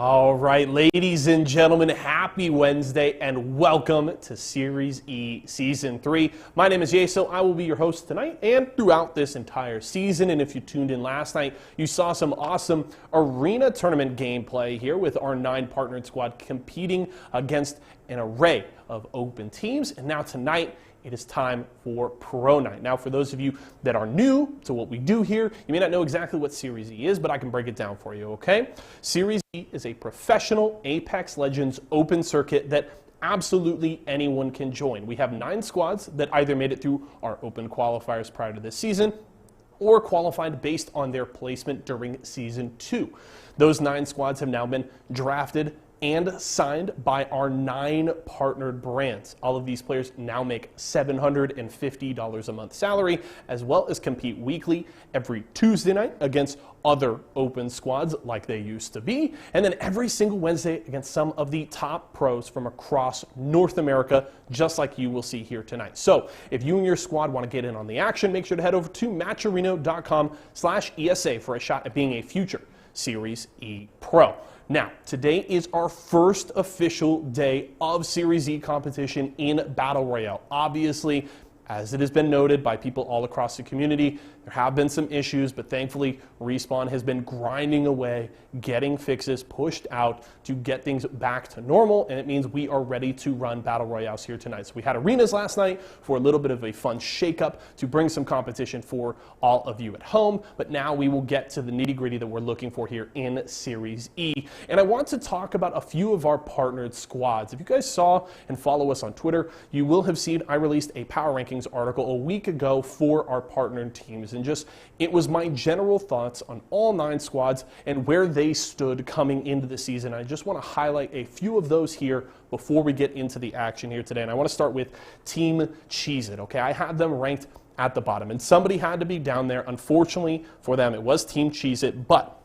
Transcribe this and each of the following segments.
All right, ladies and gentlemen, happy Wednesday and welcome to Series E Season 3. My name is Yeso. I will be your host tonight and throughout this entire season. And if you tuned in last night, you saw some awesome arena tournament gameplay here with our 9-partnered squad competing against an array of open teams. And now tonight, it is time for Pro Night. Now, for those of you that are new to what we do here, you may not know exactly what Series E is, but I can break it down for you, okay? Series E is a professional Apex Legends open circuit that absolutely anyone can join. We have 9 squads that either made it through our open qualifiers prior to this season or qualified based on their placement during Season 2. Those 9 squads have now been drafted and signed by our 9 partnered brands. All of these players now make $750 a month salary, as well as compete weekly every Tuesday night against other open squads like they used to be, and then every single Wednesday against some of the top pros from across North America, just like you will see here tonight. So if you and your squad want to get in on the action, make sure to head over to matchareno.com/ESA for a shot at being a future Series E Pro. Now, today is our first official day of Series E competition in Battle Royale. Obviously, as it has been noted by people all across the community, there have been some issues, but thankfully, Respawn has been grinding away, getting fixes pushed out to get things back to normal, and it means we are ready to run Battle Royales here tonight. So we had arenas last night for a little bit of a fun shakeup to bring some competition for all of you at home, but now we will get to the nitty-gritty that we're looking for here in Series E. And I want to talk about a few of our partnered squads. If you guys saw and follow us on Twitter, you will have seen I released a power rankings article a week ago for our partnered teams, and it was my general thoughts on all 9 squads and where they stood coming into the season. I just want to highlight a few of those here before we get into the action here today. And I want to start with Team Cheez-It, okay? I had them ranked at the bottom, and somebody had to be down there. Unfortunately for them, it was Team Cheez-It, but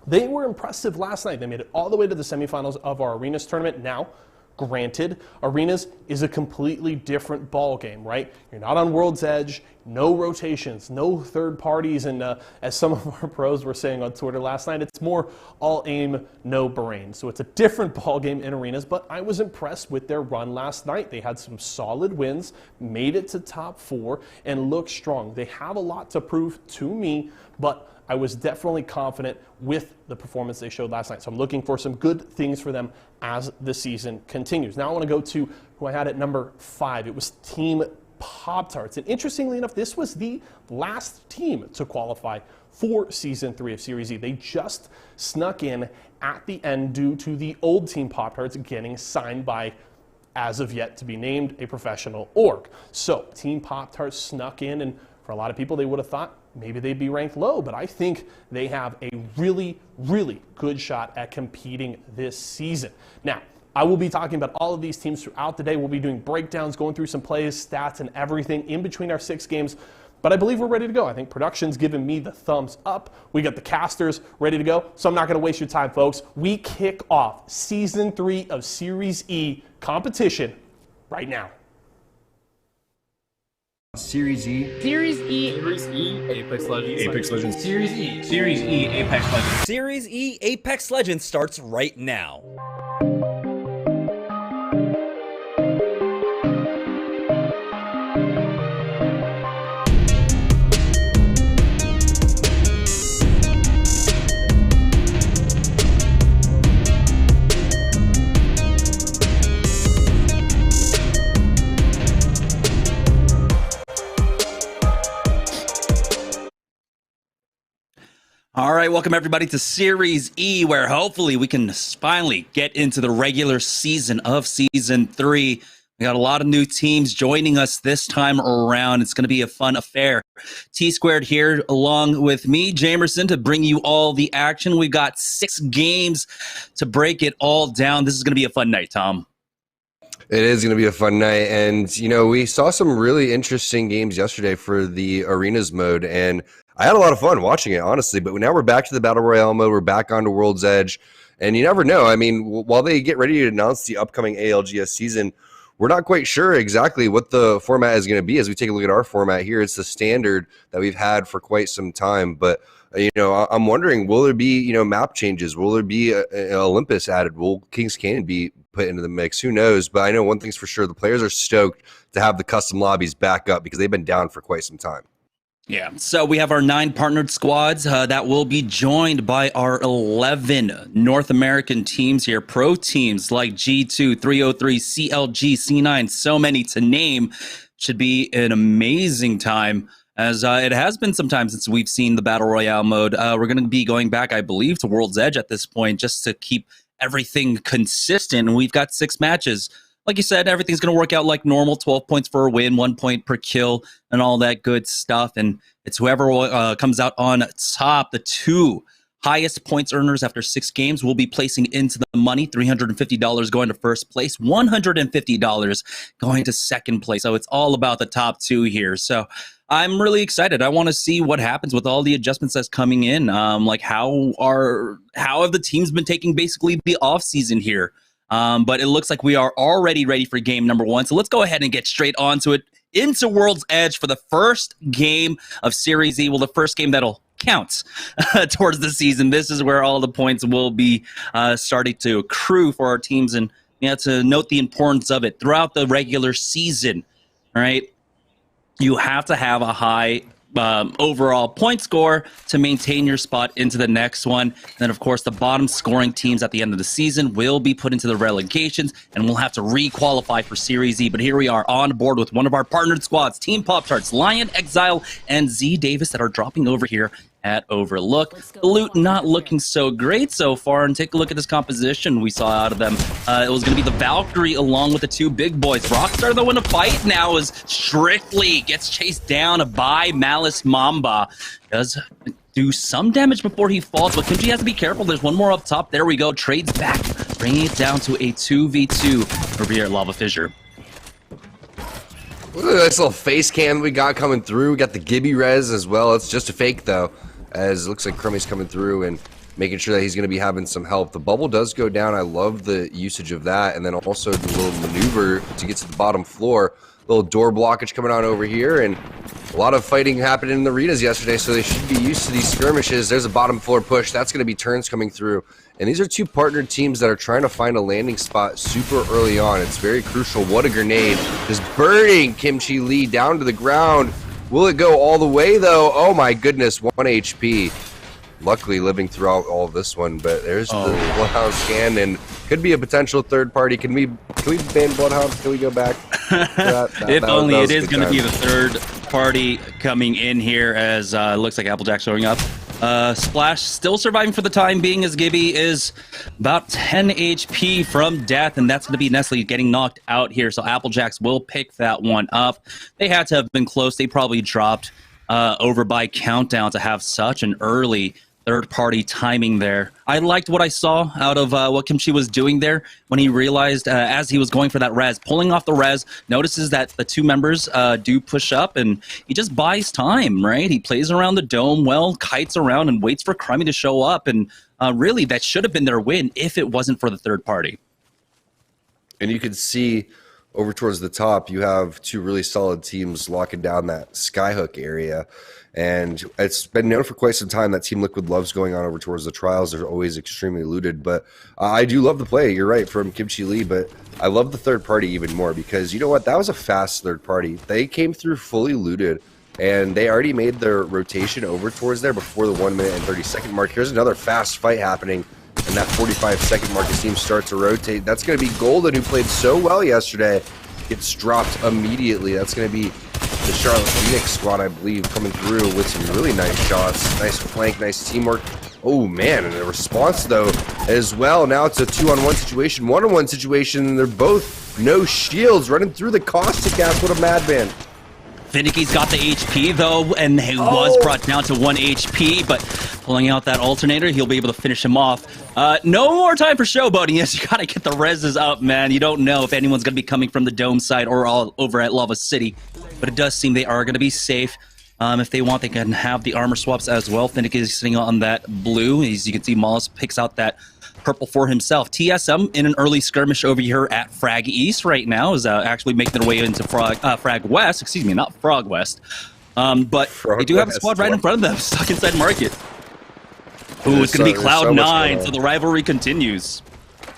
they were impressive last night. They made it all the way to the semifinals of our Arenas tournament. Now, granted, Arenas is a completely different ball game, right? You're not on World's Edge, no rotations, no third parties, and as some of our pros were saying on Twitter last night, it's more all aim, no brain. So it's a different ball game in Arenas, but I was impressed with their run last night. They had some solid wins, made it to top 4, and looked strong. They have a lot to prove to me, but I was definitely confident with the performance they showed last night. So I'm looking for some good things for them as the season continues. Now I want to go to who I had at number 5. It was Team Pop-Tarts. And interestingly enough, this was the last team to qualify for Season 3 of Series E. They just snuck in at the end due to the old Team Pop-Tarts getting signed by, as of yet to be named, a professional org. So Team Pop-Tarts snuck in, and for a lot of people, they would have thought maybe they'd be ranked low, but I think they have a really, really good shot at competing this season. Now, I will be talking about all of these teams throughout the day. We'll be doing breakdowns, going through some plays, stats, and everything in between our 6 games. But I believe we're ready to go. I think production's given me the thumbs up. We got the casters ready to go, so I'm not going to waste your time, folks. We kick off Season 3 of Series E competition right now. Series E. Series E. Series E. Apex Legends. Apex Legends. Series E. Series E Apex Legends. Series E Apex Legends starts right now. All right, welcome everybody to Series E, where hopefully we can finally get into the regular season of Season 3. We got a lot of new teams joining us this time around. It's going to be a fun affair. T-Squared here along with me, Jamerson, to bring you all the action. We've got 6 games to break it all down. This is going to be a fun night, Tom. It is going to be a fun night, and you know, we saw some really interesting games yesterday for the Arenas mode, and I had a lot of fun watching it, honestly. But now we're back to the Battle Royale mode. We're back onto World's Edge, and you never know. I mean, while they get ready to announce the upcoming ALGS season, we're not quite sure exactly what the format is going to be. As we take a look at our format here, it's the standard that we've had for quite some time. But I'm wondering, will there be, map changes? Will there be Olympus added? Will Kings Canyon be put into the mix? Who knows? But I know one thing's for sure. The players are stoked to have the custom lobbies back up because they've been down for quite some time. Yeah, so we have our 9 partnered squads that will be joined by our 11 North American teams here, pro teams like G2, 303, CLG, C9, so many to name. Should be an amazing time, as it has been some time since we've seen the Battle Royale mode. We're going to be going back, I believe, to World's Edge at this point, just to keep everything consistent. And we've got 6 matches. Like you said, everything's going to work out like normal, 12 points for a win, 1 point per kill, and all that good stuff. And it's whoever comes out on top. The 2 highest points earners after 6 games will be placing into the money, $350 going to first place, $150 going to second place. So it's all about the top 2 here. So I'm really excited. I want to see what happens with all the adjustments that's coming in. Like how have the teams been taking basically the off season here? But it looks like we are already ready for game number 1. So let's go ahead and get straight onto it, into World's Edge for the first game of Series E. Well, the first game that'll count towards the season. This is where all the points will be starting to accrue for our teams. And to note the importance of it throughout the regular season, all right, you have to have a high overall point score to maintain your spot into the next one. And then, of course, the bottom scoring teams at the end of the season will be put into the relegations, and we'll have to re-qualify for Series E. But here we are on board with one of our partnered squads, Team Pop Tarts, Lion, Exile, and Z Davis that are dropping over here at Overlook. The loot not looking so great so far, and take a look at this composition we saw out of them. It was going to be the Valkyrie along with the 2 big boys. Rockstar, though, in a fight now is Strictly gets chased down by Malice Mamba. Does do some damage before he falls, but Kimchi has to be careful. There's one more up top. There we go. Trades back, bringing it down to a 2v2 over here at Lava Fissure. Look at this little face cam we got coming through. We got the Gibby res as well. It's just a fake, though, as it looks like Crummy's coming through and making sure that he's going to be having some help. The bubble does go down. I love the usage of that. And then also the little maneuver to get to the bottom floor. Little door blockage coming on over here. And a lot of fighting happened in the arenas yesterday, so they should be used to these skirmishes. There's a bottom floor push. That's going to be turns coming through. And these are 2 partnered teams that are trying to find a landing spot super early on. It's very crucial. What a grenade. Just burning Kimchi Lee down to the ground. Will it go all the way, though? Oh, my goodness. 1 HP. Luckily living throughout all of this one, but there's the Bloodhound scan, and could be a potential third party. Can we ban Bloodhounds? Can we go back? If only it is going to be the third party coming in here, as looks like Applejack showing up. Splash still surviving for the time being, as Gibby is about 10 HP from death, and that's going to be Nestle getting knocked out here, so Applejacks will pick that one up. They had to have been close. They probably dropped over by Countdown to have such an early third-party timing there. I liked what I saw out of what Kimchi was doing there when he realized, as he was going for that res, pulling off the res, notices that the 2 members do push up, and he just buys time, right? He plays around the dome well, kites around, and waits for Crummy to show up, and really, that should have been their win if it wasn't for the third party. And you can see over towards the top, you have 2 really solid teams locking down that skyhook area. And it's been known for quite some time that Team Liquid loves going on over towards the trials. They're always extremely looted. But I do love the play. You're right, from Kimchi Lee. But I love the third party even more because, you know what? That was a fast third party. They came through fully looted. And they already made their rotation over towards there before the 1 minute and 30-second mark. Here's another fast fight happening. And that 45-second mark, the team starts to rotate. That's going to be Golden, who played so well yesterday. Gets dropped immediately. That's going to be the Charlotte Phoenix squad, I believe, coming through with some really nice shots. Nice flank, nice teamwork. Oh, man, and a response, though, as well. Now it's a 2-on-1 situation, 1-on-1 situation. They're both no shields running through the caustic gas. What a madman. Finicky's got the HP, though, and he was brought down to 1 HP, but pulling out that alternator, he'll be able to finish him off. No more time for showboating. Yes, you gotta get the reses up, man. You don't know if anyone's gonna be coming from the dome side or all over at Lava City, but it does seem they are gonna be safe. If they want, they can have the armor swaps as well. Finnick is sitting on that blue. As you can see, Mollis picks out that purple for himself. TSM in an early skirmish over here at Frag East right now is actually making their way into Frag West. Excuse me, not Frog West. But they do have a squad right in front of them, stuck inside Market. Ooh, it's going to be There's so much going Cloud9, on. so the rivalry continues.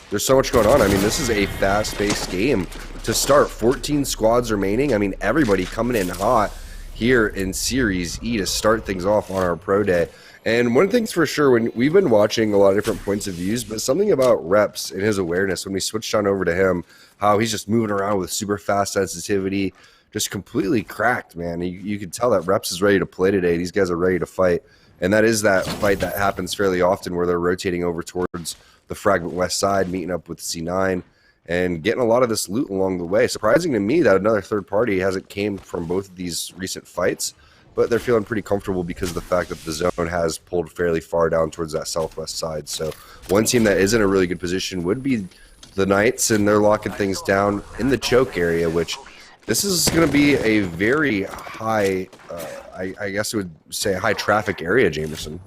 There's so much going on. I mean, this is a fast-paced game to start. 14 squads remaining. I mean, everybody coming in hot here in Series E to start things off on our pro day. And one thing's for sure, when we've been watching a lot of different points of views, but something about Reps and his awareness when we switched on over to him, how he's just moving around with super fast sensitivity, just completely cracked, man. You can tell that Reps is ready to play today. These guys are ready to fight. And that is that fight that happens fairly often where they're rotating over towards the Fragment West side, meeting up with C9 and getting a lot of this loot along the way. Surprising to me that another third party hasn't came from both of these recent fights, but they're feeling pretty comfortable because of the fact that the zone has pulled fairly far down towards that southwest side. So one team that is in a really good position would be the Knights, and they're locking things down in the choke area, which this is going to be a very high, I guess I would say, a high traffic area, Jamerson.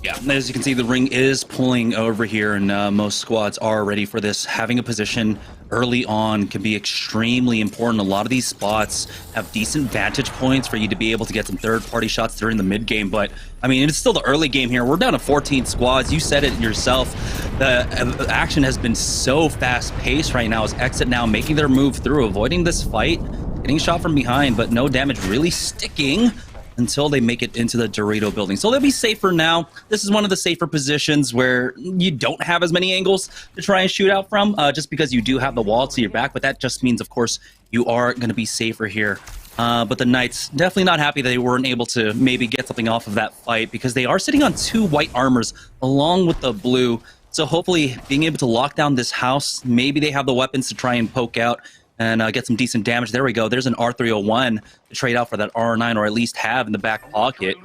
Yeah, as you can see, the ring is pulling over here, and most squads are ready for this. Having a position early on can be extremely important. A lot of these spots have decent vantage points for you to be able to get some third-party shots during the mid-game, but, I mean, it's still the early game here. We're down to 14 squads. You said it yourself. The action has been so fast-paced right now as Exit now making their move through, avoiding this fight, getting shot from behind, but no damage really sticking until they make it into the Dorito building. So they'll be safer now. This is one of the safer positions where you don't have as many angles to try and shoot out from, just because you do have the wall to your back, but that just means, of course, you are going to be safer here. But the Knights, definitely not happy that they weren't able to maybe get something off of that fight, because they are sitting on 2 white armors along with the blue. So hopefully being able to lock down this house, maybe they have the weapons to try and poke out and get some decent damage. There we go. There's an R301 to trade out for that R9, or at least have in the back pocket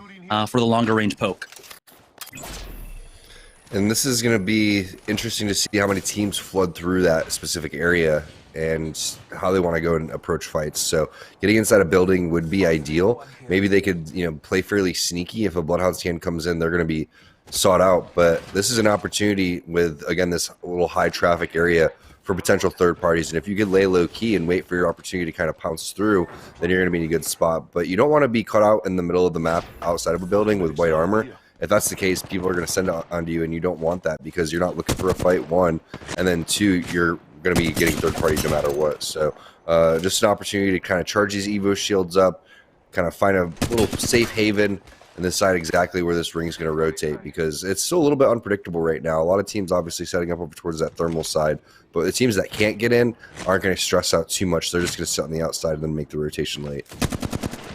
for the longer range poke. And this is going to be interesting to see how many teams flood through that specific area and how they want to go and approach fights. So getting inside a building would be ideal. Maybe they could, play fairly sneaky. If a Bloodhound stand comes in, they're going to be sought out. But this is an opportunity with, again, this little high traffic area for potential third parties. And if you could lay low key and wait for your opportunity to kind of pounce through, then you're going to be in a good spot. But you don't want to be caught out in the middle of the map outside of a building with white armor. If that's the case, people are going to send it onto you, and you don't want that because you're not looking for a fight, 1, and then 2, you're going to be getting third party no matter what. So just an opportunity to kind of charge these Evo shields up, kind of find a little safe haven, and decide exactly where this ring is going to rotate, because it's still a little bit unpredictable right now. A lot of teams obviously setting up over towards that thermal side, but the teams that can't get in aren't going to stress out too much. They're just going to sit on the outside and then make the rotation late.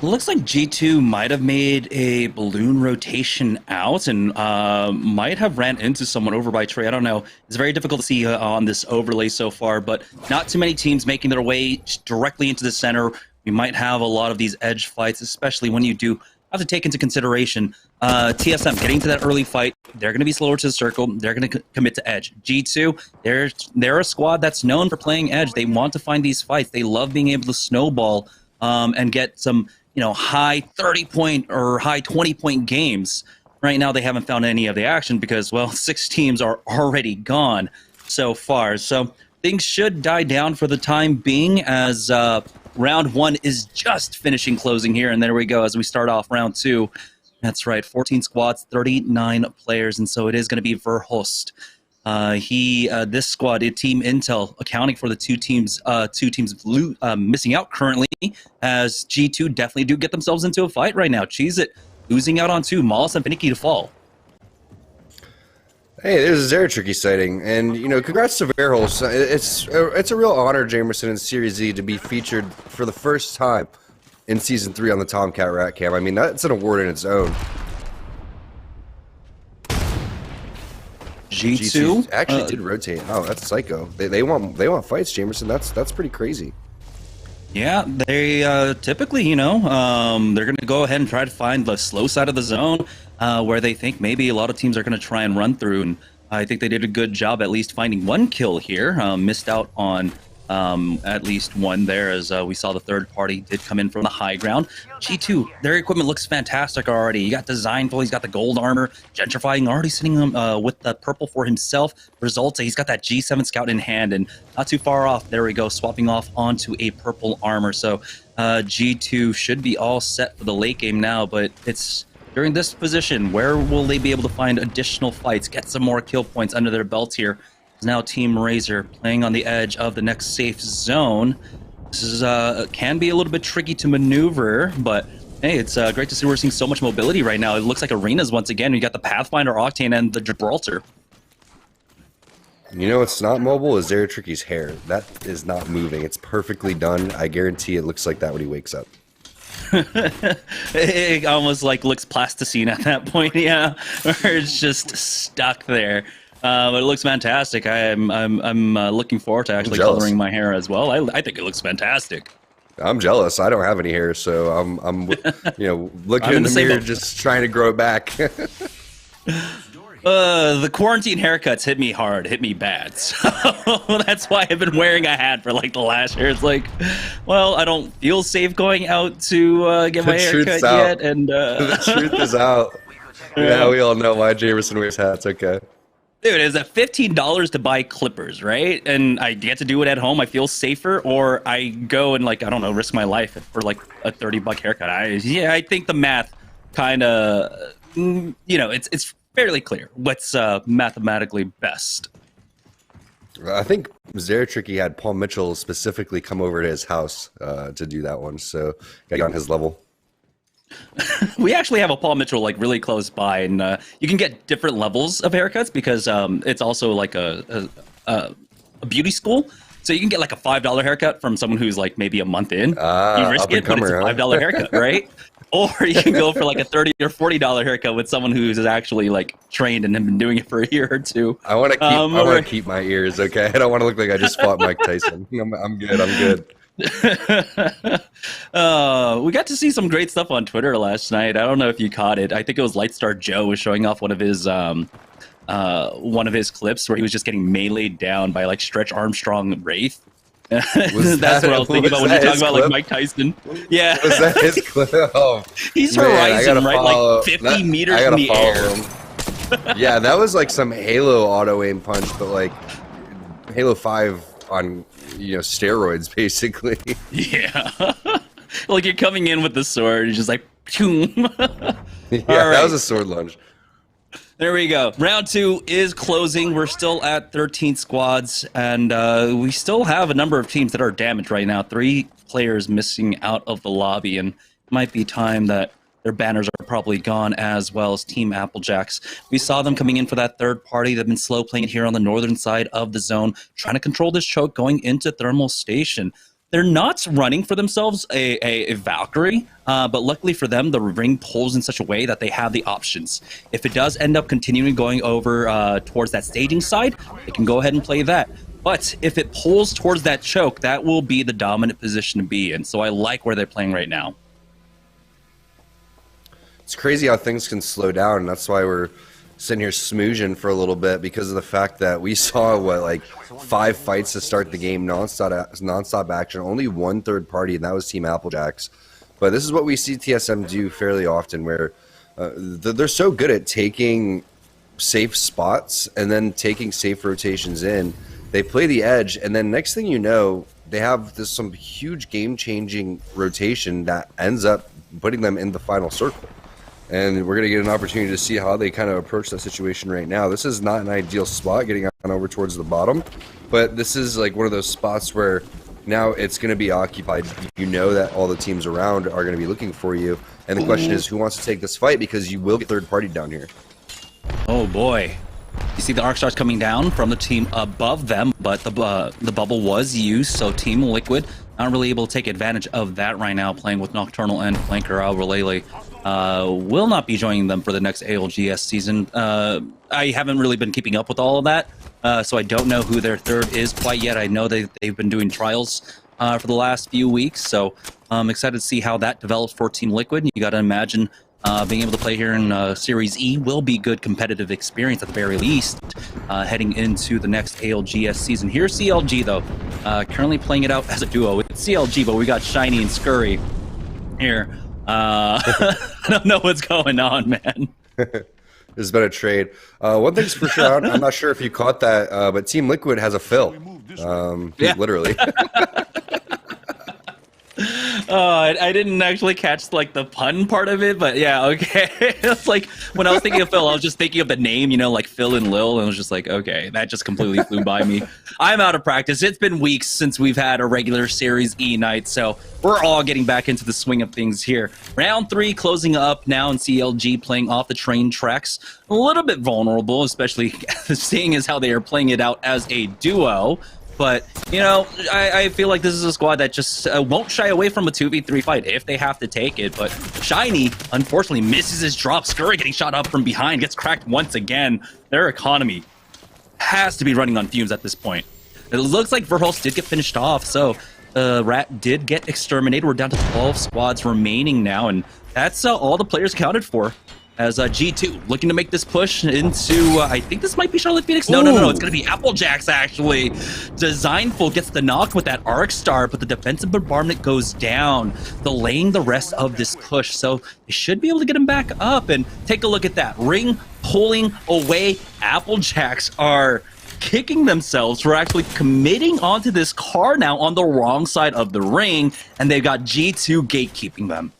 Looks like G2 might have made a balloon rotation out and might have ran into someone over by Trey. I don't know. It's very difficult to see on this overlay so far, but not too many teams making their way directly into the center. We might have a lot of these edge fights, especially when you do have to take into consideration TSM getting to that early fight. They're going to be slower to the circle. They're going to commit to edge. G2, they're a squad that's known for playing edge. They want to find these fights. They love being able to snowball and get some high 30-point or high 20-point games. Right now, they haven't found any of the action because, well, 6 teams are already gone so far. So things should die down for the time being as round 1 is just finishing closing here. And there we go as we start off round 2. That's right, 14 squads, 39 players. And so it is going to be Verhulst. This squad, Team Intel, accounting for the two teams missing out currently, as G2 definitely do get themselves into a fight right now. Cheese it, losing out on 2, Mollus and Finicky to fall. Hey, there's a Zeratricky sighting, and congrats to Verhulst. It's a real honor, Jamerson, in Series Z to be featured for the first time in Season 3 on the Tomcat Rat Cam. I mean, that's an award in its own. G2 actually did rotate. Oh, that's psycho. They want fights, Jamerson. That's pretty crazy. Yeah, they typically, they're going to go ahead and try to find the slow side of the zone where they think maybe a lot of teams are going to try and run through. And I think they did a good job at least finding 1 kill here. Missed out on at least 1 there, as we saw the third party did come in from the high ground. G2, their equipment looks fantastic already. You got Designful, he's got the gold armor, Gentrifying already sitting with the purple for himself. Results, he's got that G7 scout in hand, and not too far off, there we go, swapping off onto a purple armor. So G2 should be all set for the late game now, but it's during this position, where will they be able to find additional fights, get some more kill points under their belt here? Now Team Razor playing on the edge of the next safe zone. This is can be a little bit tricky to maneuver, but hey, it's great to see we're seeing so much mobility right now. It looks like arenas once again. You got the Pathfinder, Octane, and the Gibraltar. You know what's not mobile is Zeratricky's hair. That is not moving. It's perfectly done. I guarantee it looks like that when he wakes up. It almost like looks plasticine at that point, yeah, where it's just stuck there. But it looks fantastic. I'm looking forward to actually coloring my hair as well. I think it looks fantastic. I'm jealous. I don't have any hair, so I'm looking in the mirror, just trying to grow it back. The quarantine haircuts hit me hard, hit me bad. So that's why I've been wearing a hat for like the last year. It's like, well, I don't feel safe going out to get my hair cut yet. And the truth is out. Yeah, we all know why Jamerson wears hats. Okay. Dude, is that $15 to buy clippers, right? And I get to do it at home. I feel safer, or I go and like, I don't know, risk my life for like a $30 haircut. I think the math kind of, it's fairly clear what's mathematically best. I think Zeratricky had Paul Mitchell specifically come over to his house to do that one, so got on his level. We actually have a Paul Mitchell like really close by, and you can get different levels of haircuts because it's also like a beauty school. So you can get like a $5 haircut from someone who's like maybe a month in. You risk it, but it's a $5 haircut, right? Or you can go for like a $30 or $40 haircut with someone who's actually like trained and have been doing it for a year or two. I want to keep my ears, okay? I don't want to look like I just fought Mike Tyson. I'm good. We got to see some great stuff on Twitter last night. I don't know if you caught it. I think it was Lightstar Joe was showing off one of his clips where he was just getting meleeed down by like Stretch Armstrong Wraith. That's what I was thinking about when you talk about like Mike Tyson. Yeah. Was that his clip? Oh, he's Horizon, right? Like 50 meters in the air. Yeah, that was like some Halo auto aim punch, but like Halo 5 on steroids, basically. Yeah. Like you're coming in with the sword, you're just like, yeah, that was a sword lunge. There we go. Round 2 is closing. We're still at 13 squads, and we still have a number of teams that are damaged right now. 3 players missing out of the lobby, and it might be time that their banners are probably gone as well as Team Applejacks. We saw them coming in for that third party. They've been slow playing it here on the northern side of the zone, trying to control this choke going into Thermal Station. They're not running for themselves a Valkyrie, but luckily for them, the ring pulls in such a way that they have the options. If it does end up continuing going over towards that staging side, they can go ahead and play that. But if it pulls towards that choke, that will be the dominant position to be in. So I like where they're playing right now. It's crazy how things can slow down, and that's why we're sitting here smoozing for a little bit, because of the fact that we saw, like 5 fights to start the game, non-stop action, only 1 third party, and that was Team Applejacks. But this is what we see TSM do fairly often, where they're so good at taking safe spots and then taking safe rotations in. They play the edge, and then next thing you know, they have some huge game-changing rotation that ends up putting them in the final circle. And we're going to get an opportunity to see how they kind of approach that situation right now. This is not an ideal spot, getting on over towards the bottom, but this is like one of those spots where now it's going to be occupied. You know that all the teams around are going to be looking for you, and the question is who wants to take this fight, because you will get third party down here. Oh boy. You see the arc stars coming down from the team above them, but the bubble was used, so Team Liquid not really able to take advantage of that right now, playing with Nocturnal and Flanker Alrelele. Will not be joining them for the next ALGS season. I haven't really been keeping up with all of that, so I don't know who their third is quite yet. I know they've been doing trials for the last few weeks, so I'm excited to see how that develops for Team Liquid. You got to imagine being able to play here in Series E will be good competitive experience at the very least, heading into the next ALGS season. Here's CLG, though, currently playing it out as a duo. It's CLG, but we got Shiny and Scurry here. I don't know what's going on, man. There's been a trade. One thing's for sure, I'm not sure if you caught that, but Team Liquid has a fill. Yeah. Literally. I didn't actually catch like the pun part of it, but yeah, okay. It's like when I was thinking of Phil, I was just thinking of the name, you know, like Phil and Lil, and I was just like, okay, that just completely flew by me. I'm out of practice. It's been weeks since we've had a regular Series E night, so we're all getting back into the swing of things here. Round 3 closing up now, and CLG playing off the train tracks. A little bit vulnerable, especially seeing as how they are playing it out as a duo. But, you know, I feel like this is a squad that just won't shy away from a 2v3 fight if they have to take it. But Shiny, unfortunately, misses his drop. Scurry getting shot up from behind, gets cracked once again. Their economy has to be running on fumes at this point. It looks like Verhulst did get finished off, so Rat did get exterminated. We're down to 12 squads remaining now, and that's all the players accounted for. As G2 looking to make this push into, I think this might be Charlotte Phoenix. No, it's going to be Applejacks, actually. Designful gets the knock with that Arc Star, but the defensive bombardment goes down, delaying the rest of this push. So they should be able to get him back up. And take a look at that. Ring pulling away. Applejacks are kicking themselves for actually committing onto this car now on the wrong side of the ring. And they've got G2 gatekeeping them.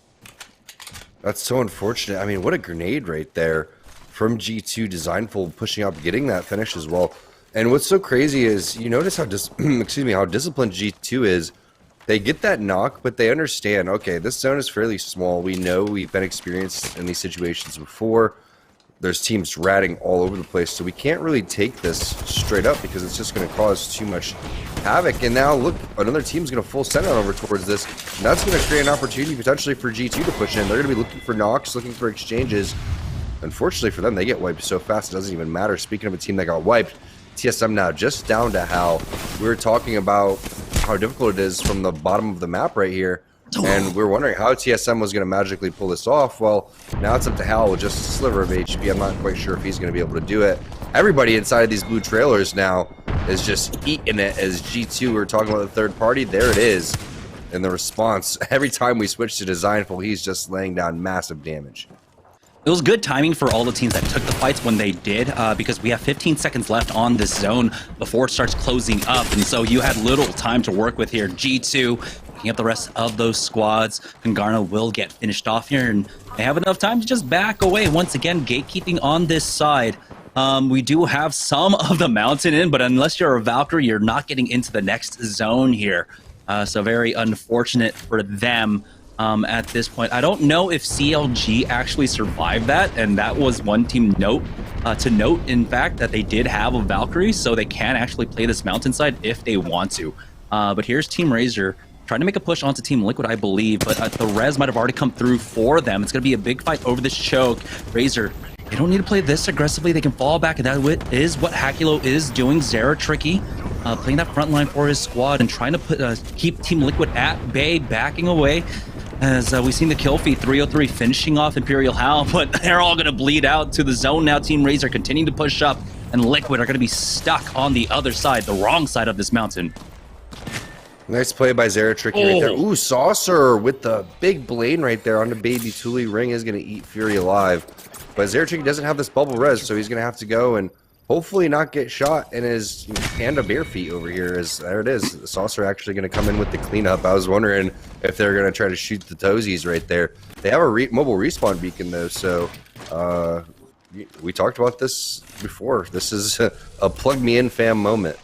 That's so unfortunate. I mean, what a grenade right there from G2. Designful pushing up, getting that finish as well. And what's so crazy is you notice how how disciplined G2 is. They get that knock, but they understand, okay, this zone is fairly small. We know we've been experienced in these situations before. There's teams ratting all over the place, so we can't really take this straight up because it's just going to cause too much havoc. And now, look, another team's going to full send over towards this, and that's going to create an opportunity potentially for G2 to push in. They're going to be looking for knocks, looking for exchanges. Unfortunately for them, they get wiped so fast it doesn't even matter. Speaking of a team that got wiped, TSM now just down to how we were talking about how difficult it is from the bottom of the map right here. And we're wondering how TSM was going to magically pull this off. Well, now it's up to Hal with just a sliver of HP. I'm not quite sure if he's going to be able to do it. Everybody inside of these blue trailers now is just eating it as G2, we're talking about the third party. There it is. And the response, every time we switch to Designful, he's just laying down massive damage. It was good timing for all the teams that took the fights when they did, because we have 15 seconds left on this zone before it starts closing up, and so you had little time to work with here. G2 picking up the rest of those squads. Congarno will get finished off here, and they have enough time to just back away. Once again, gatekeeping on this side. We do have some of the mountain in, but unless you're a Valkyrie, you're not getting into the next zone here. So very unfortunate for them. At this point, I don't know if CLG actually survived that, and that was one team to note, in fact, that they did have a Valkyrie, so they can actually play this mountainside if they want to. But here's Team Razor trying to make a push onto Team Liquid, I believe, but the res might have already come through for them. It's going to be a big fight over this choke. Razor, they don't need to play this aggressively. They can fall back, and that is what Hakulo is doing. Zera Tricky playing that front line for his squad and trying to keep Team Liquid at bay, backing away. As we've seen the kill feed, 303 finishing off Imperial Hal, but they're all going to bleed out to the zone now. Team Razor continuing to push up, and Liquid are going to be stuck on the other side, the wrong side of this mountain. Nice play by Zera Tricky right there. Ooh, Saucer with the big blade right there on the baby Thule. Ring is going to eat Fury alive. But Zera Tricky doesn't have this bubble res, so he's going to have to go and hopefully not get shot in his panda bare feet over here. As there it is. Saucer actually going to come in with the cleanup. I was wondering if they're going to try to shoot the toesies right there. They have a mobile respawn beacon though, so we talked about this before. This is a plug me in fam moment.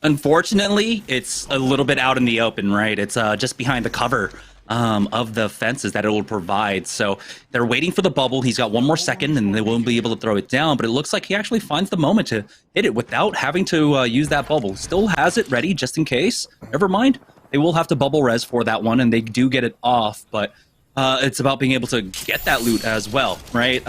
Unfortunately, it's a little bit out in the open, right? It's just behind the cover of the fences that it will provide. So they're waiting for the bubble. He's got one more second and they won't be able to throw it down, but it looks like he actually finds the moment to hit it without having to use that bubble. Still has it ready just in case. Never mind. They will have to bubble res for that one, and they do get it off, but it's about being able to get that loot as well, right?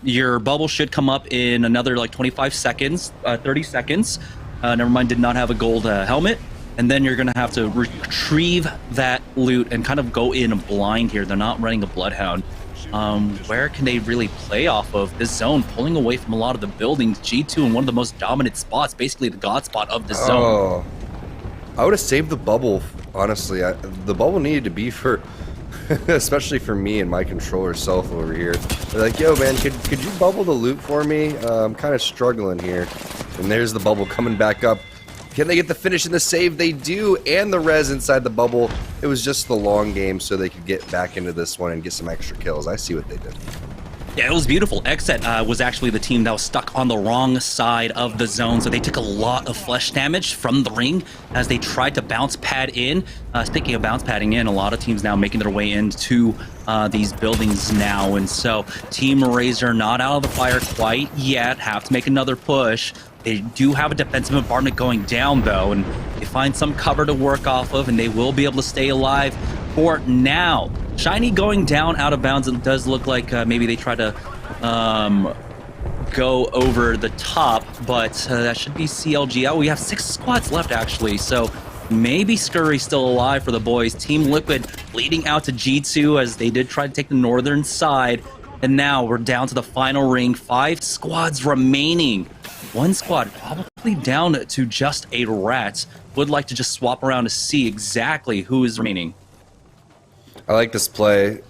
Your bubble should come up in another like 25 seconds, 30 seconds. Never mind, did not have a gold helmet. And then you're going to have to retrieve that loot and kind of go in blind here. They're not running a Bloodhound. Where can they really play off of? This zone, pulling away from a lot of the buildings. G2 in one of the most dominant spots, basically the god spot of the zone. I would have saved the bubble, honestly. The bubble needed to be for, especially for me and my controller self over here. They're like, yo, man, could you bubble the loot for me? I'm kind of struggling here. And there's the bubble coming back up. Can they get the finish and the save? They do, and the res inside the bubble. It was just the long game so they could get back into this one and get some extra kills. I see what they did. Yeah, it was beautiful. Xset was actually the team that was stuck on the wrong side of the zone, so they took a lot of flesh damage from the ring as they tried to bounce pad in. Speaking of bounce padding in, a lot of teams now making their way into these buildings now, and so Team Razor not out of the fire quite yet, have to make another push. They do have a defensive bombardment going down, though, and they find some cover to work off of, and they will be able to stay alive for now. Shiny going down out of bounds. It does look like maybe they try to go over the top, but that should be CLG. Oh, we have 6 squads left, actually, so maybe Scurry's still alive for the boys. Team Liquid leading out to G2 as they did try to take the northern side, and now we're down to the final ring. 5 squads remaining. 1 squad probably down to just a rat. Would like to just swap around to see exactly who is remaining. I like this play.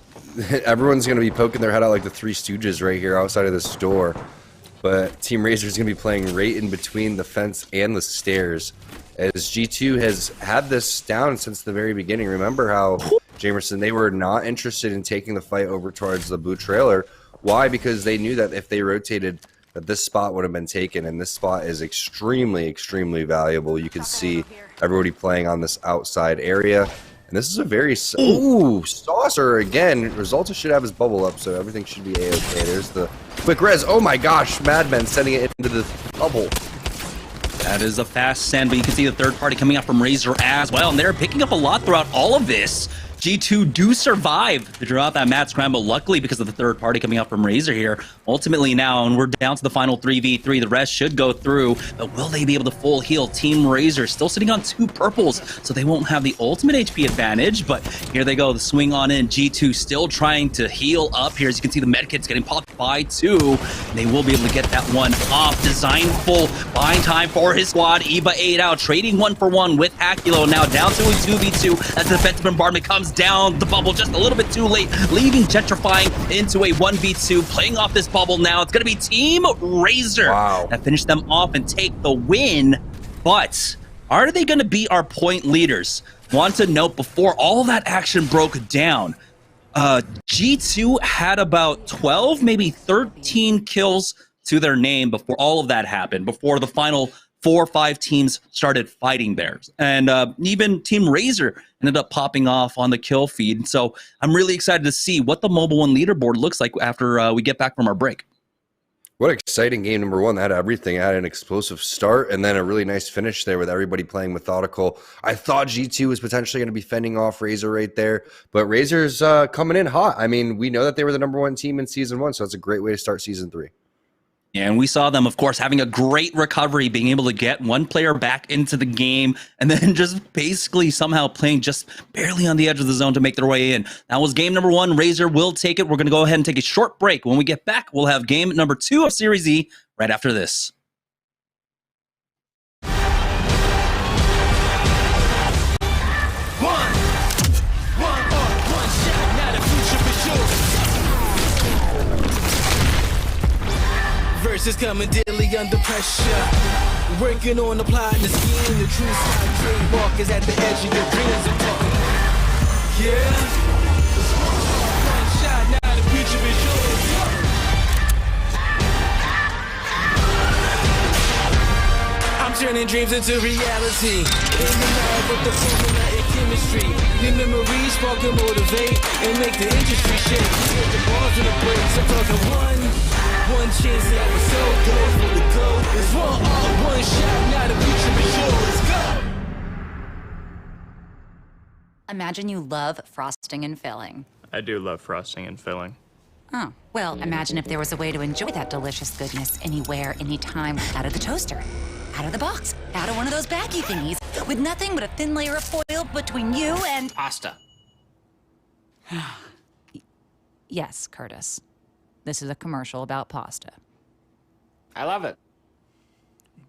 Everyone's going to be poking their head out like the Three Stooges right here outside of this door. But Team Razor is going to be playing right in between the fence and the stairs, as G2 has had this down since the very beginning. Remember how, Jamerson, they were not interested in taking the fight over towards the blue trailer. Why? Because they knew that if they rotated, that this spot would have been taken, and this spot is extremely, extremely valuable. You can see everybody playing on this outside area. And this is a very... Ooh, Saucer again. Resulta should have his bubble up, so everything should be A-okay. There's the quick res. Oh my gosh, Madmen sending it into the bubble. That is a fast send, but you can see the third party coming out from Razor as well, and they're picking up a lot throughout all of this. G2 do survive to draw out that mad scramble, luckily because of the third party coming out from Razor here. Ultimately now, and we're down to the final 3v3, the rest should go through, but will they be able to full heal? Team Razor still sitting on 2 purples, so they won't have the ultimate HP advantage, but here they go, the swing on in. G2 still trying to heal up here. As you can see, the medkit's getting popped by 2. They will be able to get that one off. Design full, buying time for his squad. Eba 8 out, trading 1-for-1 with Akilo, now down to a 2v2 as the defensive bombardment comes down the bubble just a little bit too late, leaving Gentrifying into a 1v2, playing off this bubble now. It's going to be Team Razor that finish them off and take the win, but are they going to be our point leaders? Want to note, before all that action broke down, G2 had about 12, maybe 13 kills to their name before all of that happened, before the final 4 or 5 teams started fighting theirs. And even Team Razor ended up popping off on the kill feed. So I'm really excited to see what the Mobile One leaderboard looks like after we get back from our break. What exciting game, number one. That had everything. It had an explosive start and then a really nice finish there with everybody playing methodical. I thought G2 was potentially going to be fending off Razor right there, but Razor's coming in hot. I mean, we know that they were the #1 team in Season 1, so it's a great way to start Season 3. And we saw them, of course, having a great recovery, being able to get one player back into the game, and then just basically somehow playing just barely on the edge of the zone to make their way in. That was game number 1. Razor will take it. We're going to go ahead and take a short break. When we get back, we'll have game number 2 of Series E right after this. Verses coming daily under pressure. Working on the plot and the scheme. The true side trademark is at the edge of your dreams. I'm talking. Yeah. One shot, now the future is yours. I'm turning dreams into reality. In the lab with the formula and chemistry. The memories spark and motivate and make the industry shake. Get the balls in the breaks. I'm talking one chance that was so good for the goal. It's one shot, now the future is yours. Go! Imagine you love frosting and filling. I do love frosting and filling. Oh, well, imagine if there was a way to enjoy that delicious goodness anywhere, anytime, out of the toaster, out of the box, out of one of those baggy thingies, with nothing but a thin layer of foil between you and... Pasta. Yes, Curtis. This is a commercial about pasta. I love it.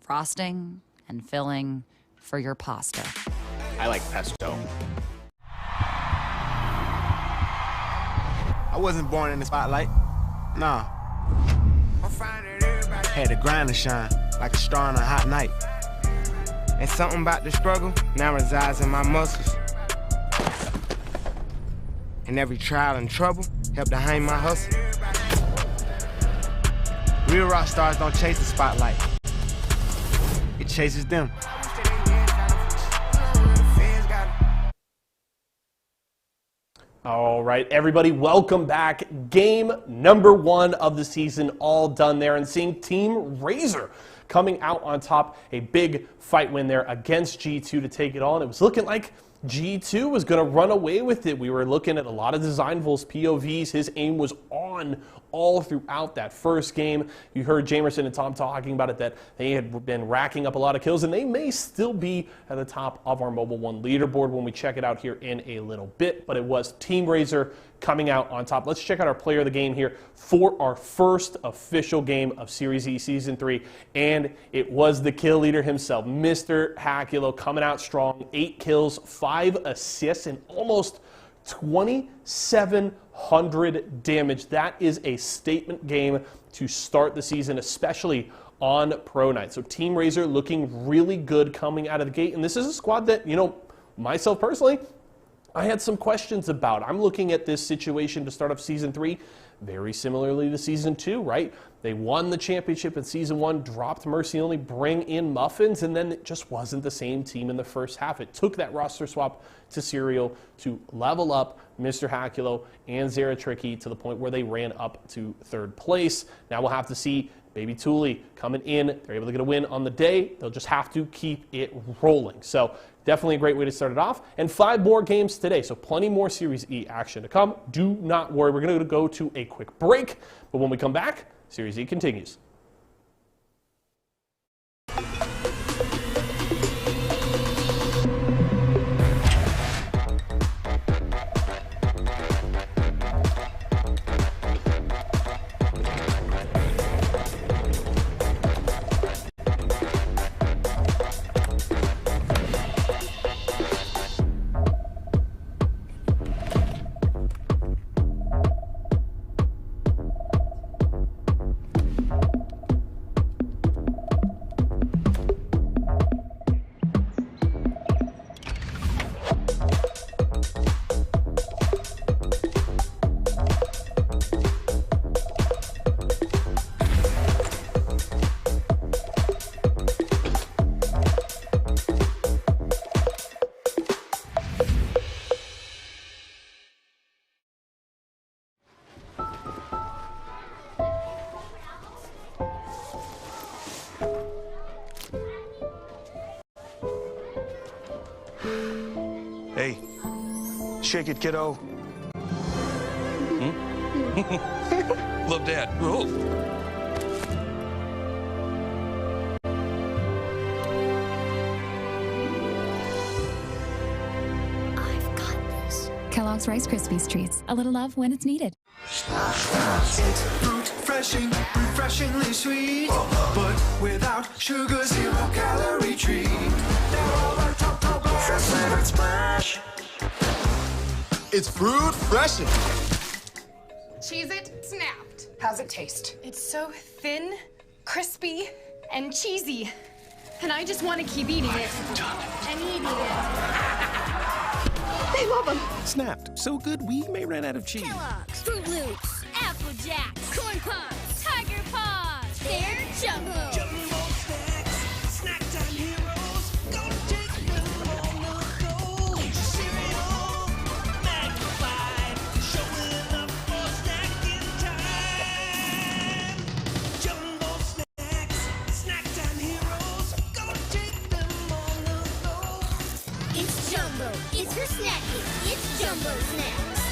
Frosting and filling for your pasta. I like pesto. I wasn't born in the spotlight. Nah. Had to grind and shine like a star on a hot night. And something about the struggle now resides in my muscles. And every trial and trouble helped to hang my hustle. Real rock stars don't chase the spotlight. It chases them. All right, everybody, welcome back. Game number 1 of the season, all done there, and seeing Team Razor coming out on top. A big fight win there against G2 to take it on. It was looking like G2 was going to run away with it. We were looking at a lot of Designfuls, POVs. His aim was on all throughout that first game. You heard Jamerson and Tom talking about it, that they had been racking up a lot of kills, and they may still be at the top of our Mobile One leaderboard when we check it out here in a little bit. But it was Team Razor coming out on top. Let's check out our player of the game here for our first official game of Series E Season 3, and it was the kill leader himself, Mr. Hakulo, coming out strong. 8 kills, 5 assists, and almost 2,700 damage. That is a statement game to start the season, especially on Pro Night. So Team Razor looking really good coming out of the gate, and this is a squad that, you know, myself personally, I had some questions about. I'm looking at this situation to start off Season 3 very similarly to Season 2, right? They won the championship in Season 1, dropped Mercy Only, bring in Muffins, and then it just wasn't the same team in the first half. It took that roster swap to Serial to level up Mr. Hakulo and Zara Tricky to the point where they ran up to 3rd place. Now we'll have to see Baby Thule coming in. They're able to get a win on the day. They'll just have to keep it rolling. So definitely a great way to start it off. And 5 more games today, so plenty more Series E action to come. Do not worry. We're going to go to a quick break, but when we come back, Series E continues. Hey, shake it, kiddo. Love Dad. Oh. I've got this. Kellogg's Rice Krispies Treats. A little love when it's needed. Fruit, refreshingly sweet, but without sugar, 0 calorie treat. They're all our top flavored splash. It's fruit freshin'. Cheez-It snapped. How's it taste? It's so thin, crispy, and cheesy. And I just want to keep eating it. And eating it. They love them. Snapped. So good we may run out of cheese. Kellogg's, Fruit Loops, Apple Jacks, Corn Pops, Tiger Paws. They're Jumbo. Jumbo snacks, snack time heroes. Go take them on the go. Cereal, magnified, showing up for snacking time. Jumbo snacks, snack time heroes. Go take them on the go. It's Jumbo. It's for snacking. It's Jumbo Snacks.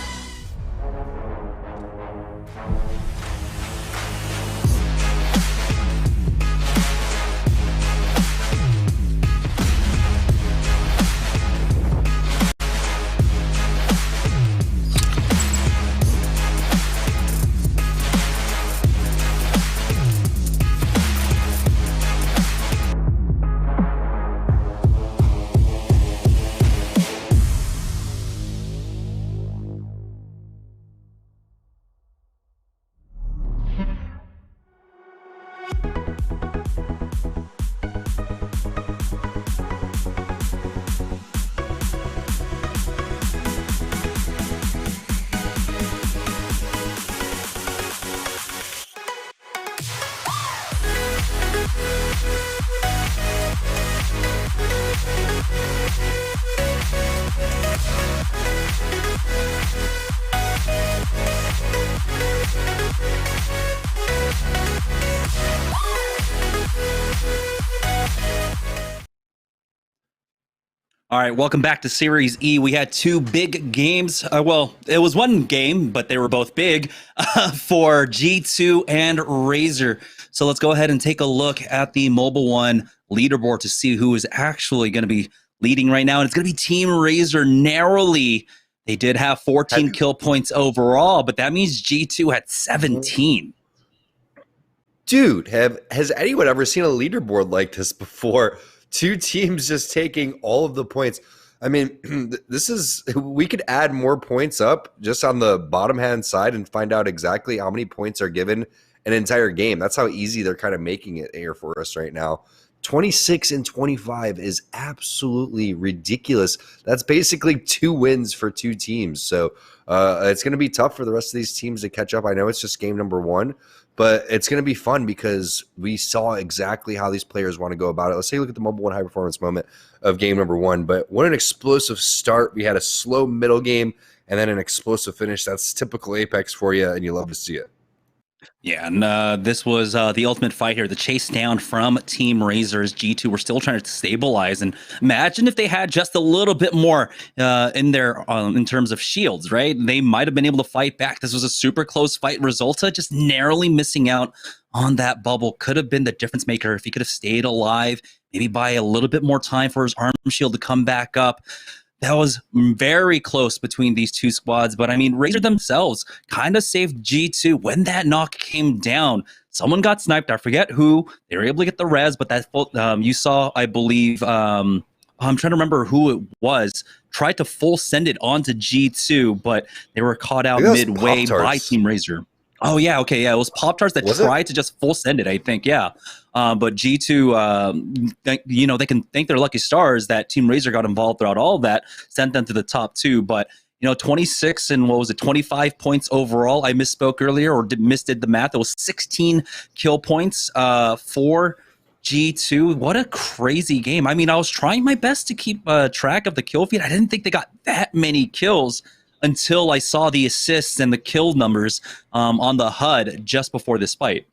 All right, welcome back to Series E. We had two big games. Well, it was one game, but they were both big for G2 and Razor. So let's go ahead and take a look at the Mobile One leaderboard to see who is actually going to be leading right now. And it's going to be Team Razor narrowly. They did have 14 kill points overall, but that means G2 had 17. Dude, has anyone ever seen a leaderboard like this before? Two teams just taking all of the points. I mean, we could add more points up just on the bottom hand side and find out exactly how many points are given an entire game. That's how easy they're kind of making it here for us right now. 26 and 25 is absolutely ridiculous. That's basically 2 wins for 2 teams. So it's going to be tough for the rest of these teams to catch up. I know it's just game number 1, but it's going to be fun because we saw exactly how these players want to go about it. Let's take a look at the Mobile One high performance moment of game number 1. But what an explosive start. We had a slow middle game and then an explosive finish. That's typical Apex for you, and you love to see it. Yeah, and this was the ultimate fight here. The chase down from Team Razor's G2 were still trying to stabilize. And imagine if they had just a little bit more in their in terms of shields, right? They might have been able to fight back. This was a super close fight. Resulta just narrowly missing out on that bubble could have been the difference maker if he could have stayed alive, maybe buy a little bit more time for his arm shield to come back up. That was very close between these two squads. But I mean, Razor themselves kind of saved G2 when that knock came down. Someone got sniped. I forget who. They were able to get the res, but that you saw, I believe, I'm trying to remember who it was, tried to full send it onto G2, but they were caught out midway by Team Razor. Oh, yeah. Okay. Yeah. It was Pop-Tarts that tried to just full send it, I think. Yeah. But G2, they can thank their lucky stars that Team Razor got involved throughout all of that, sent them to the top 2. But, 26 and 25 points overall. I misspoke earlier or misdid the math. It was 16 kill points for G2. What a crazy game. I mean, I was trying my best to keep track of the kill feed. I didn't think they got that many kills until I saw the assists and the kill numbers on the HUD just before this fight.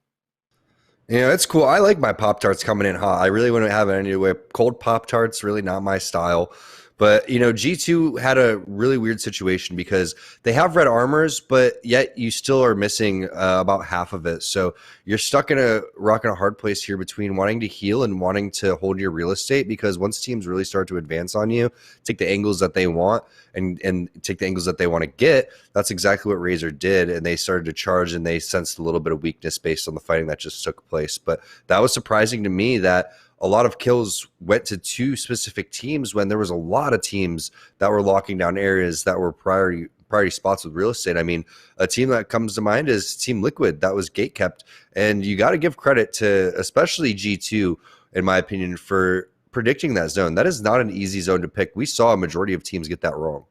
Yeah, it's cool. I like my Pop-Tarts coming in hot. I really wouldn't have it any way. Cold Pop-Tarts, really not my style. But, G2 had a really weird situation because they have red armors, but yet you still are missing about half of it. So you're stuck in a rock and a hard place here between wanting to heal and wanting to hold your real estate, because once teams really start to advance on you, take the angles that they want and take the angles that they want to get, that's exactly what Razor did. And they started to charge and they sensed a little bit of weakness based on the fighting that just took place. But that was surprising to me that a lot of kills went to 2 specific teams when there was a lot of teams that were locking down areas that were priority spots with real estate. I mean, a team that comes to mind is Team Liquid. That was gate kept. And you got to give credit to especially G2, in my opinion, for predicting that zone. That is not an easy zone to pick. We saw a majority of teams get that wrong.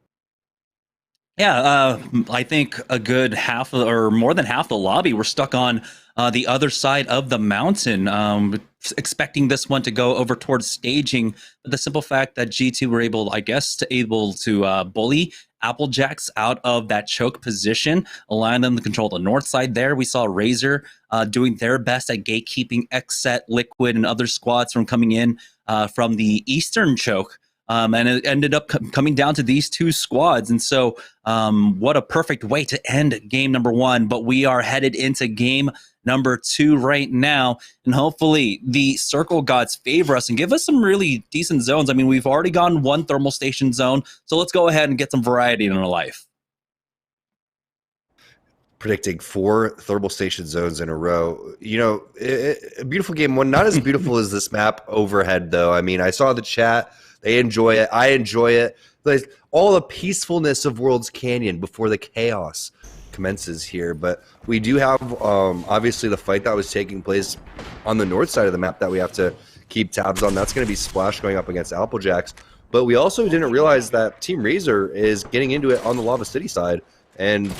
Yeah, I think a good half or more than half the lobby were stuck on the other side of the mountain, expecting this one to go over towards staging. But the simple fact that G2 were able to bully Applejacks out of that choke position, allowing them to control the north side there. We saw Razor doing their best at gatekeeping Xset, Liquid, and other squads from coming in from the eastern choke. And it ended up coming down to these 2 squads. And so what a perfect way to end game number 1. But we are headed into game number 2 right now. And hopefully the circle gods favor us and give us some really decent zones. I mean, we've already gone 1 thermal station zone. So let's go ahead and get some variety in our life. Predicting 4 thermal station zones in a row. A beautiful game 1. Not as beautiful as this map overhead, though. I mean, I saw the chat. They enjoy it. I enjoy it. Like, all the peacefulness of World's Canyon before the chaos commences here. But we do have, obviously, the fight that was taking place on the north side of the map that we have to keep tabs on. That's going to be Splash going up against Applejacks. But we also didn't realize that Team Razor is getting into it on the Lava City side. And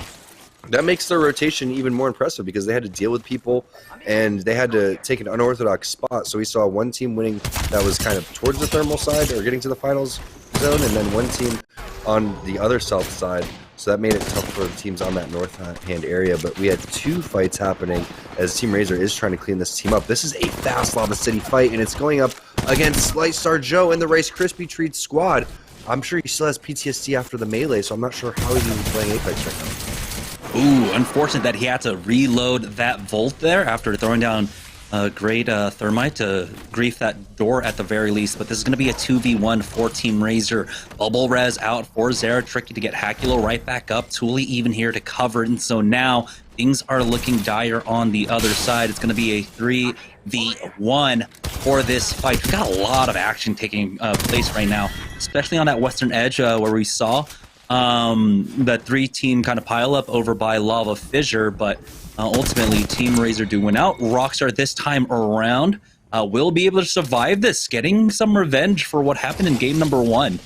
that makes their rotation even more impressive because they had to deal with people and they had to take an unorthodox spot. So we saw one team winning that was kind of towards the thermal side or getting to the finals zone, and then one team on the other south side. So that made it tough for the teams on that north hand area. But we had 2 fights happening as Team Razor is trying to clean this team up. This is a fast Lava City fight, and it's going up against Lightstar Joe and the Rice Krispie Treat squad. I'm sure he still has PTSD after the melee, so I'm not sure how he's even playing Apex right now. Ooh, unfortunate that he had to reload that Volt there after throwing down a great Thermite to grief that door at the very least. But this is going to be a 2v1 for Team Razor. Bubble Res out for Zera. Tricky to get Hakulo right back up. Thule even here to cover. And so now things are looking dire on the other side. It's going to be a 3v1 for this fight. We've got a lot of action taking place right now, especially on that western edge where we saw that 3-team kind of pile up over by Lava Fissure, but ultimately Team Razor do win out. Rockstar this time around will be able to survive this, getting some revenge for what happened in game number 1.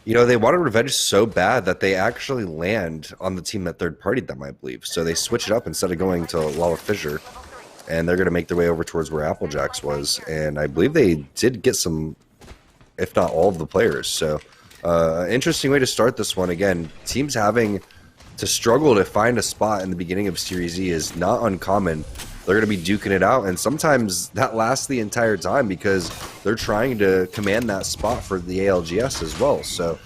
You know, they wanted revenge so bad that they actually land on the team that third-partied them, I believe. So they switch it up instead of going to Lava Fissure, and they're going to make their way over towards where Applejacks was. And I believe they did get some, if not all of the players. So interesting way to start this one. Again, teams having to struggle to find a spot in the beginning of Series E is not uncommon. They're going to be duking it out, and sometimes that lasts the entire time because they're trying to command that spot for the ALGS as well. So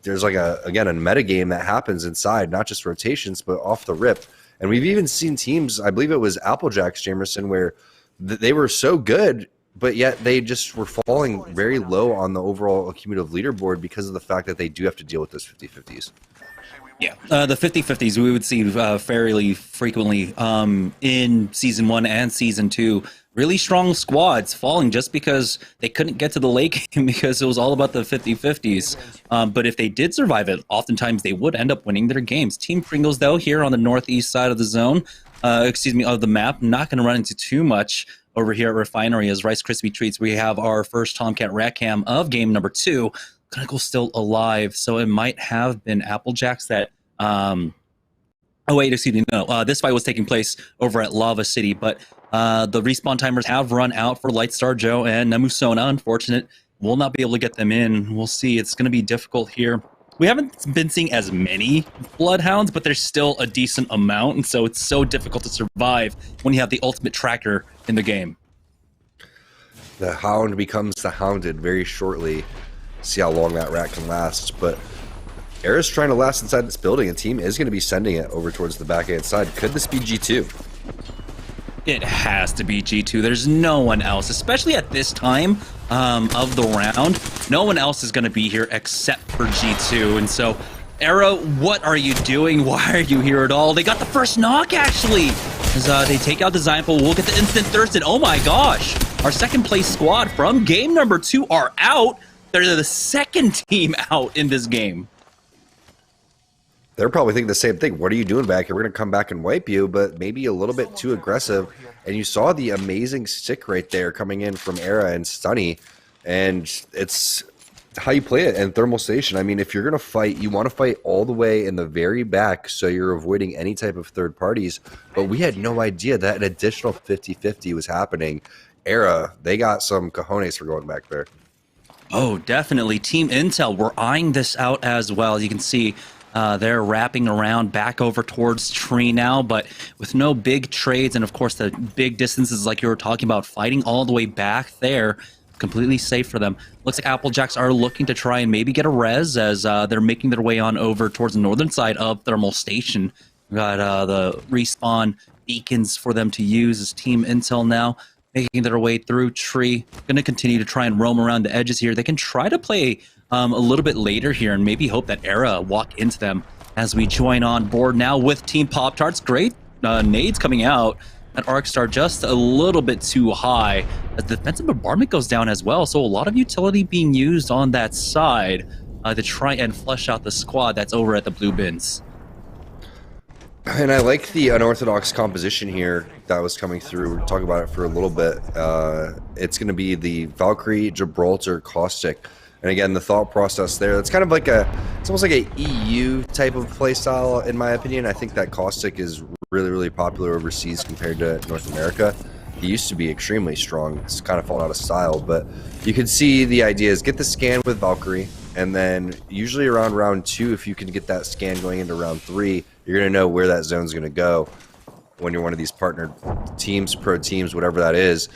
there's like again a metagame that happens inside, not just rotations, but off the rip. And we've even seen teams, I believe it was Applejacks, Jamerson, where they were so good, but yet they just were falling very low on the overall cumulative leaderboard because of the fact that they do have to deal with those 50-50s. Yeah, the 50-50s we would see fairly frequently in Season 1 and Season 2. Really strong squads falling just because they couldn't get to the late game because it was all about the 50-50s. But if they did survive it, oftentimes they would end up winning their games. Team Pringles, though, here on the northeast side of the zone, of the map, not going to run into too much over here at Refinery as Rice Krispie Treats. We have our first Tomcat Ratcam of game number 2. Clinical still alive, so it might have been Applejacks that this fight was taking place over at Lava City, but the respawn timers have run out for Lightstar Joe and Nemusona. Unfortunate, we'll not be able to get them in. We'll see. It's going to be difficult here. We haven't been seeing as many Bloodhounds, but there's still a decent amount, and so it's so difficult to survive when you have the ultimate tracker in the game. The hound becomes the hounded very shortly. See how long that rat can last, but Era's trying to last inside this building, and team is going to be sending it over towards the back end side. Could this be G2? It has to be G2. There's no one else, especially at this time of the round. No one else is going to be here except for G2, and so Era, what are you doing? Why are you here at all? They got the first knock, actually, as they take out Design Pool. We'll get the instant Thurston. Oh my gosh, our second place squad from game number 2 are out. They're the second team out in this game. They're probably thinking the same thing. What are you doing back here? We're going to come back and wipe you, but maybe a little bit too aggressive. And you saw the amazing stick right there coming in from Era and Stunny. And it's how you play it in Thermal Station. I mean, if you're going to fight, you want to fight all the way in the very back so you're avoiding any type of third parties. But we had no idea that an additional 50-50 was happening. Era, they got some cojones for going back there. Oh, definitely. Team Intel, we're eyeing this out as well. You can see they're wrapping around back over towards Tree now, but with no big trades and, of course, the big distances like you were talking about, fighting all the way back there, completely safe for them. Looks like Applejacks are looking to try and maybe get a res as they're making their way on over towards the northern side of Thermal Station. We got the respawn beacons for them to use as Team Intel now, making their way through Tree. Going to continue to try and roam around the edges here. They can try to play a little bit later here and maybe hope that Era walk into them as we join on board now with Team Pop-Tarts. Great nades coming out at Arcstar, just a little bit too high as the defensive bombardment goes down as well. So a lot of utility being used on that side to try and flush out the squad that's over at the blue bins. And I like the unorthodox composition here that was coming through. We'll talk about it for a little bit. It's going to be the Valkyrie, Gibraltar, Caustic. And again, the thought process there, it's kind of like it's almost like a EU type of playstyle, in my opinion. I think that Caustic is really, really popular overseas compared to North America. He used to be extremely strong. It's kind of fallen out of style, but you can see the idea is get the scan with Valkyrie, and then usually around round 2, if you can get that scan going into round 3, you're going to know where that zone's going to go. when you're one of these partnered teams, pro teams, whatever that is.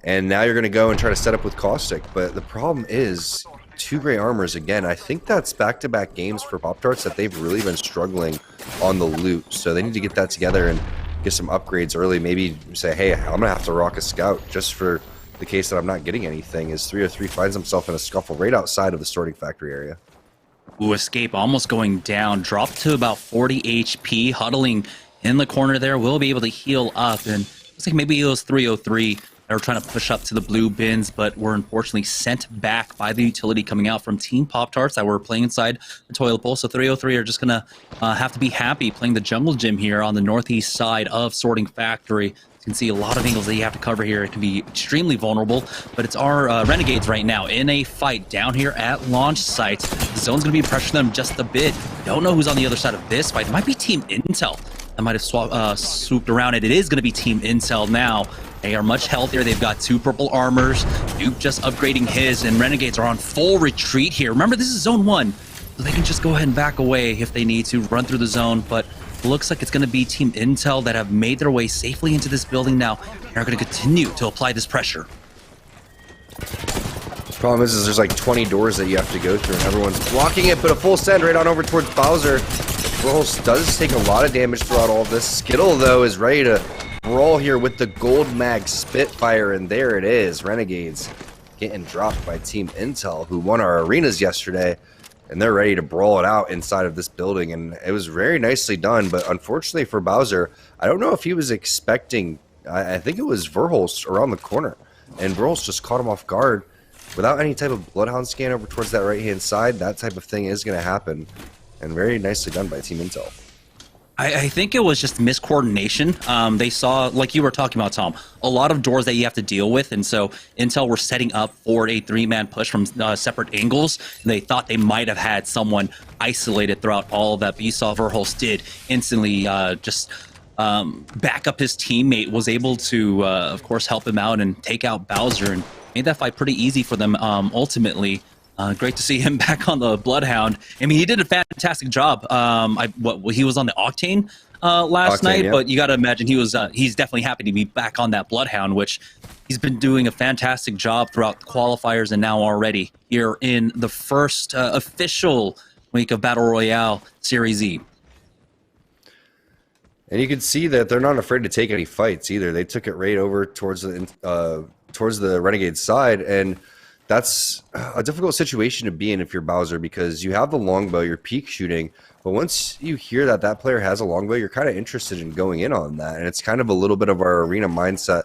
And now you're going to go and try to set up with Caustic. But the problem is 2 gray armors again. I think that's back-to-back games for Pop-Tarts that they've really been struggling on the loot. So they need to get that together and get some upgrades early. Maybe say, hey, I'm going to have to rock a scout just for the case that I'm not getting anything. As 303 finds himself in a scuffle right outside of the sorting factory area. Ooh, Escape almost going down. Dropped to about 40 HP. Huddling in the corner there. Will be able to heal up. And looks like maybe it was 303 that were trying to push up to the blue bins, but were unfortunately sent back by the utility coming out from Team Pop-Tarts that were playing inside the toilet bowl. So 303 are just going to have to be happy playing the jungle gym here on the northeast side of Sorting Factory. You can see a lot of angles that you have to cover here. It can be extremely vulnerable, but it's our Renegades right now in a fight down here at launch site. The zone's going to be pressuring them just a bit. Don't know who's on the other side of this fight. It might be Team Intel that might have swooped around it. It is going to be Team Intel now. They are much healthier. They've got 2 purple armors. Duke just upgrading his, and Renegades are on full retreat here. Remember, this is Zone 1, so they can just go ahead and back away if they need to, run through the zone, but looks like it's going to be Team Intel that have made their way safely into this building now and are going to continue to apply this pressure. The problem is there's like 20 doors that you have to go through, and everyone's blocking it, but a full send right on over towards Bowser. Rolls does take a lot of damage throughout all of this. Skittle, though, is ready to brawl here with the Gold Mag Spitfire, and there it is. Renegades getting dropped by Team Intel, who won our arenas yesterday, and they're ready to brawl it out inside of this building, and it was very nicely done, but unfortunately for Bowser, I don't know if he was expecting, I think it was Verholst around the corner, and Verholst just caught him off guard. Without any type of Bloodhound scan over towards that right-hand side, that type of thing is going to happen, and very nicely done by Team Intel. I think it was just miscoordination. They saw, like you were talking about, Tom, a lot of doors that you have to deal with, and so Intel were setting up for a 3-man push from separate angles, and they thought they might have had someone isolated throughout all of that, but you saw Verholst did instantly just back up his teammate, was able to, of course, help him out and take out Bowser, and made that fight pretty easy for them ultimately. Great to see him back on the Bloodhound. I mean, he did a fantastic job. He was on the Octane last night, yeah. But you got to imagine he's definitely happy to be back on that Bloodhound, which he's been doing a fantastic job throughout the qualifiers and now already here in the first official week of Battle Royale Series E. And you can see that they're not afraid to take any fights either. They took it right over towards the Renegade side, and that's a difficult situation to be in if you're Bowser, because you have the longbow, you're peek shooting, but once you hear that that player has a longbow, you're kind of interested in going in on that, and it's kind of a little bit of our arena mindset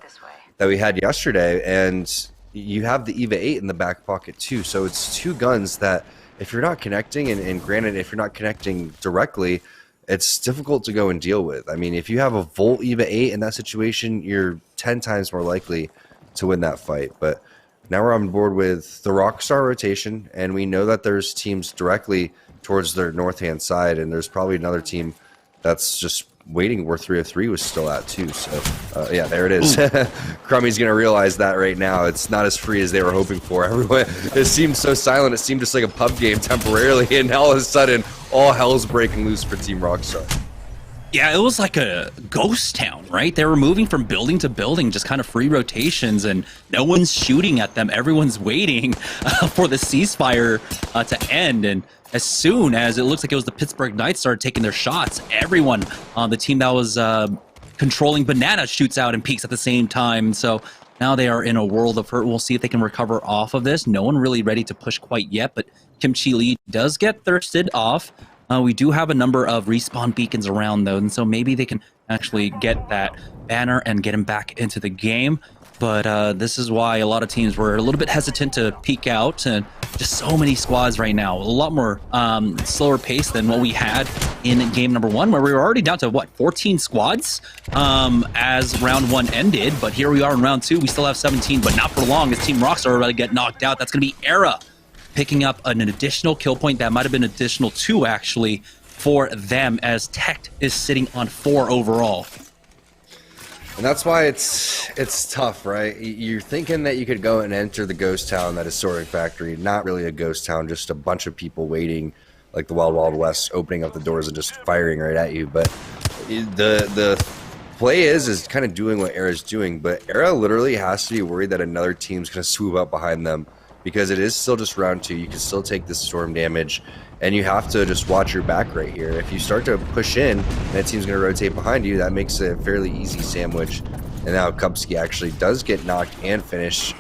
that we had yesterday, and you have the EVA 8 in the back pocket too, so it's 2 guns that if you're not connecting, and granted if you're not connecting directly, it's difficult to go and deal with. I mean, if you have a Volt EVA 8 in that situation, you're 10 times more likely to win that fight, but now we're on board with the Rockstar rotation, and we know that there's teams directly towards their north-hand side, and there's probably another team that's just waiting where 303 was still at, too. So, yeah, there it is. Crummy's going to realize that right now. It's not as free as they were hoping for. Everyone, it seemed so silent. It seemed just like a pub game temporarily, and all of a sudden, all hell's breaking loose for Team Rockstar. Yeah, it was like a ghost town, right? They were moving from building to building, just kind of free rotations, and no one's shooting at them. Everyone's waiting for the ceasefire to end. And as soon as it looks like it was the Pittsburgh Knights started taking their shots, everyone on the team that was controlling Banana shoots out and peeks at the same time. So now they are in a world of hurt. We'll see if they can recover off of this. No one really ready to push quite yet, but Kimchi Lee does get thirsted off. We do have a number of respawn beacons around, though, and so maybe they can actually get that banner and get him back into the game. But this is why a lot of teams were a little bit hesitant to peek out, and just so many squads right now. A lot more slower pace than what we had in game number 1, where we were already down to, 14 squads as round 1 ended. But here we are in round 2. We still have 17, but not for long as Team Rockstar are about to get knocked out. That's going to be Era picking up an additional kill point. That might have been additional 2 actually for them, as Tech is sitting on 4 overall. And that's why it's tough, right? You're thinking that you could go and enter the ghost town that is Sorting Factory. Not really a ghost town, just a bunch of people waiting, like the Wild Wild West, opening up the doors and just firing right at you. But the play is kind of doing what Era's doing, but Era literally has to be worried that another team's going to swoop up behind them because it is still just round 2. You can still take this storm damage, and you have to just watch your back right here. If you start to push in and that team's going to rotate behind you, that makes it a fairly easy sandwich. And now Kupski actually does get knocked and finished.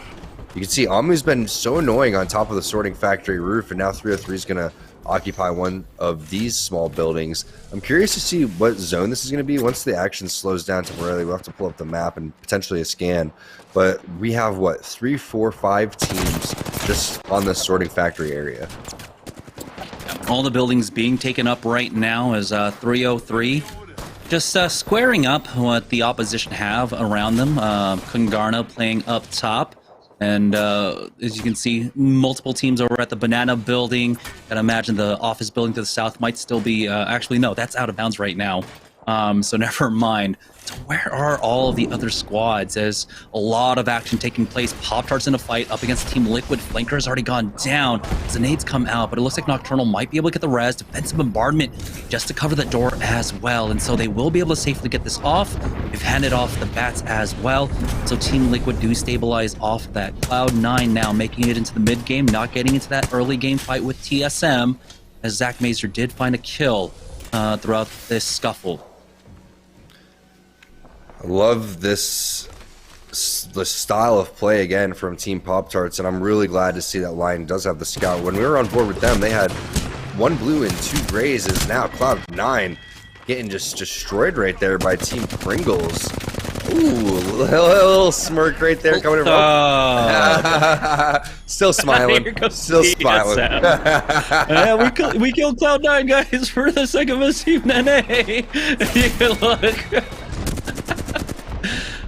You can see Amu's been so annoying on top of the sorting factory roof, and now 303 is going to occupy one of these small buildings. I'm curious to see what zone this is going to be. Once the action slows down temporarily, we'll have to pull up the map and potentially a scan. But we have, what, 3, 4, 5 teams just on the sorting factory area. All the buildings being taken up right now is 303. Just squaring up what the opposition have around them. Kungarna playing up top. And as you can see, multiple teams over at the Banana building. And imagine the office building to the south might still be... actually, no, that's out of bounds right now. So never mind. So where are all of the other squads? There's a lot of action taking place. Pop-Tart's in a fight up against Team Liquid. Flanker's already gone down. The nades come out, but it looks like Nocturnal might be able to get the res. Defensive bombardment just to cover the door as well. And so they will be able to safely get this off. They've handed off the bats as well. So Team Liquid do stabilize off that. Cloud9 now making it into the mid-game, not getting into that early game fight with TSM, as Zach Mazer did find a kill throughout this scuffle. I love the style of play again from Team Pop-Tarts, and I'm really glad to see that Lion does have the scout. When we were on board with them, they had 1 blue and 2 grays. Is now Cloud9 getting just destroyed right there by Team Pringles. Ooh, a little smirk right there coming in. Still smiling. Still smiling. Yeah, we killed Cloud9, guys, for the sake of us Team Nene. Look.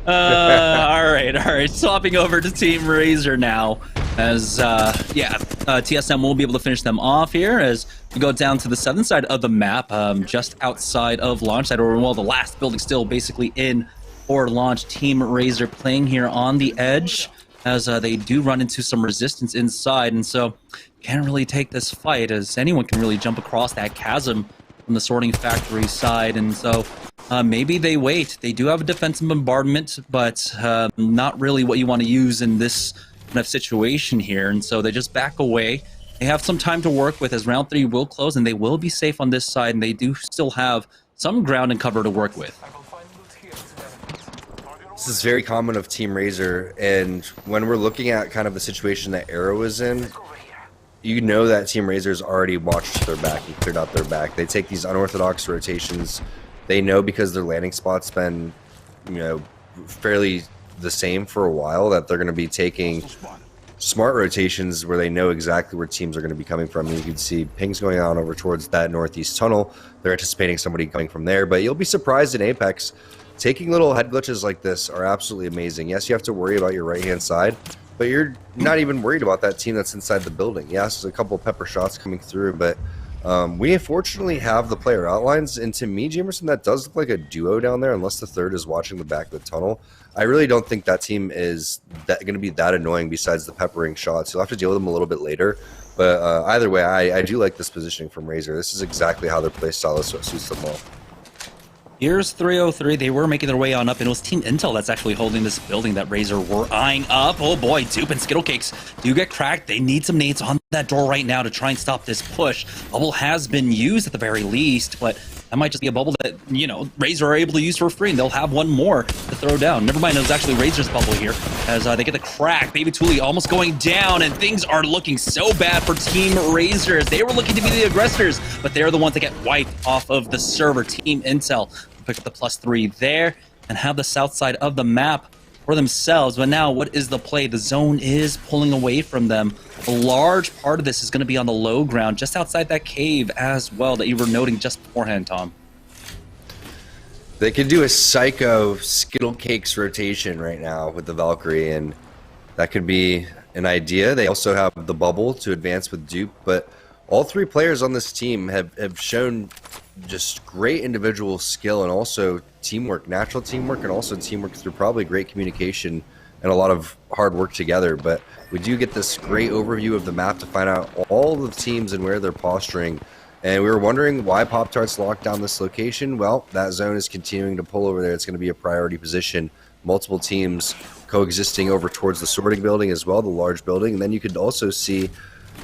All right. Swapping over to Team Razor now, as TSM will be able to finish them off here as we go down to the southern side of the map, just outside of launch site, or well, the last building still basically in for launch. Team Razor playing here on the edge as they do run into some resistance inside, and so can't really take this fight as anyone can really jump across that chasm from the sorting factory side, and so maybe they wait. They do have a defensive bombardment, but not really what you want to use in this kind of situation here. And so they just back away. They have some time to work with as round 3 will close, and they will be safe on this side, and they do still have some ground and cover to work with. This is very common of Team Razor, and when we're looking at kind of the situation that Arrow is in, you know that Team Razor's already watched their back and cleared out their back. They take these unorthodox rotations. They know because their landing spot's been, fairly the same for a while, that they're going to be taking smart rotations where they know exactly where teams are going to be coming from. And you can see pings going on over towards that northeast tunnel. They're anticipating somebody coming from there, but you'll be surprised in Apex. Taking little head glitches like this are absolutely amazing. Yes, you have to worry about your right-hand side, but you're not even worried about that team that's inside the building. Yes, there's a couple pepper shots coming through, but we unfortunately have the player outlines, and to me, Jamerson, that does look like a duo down there, unless the third is watching the back of the tunnel. I really don't think that team is going to be that annoying besides the peppering shots. You'll have to deal with them a little bit later, but either way, I do like this positioning from Razor. This is exactly how their play style is, so it suits them well. Here's 303. They were making their way on up, and it was Team Intel that's actually holding this building that Razor were eyeing up. Oh boy, Dupe and Skittle Cakes do get cracked. They need some nades on that door right now to try and stop this push. Bubble has been used at the very least, but that might just be a bubble that, Razor are able to use for free, and they'll have one more to throw down. Never mind, it was actually Razor's bubble here, as they get the crack. Baby Thule almost going down, and things are looking so bad for Team Razor. They were looking to be the aggressors, but they're the ones that get wiped off of the server. Team Intel pick up the +3 there and have the south side of the map for themselves. But now, what is the play? The zone is pulling away from them. A large part of this is going to be on the low ground, just outside that cave as well, that you were noting just beforehand, Tom. They could do a psycho Skittle Cakes rotation right now with the Valkyrie, and that could be an idea. They also have the bubble to advance with Dupe, but all 3 players on this team have shown just great individual skill and also teamwork, natural teamwork, and also teamwork through probably great communication and a lot of hard work together. But we do get this great overview of the map to find out all the teams and where they're posturing. And we were wondering why Pop-Tarts locked down this location. Well, that zone is continuing to pull over there. It's going to be a priority position. Multiple teams coexisting over towards the sorting building as well, the large building. And then you could also see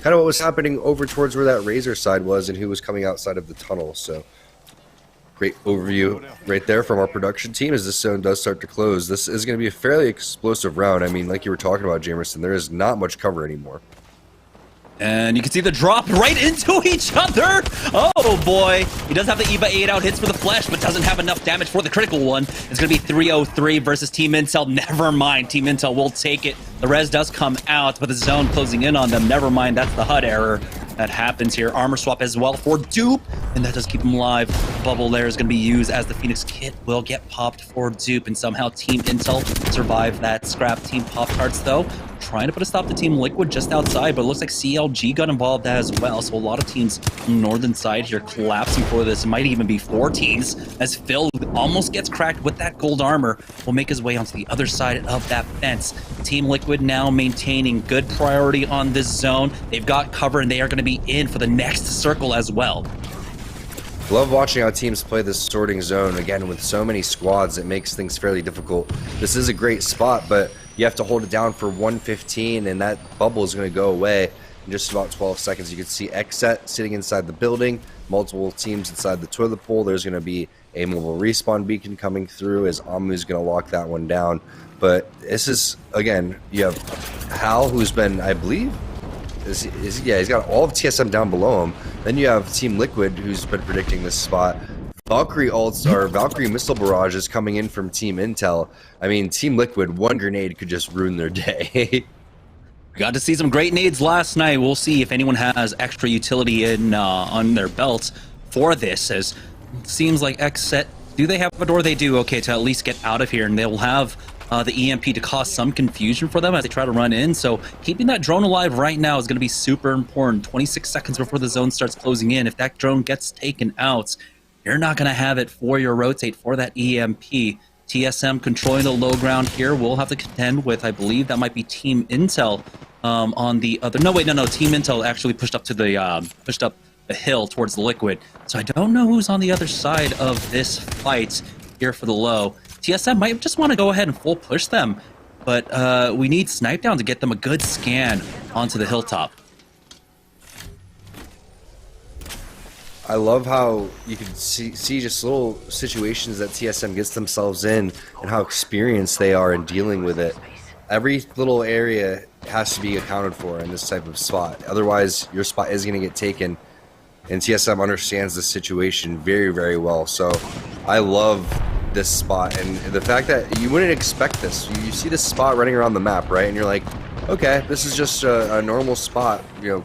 kind of what was happening over towards where that Razor side was and who was coming outside of the tunnel. So great overview right there from our production team as this zone does start to close. This is going to be a fairly explosive round. I mean, like you were talking about, Jamerson, there is not much cover anymore. And you can see the drop right into each other. Oh boy. He does have the EVA 8 out hits for the flesh, but doesn't have enough damage for the critical one. It's going to be 303 versus Team Intel. Never mind. Team Intel will take it. The res does come out, but the zone closing in on them. Never mind. That's the HUD error that happens here. Armor swap as well for Dupe, and that does keep him alive. Bubble there is going to be used as the Phoenix kit will get popped for Dupe, and somehow Team Intel survived that scrap. Team Pop-Tarts, though, trying to put a stop to Team Liquid just outside, but it looks like CLG got involved as well. So a lot of teams on the northern side here collapsing for this. It might even be 4 teams as Phil almost gets cracked with that gold armor. Will make his way onto the other side of that fence. Team Liquid now maintaining good priority on this zone. They've got cover and they are going to be in for the next circle as well. Love watching how teams play this sorting zone. Again, with so many squads, it makes things fairly difficult. This is a great spot, but you have to hold it down for 115, and that bubble is going to go away in just about 12 seconds. You can see Xset sitting inside the building, multiple teams inside the toilet bowl. There's going to be a mobile respawn beacon coming through as Amu's going to lock that one down. But this is, again, you have Hal, who's been, I believe, yeah, he's got all of TSM down below him. Then you have Team Liquid, who's been predicting this spot. Valkyrie ults, or Valkyrie missile barrages coming in from Team Intel. I mean, Team Liquid, one grenade could just ruin their day. We got to see some great nades last night. We'll see if anyone has extra utility in on their belts for this, as it seems like Xset, do they have a door? They do. Okay, to at least get out of here, and they'll have the EMP to cause some confusion for them as they try to run in. So keeping that drone alive right now is going to be super important. 26 seconds before the zone starts closing in. If that drone gets taken out, you're not going to have it for your rotate for that EMP. TSM controlling the low ground here. We'll have to contend with, I believe that might be Team Intel on the other. No, wait, no. Team Intel actually pushed up to the the hill towards the Liquid. So I don't know who's on the other side of this fight here for the low. TSM might just want to go ahead and full push them, but we need Snipe Down to get them a good scan onto the hilltop. I love how you can see just little situations that TSM gets themselves in and how experienced they are in dealing with it. Every little area has to be accounted for in this type of spot. Otherwise, your spot is going to get taken, and TSM understands the situation very, very well. So I love this spot, and the fact that you wouldn't expect this. You see this spot running around the map, right? And you're like, okay, this is just a normal spot, you know,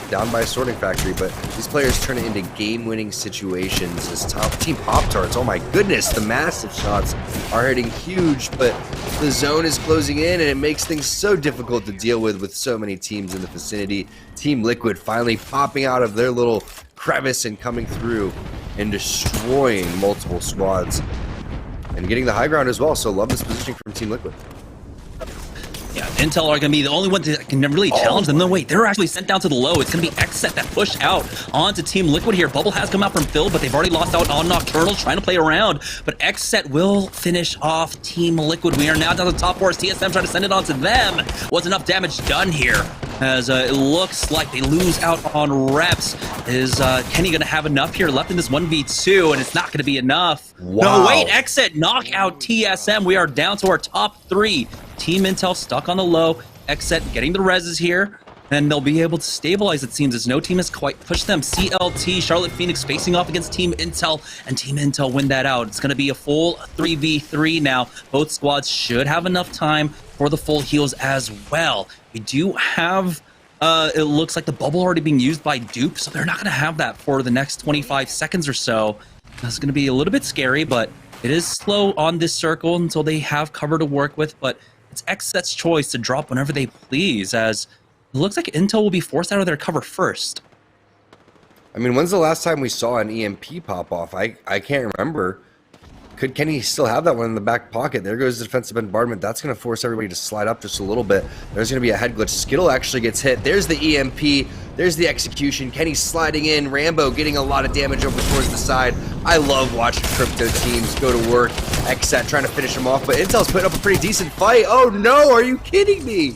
down by a sorting factory, but these players turn it into game-winning situations. This Team Pop-Tarts, oh my goodness, the massive shots are hitting huge, but the zone is closing in and it makes things so difficult to deal with so many teams in the vicinity. Team Liquid finally popping out of their little crevice and coming through and destroying multiple squads and getting the high ground as well, so love this positioning from Team Liquid. Yeah, Intel are going to be the only ones that can really challenge them. No, wait, they're actually sent down to the low. It's going to be Xset that push out onto Team Liquid here. Bubble has come out from Phil, but they've already lost out on Nocturnal, trying to play around. But Xset will finish off Team Liquid. We are now down to the top four as TSM trying to send it onto them. Was enough damage done here, as it looks like they lose out on reps. Is Kenny going to have enough here left in this 1v2, and it's not going to be enough. Wow. No, wait, Xset knock out TSM. We are down to our top three. Team Intel stuck on the low. Xset getting the reses here, and they'll be able to stabilize, it seems, as no team has quite pushed them. CLT, Charlotte Phoenix facing off against Team Intel, and Team Intel win that out. It's going to be a full 3v3 now. Both squads should have enough time for the full heals as well. We do have, it looks like the bubble already being used by Dupe, so they're not going to have that for the next 25 seconds or so. That's going to be a little bit scary, but it is slow on this circle until they have cover to work with, but it's Xset's choice to drop whenever they please, as it looks like Intel will be forced out of their cover first. I mean, when's the last time we saw an EMP pop off? I can't remember. Could Kenny still have that one in the back pocket? There goes the defensive bombardment. That's going to force everybody to slide up just a little bit. There's going to be a head glitch. Skittle actually gets hit. There's the EMP. There's the execution. Kenny sliding in. Rambo getting a lot of damage over towards the side. I love watching crypto teams go to work. Xset trying to finish him off, but Intel's putting up a pretty decent fight. Oh no, are you kidding me?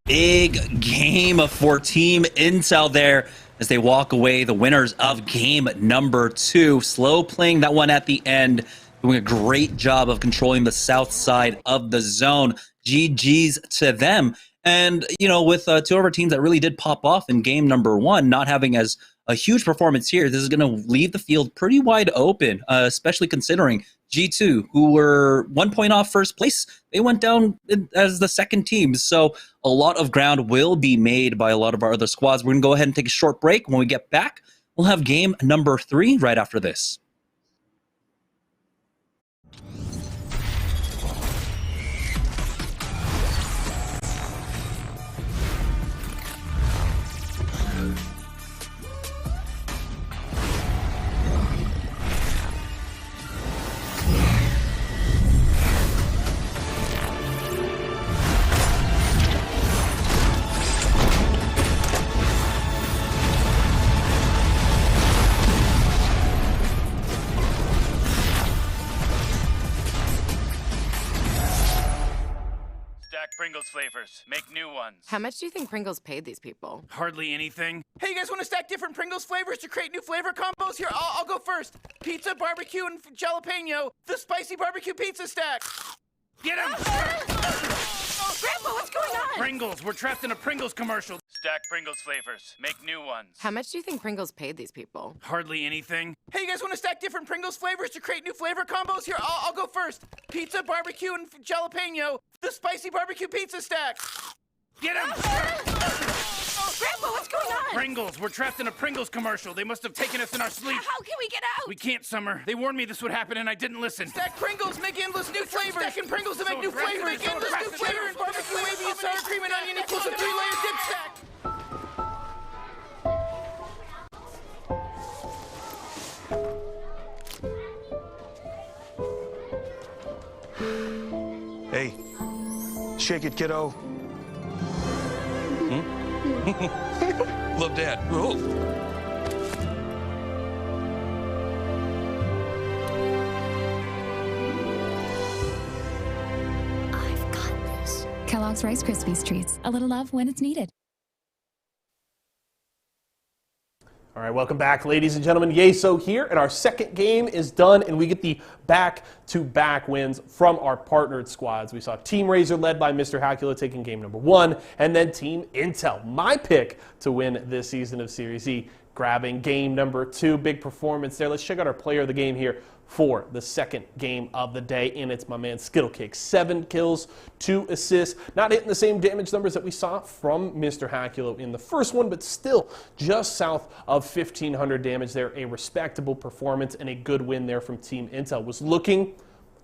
Big game for Team Intel there as they walk away the winners of game number 2. Slow playing that one at the end, doing a great job of controlling the south side of the zone. GG's to them. And, you know, with 2 of our teams that really did pop off in game number 1, not having as a huge performance here, this is going to leave the field pretty wide open, especially considering G2, who were 1 point off first place, they went down as the second team. So a lot of ground will be made by a lot of our other squads. We're going to go ahead and take a short break. When we get back, we'll have game number 3 right after this. Pringles flavors. Make new ones. How much do you think Pringles paid these people? Hardly anything. Hey, you guys want to stack different Pringles flavors to create new flavor combos? Here, I'll go first. Pizza, barbecue, and jalapeno. The spicy barbecue pizza stack. Get him! Grandpa, what's going on? Pringles. We're trapped in a Pringles commercial. Stack Pringles flavors. Make new ones. How much do you think Pringles paid these people? Hardly anything. Hey, you guys want to stack different Pringles flavors to create new flavor combos? Here, I'll go first. Pizza, barbecue, and jalapeno. The spicy barbecue pizza stack. Get him! Grandpa, what's going on? Pringles. We're trapped in a Pringles commercial. They must have taken us in our sleep. How can we get out? We can't, Summer. They warned me this would happen and I didn't listen. Stack Pringles, make endless new flavors. Stacking Pringles to make new flavors. Make endless new flavors. Barbecue, wavy, and sour cream and onion equals a 3-layer dip stack. Hey, shake it, kiddo. Love Dad. Oh. I've got this. Kellogg's Rice Krispies Treats. A little love when it's needed. All right, welcome back, ladies and gentlemen. Yeso here, and our second game is done, and we get the back-to-back wins from our partnered squads. We saw Team Razor led by Mr. Hacula taking game number 1, and then Team Intel, my pick to win this season of Series E, grabbing game number 2. Big performance there. Let's check out our player of the game here for the second game of the day, and it's my man Skittlecake. 7 kills, 2 assists. Not hitting the same damage numbers that we saw from Mr. Hacula in the first one, but still just south of 1,500 damage there. A respectable performance and a good win there from Team Intel. Was looking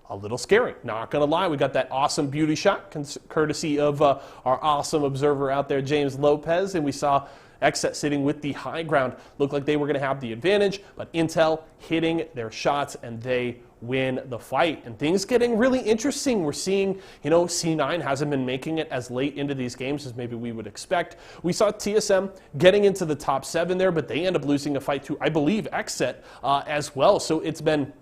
a little scary, not gonna lie. We got that awesome beauty shot, courtesy of our awesome observer out there, James Lopez, and we saw Xset sitting with the high ground. Looked like they were going to have the advantage, but Intel hitting their shots and they win the fight. And things getting really interesting. We're seeing, you know, C9 hasn't been making it as late into these games as maybe we would expect. We saw TSM getting into the top 7 there, but they end up losing a fight to, I believe, Xset as well. So it's been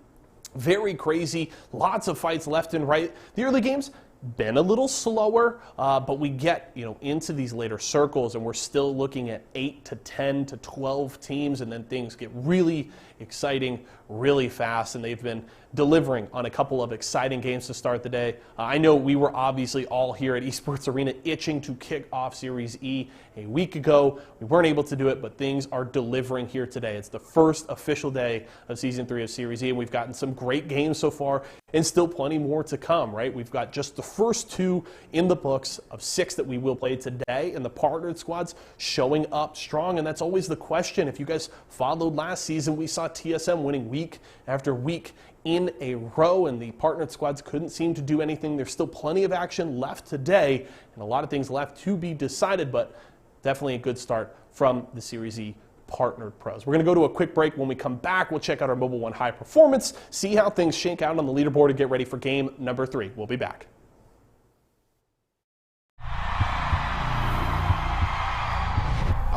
very crazy. Lots of fights left and right. The early games been a little slower, but we get, you know, into these later circles and we're still looking at 8 to 10 to 12 teams, and then things get really exciting really fast, and they've been delivering on a couple of exciting games to start the day. I know we were obviously all here at Esports Arena itching to kick off Series E a week ago. We weren't able to do it, but things are delivering here today. It's the first official day of Season 3 of Series E, and we've gotten some great games so far and still plenty more to come, right? We've got just the first 2 in the books of 6 that we will play today, and the partnered squads showing up strong, and that's always the question. If you guys followed last season, we saw TSM winning week after week in a row, and the partnered squads couldn't seem to do anything. There's still plenty of action left today and a lot of things left to be decided, but definitely a good start from the Series E partnered pros. We're going to go to a quick break. When we come back, we'll check out our Mobile One high performance, see how things shake out on the leaderboard, and get ready for game number 3. We'll be back.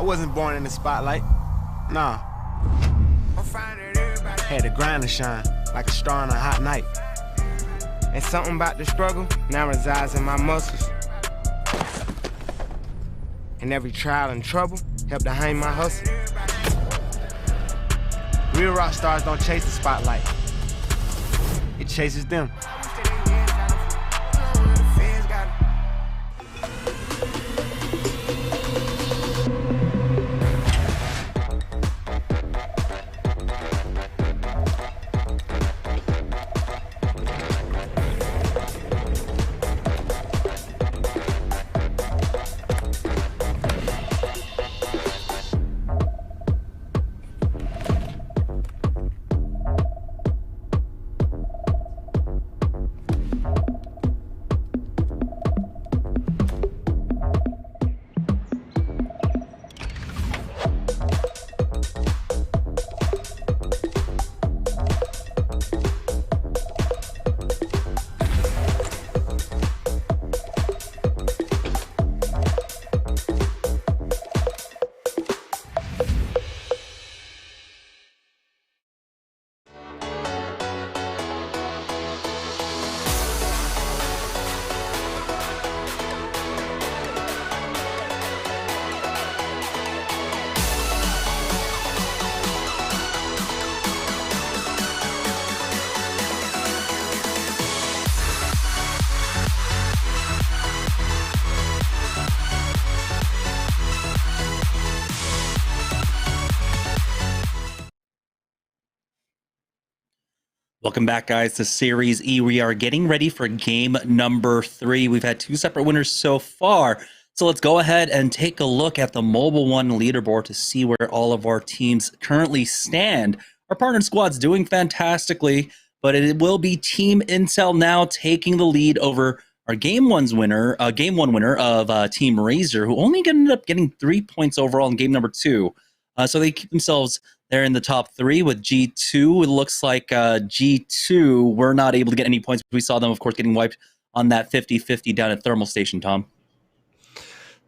I I wasn't born in the spotlight. Nah. Had to grind to shine, like a star on a hot night. And something about the struggle now resides in my muscles. And every trial and trouble helped to hang my hustle. Real rock stars don't chase the spotlight. It chases them. Welcome back, guys, to Series E. We are getting ready for game number 3. We've had 2 separate winners so far. So let's go ahead and take a look at the Mobile One leaderboard to see where all of our teams currently stand. Our partner squad's doing fantastically, but it will be Team Intel now taking the lead over our game 1 winner of Team Razor, who only ended up getting 3 points overall in game number 2. So they keep themselves there in the top 3 with G2. It looks like G2 were not able to get any points. We saw them, of course, getting wiped on that 50-50 down at Thermal Station, Tom.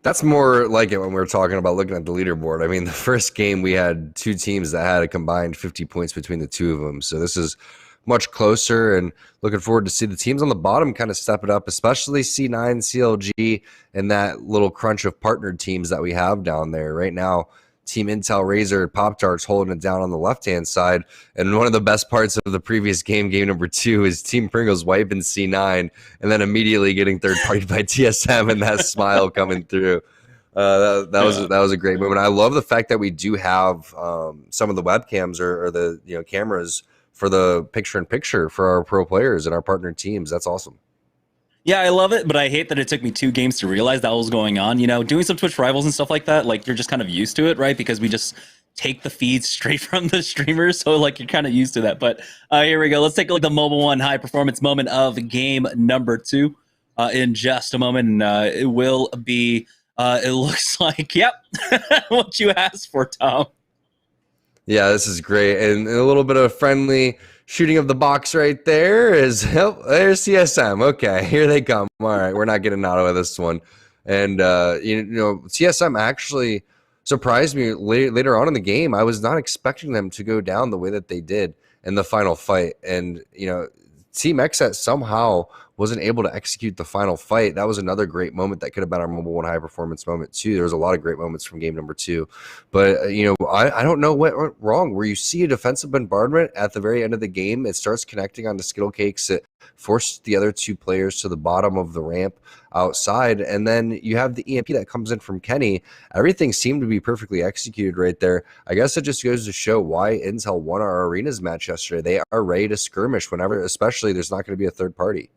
That's more like it when we were talking about looking at the leaderboard. I mean, the first game we had 2 teams that had a combined 50 points between the 2 of them. So this is much closer, and looking forward to see the teams on the bottom kind of step it up, especially C9, CLG, and that little crunch of partnered teams that we have down there right now. Team Intel, Razor, Pop-Tarts holding it down on the left-hand side. And one of the best parts of the previous game number 2, is Team Pringles wiping C9 and then immediately getting third-partied by TSM and that smile coming through. That was a great moment. I love the fact that we do have some of the webcams or the cameras for the picture-in-picture for our pro players and our partner teams. That's awesome. Yeah, I love it, but I hate that it took me 2 games to realize that was going on. You know, doing some Twitch rivals and stuff like that, like, you're just kind of used to it, right? Because we just take the feeds straight from the streamers, so, like, you're kind of used to that. But here we go. Let's take a look at the Mobile One high-performance moment of game number 2 in just a moment. And it will be, it looks like, yep, what you asked for, Tom. Yeah, this is great. And a little bit of friendly shooting of the box right there is, oh, there's CSM. Okay, here they come. All right, we're not getting out of this one. And, CSM actually surprised me later on in the game. I was not expecting them to go down the way that they did in the final fight. And, Team XSET somehow wasn't able to execute the final fight. That was another great moment that could have been our Mobile One high performance moment too. There was a lot of great moments from game number 2, but I don't know what went wrong. Where you see a defensive bombardment at the very end of the game, it starts connecting onto Skittle Cakes. It forced the other 2 players to the bottom of the ramp outside, and then you have the EMP that comes in from Kenny. Everything seemed to be perfectly executed right there. I guess it just goes to show why Intel won our arenas match yesterday. They are ready to skirmish whenever, especially there's not going to be a third party.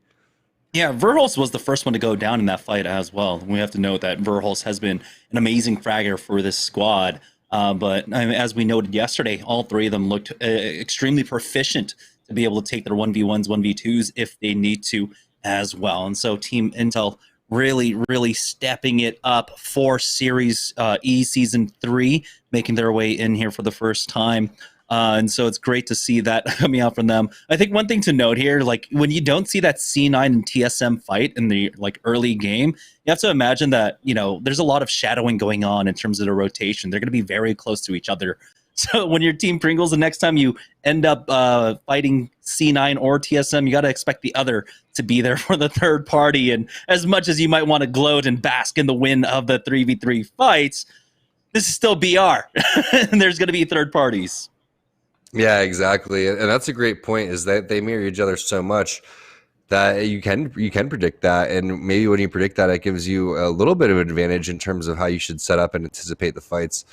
Yeah, Verholz was the first one to go down in that fight as well. We have to note that Verholz has been an amazing fragger for this squad. But as we noted yesterday, all 3 of them looked extremely proficient to be able to take their 1v1s, 1v2s if they need to as well. And so Team Intel really stepping it up for Series E Season 3, making their way in here for the first time. And so it's great to see that coming out from them. I think one thing to note here, like when you don't see that C9 and TSM fight in the like early game, you have to imagine that, you know, there's a lot of shadowing going on in terms of the rotation. They're going to be very close to each other. So when you're Team Pringles, the next time you end up fighting C9 or TSM, you got to expect the other to be there for the third party. And as much as you might want to gloat and bask in the win of the 3v3 fights, this is still BR. And there's going to be third parties. Yeah, exactly. And that's a great point, is that they mirror each other so much that you can predict that. And maybe when you predict that, it gives you a little bit of an advantage in terms of how you should set up and anticipate the fights.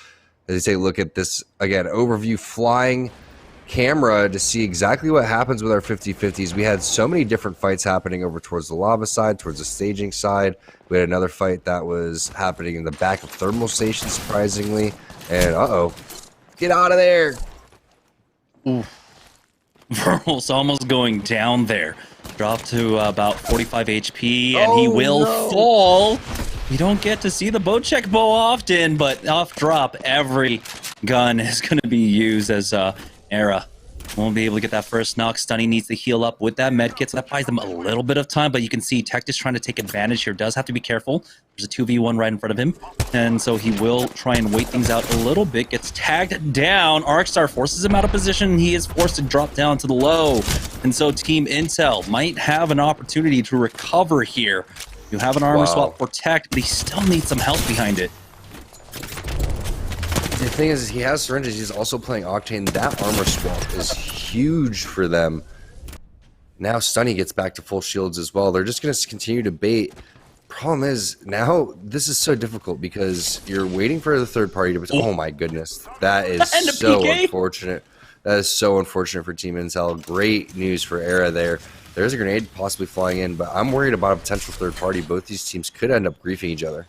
As you take a look at this, again, overview flying camera to see exactly what happens with our 50-50s. We had so many different fights happening over towards the lava side, towards the staging side. We had another fight that was happening in the back of thermal station, surprisingly. And uh-oh, get out of there. Ooh. Verl's almost going down there. Dropped to about 45 HP, and he will fall. You don't get to see the bow check bow often, but off drop, every gun is going to be used as Era. Won't be able to get that first knock. Stunny needs to heal up with that med kit, so that buys them a little bit of time, but you can see Tech is trying to take advantage here. Does have to be careful. There's a 2v1 right in front of him, and so he will try and wait things out a little bit. Gets tagged down. Arcstar forces him out of position. He is forced to drop down to the low, and so Team Intel might have an opportunity to recover here. You have an armor swap for Tech, but he still needs some help behind it. The thing is, he has syringes. He's also playing Octane. That armor swap is huge for them. Now Stunny gets back to full shields as well. They're just going to continue to bait. Problem is, now this is so difficult because you're waiting for the third party to... Oh my goodness. That is so unfortunate. That is so unfortunate for Team Intel. Great news for Era there. There's a grenade possibly flying in, but I'm worried about a potential third party. Both these teams could end up griefing each other.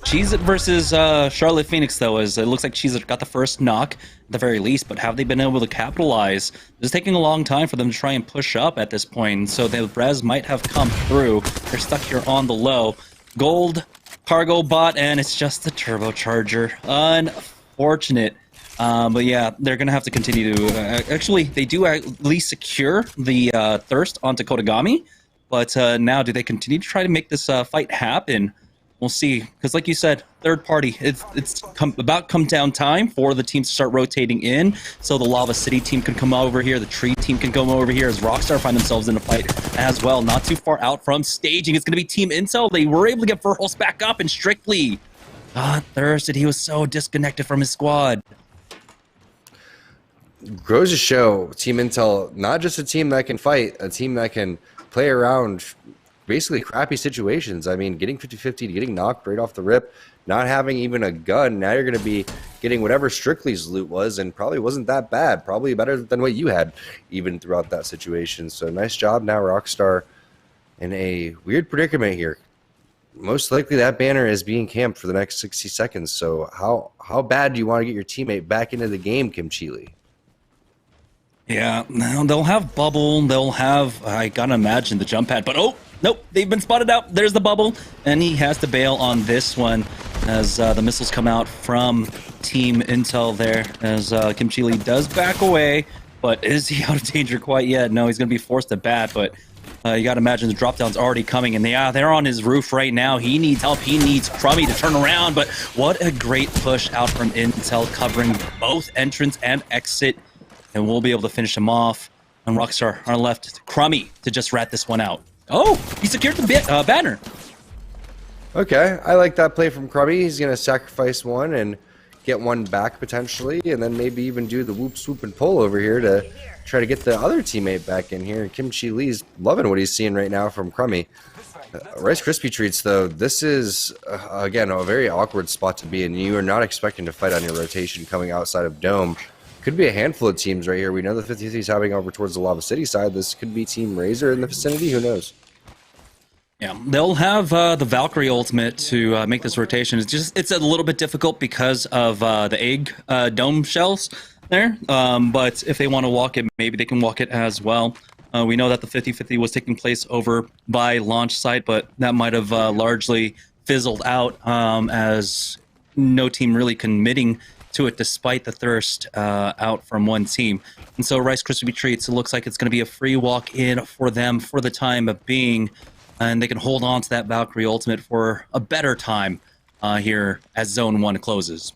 Cheez-It versus Charlotte Phoenix, though, is it looks like Cheez-It got the first knock at the very least, but have they been able to capitalize? It's taking a long time for them to try and push up at this point, so the res might have come through. They're stuck here on the low. Gold cargo bot, and it's just the turbocharger. Unfortunate. But yeah, they're going to have to continue to... actually, they do at least secure the thirst onto Kodagami, but now do they continue to try to make this fight happen? We'll see, because like you said, third party, it's about come down time for the teams to start rotating in, so the Lava City team can come over here, the Tree team can come over here, as Rockstar find themselves in a fight as well. Not too far out from staging, it's going to be Team Intel. They were able to get Verhulst back up, and Strictly thirsted. He was so disconnected from his squad. Grows to show Team Intel, not just a team that can fight, a team that can play around basically crappy situations. I mean, getting 50-50, getting knocked right off the rip, not having even a gun. Now you're going to be getting whatever Strictly's loot was, and probably wasn't that bad. Probably better than what you had even throughout that situation. So nice job now, Rockstar, in a weird predicament here. Most likely that banner is being camped for the next 60 seconds. So how bad do you want to get your teammate back into the game, Kim Chile? Yeah, they'll have bubble, they'll have, I gotta imagine, the jump pad, but oh, nope, they've been spotted out. There's the bubble, and he has to bail on this one as the missiles come out from Team Intel there, as Kim Chile does back away, but is he out of danger quite yet? No, he's gonna be forced to bat, but you gotta imagine the drop down's already coming, and they're on his roof right now. He needs help, he needs Crummy to turn around, but what a great push out from Intel, covering both entrance and exit. And we'll be able to finish him off. And Rockstar on our left, Crummy to just rat this one out. Oh, he secured the banner. Okay, I like that play from Crummy. He's going to sacrifice one and get one back potentially, and then maybe even do the whoop, swoop, and pull over here to try to get the other teammate back in here. Kim Chi Lee's loving what he's seeing right now from Crummy. Rice Krispie Treats, though, this is, again, a very awkward spot to be in. You are not expecting to fight on your rotation coming outside of Dome. Could be a handful of teams right here. We know the 50-50 is having over towards the Lava City side. This could be Team Razor in the vicinity. Who knows? Yeah, they'll have the Valkyrie ultimate to make this rotation. It's a little bit difficult because of the egg dome shells there. But if they want to walk it, maybe they can walk it as well. We know that the 50-50 was taking place over by launch site, but that might have largely fizzled out as no team really committing to it despite the thirst out from one team. And so Rice Krispie Treats, it looks like it's going to be a free walk in for them for the time of being. And they can hold on to that Valkyrie ultimate for a better time here as Zone 1 closes.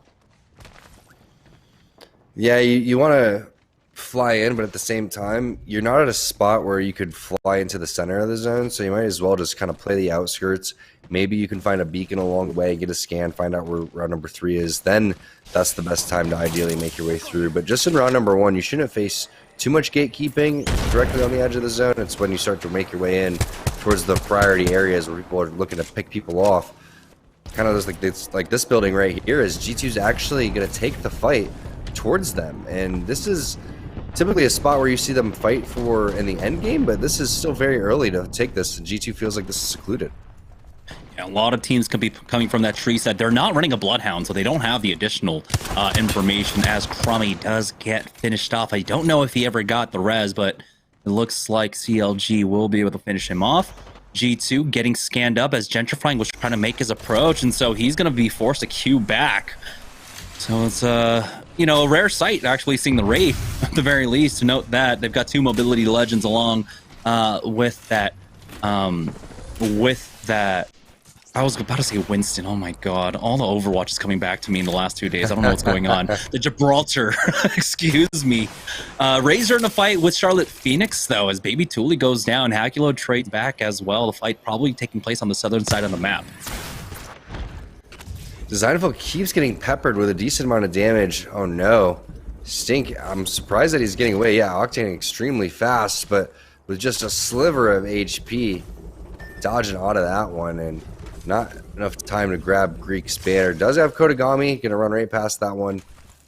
Yeah, you want to fly in, but at the same time, you're not at a spot where you could fly into the center of the zone, so you might as well just kind of play the outskirts. Maybe you can find a beacon along the way, get a scan, find out where round number 3 is. Then that's the best time to ideally make your way through. But just in round number 1, you shouldn't face too much gatekeeping directly on the edge of the zone. It's when you start to make your way in towards the priority areas where people are looking to pick people off. Kind of just like it's like this building right here is G2's actually going to take the fight towards them, and this is typically a spot where you see them fight for in the end game, but this is still very early to take this, and G2 feels like this is secluded. Yeah, a lot of teams could be coming from that tree set. They're not running a Bloodhound, so they don't have the additional information as Crummy does get finished off. I don't know if he ever got the res, but it looks like CLG will be able to finish him off. G2 getting scanned up as Gentrifying was trying to make his approach, and so he's going to be forced to queue back. So it's you know, a rare sight actually seeing the Wraith at the very least. To note that they've got 2 mobility legends along with that. I was about to say Winston. Oh my god, all the Overwatch is coming back to me in the last 2 days. I don't know what's going on. The Gibraltar, excuse me. Razor in a fight with Charlotte Phoenix though, as Baby Thule goes down. Hakulo trades back as well. The fight probably taking place on the southern side of the map. Designful keeps getting peppered with a decent amount of damage. Oh no. Stink, I'm surprised that he's getting away. Yeah, Octane extremely fast, but with just a sliver of HP, dodging out of that one, and not enough time to grab Greek's banner. Does have Kodagami, gonna run right past that one,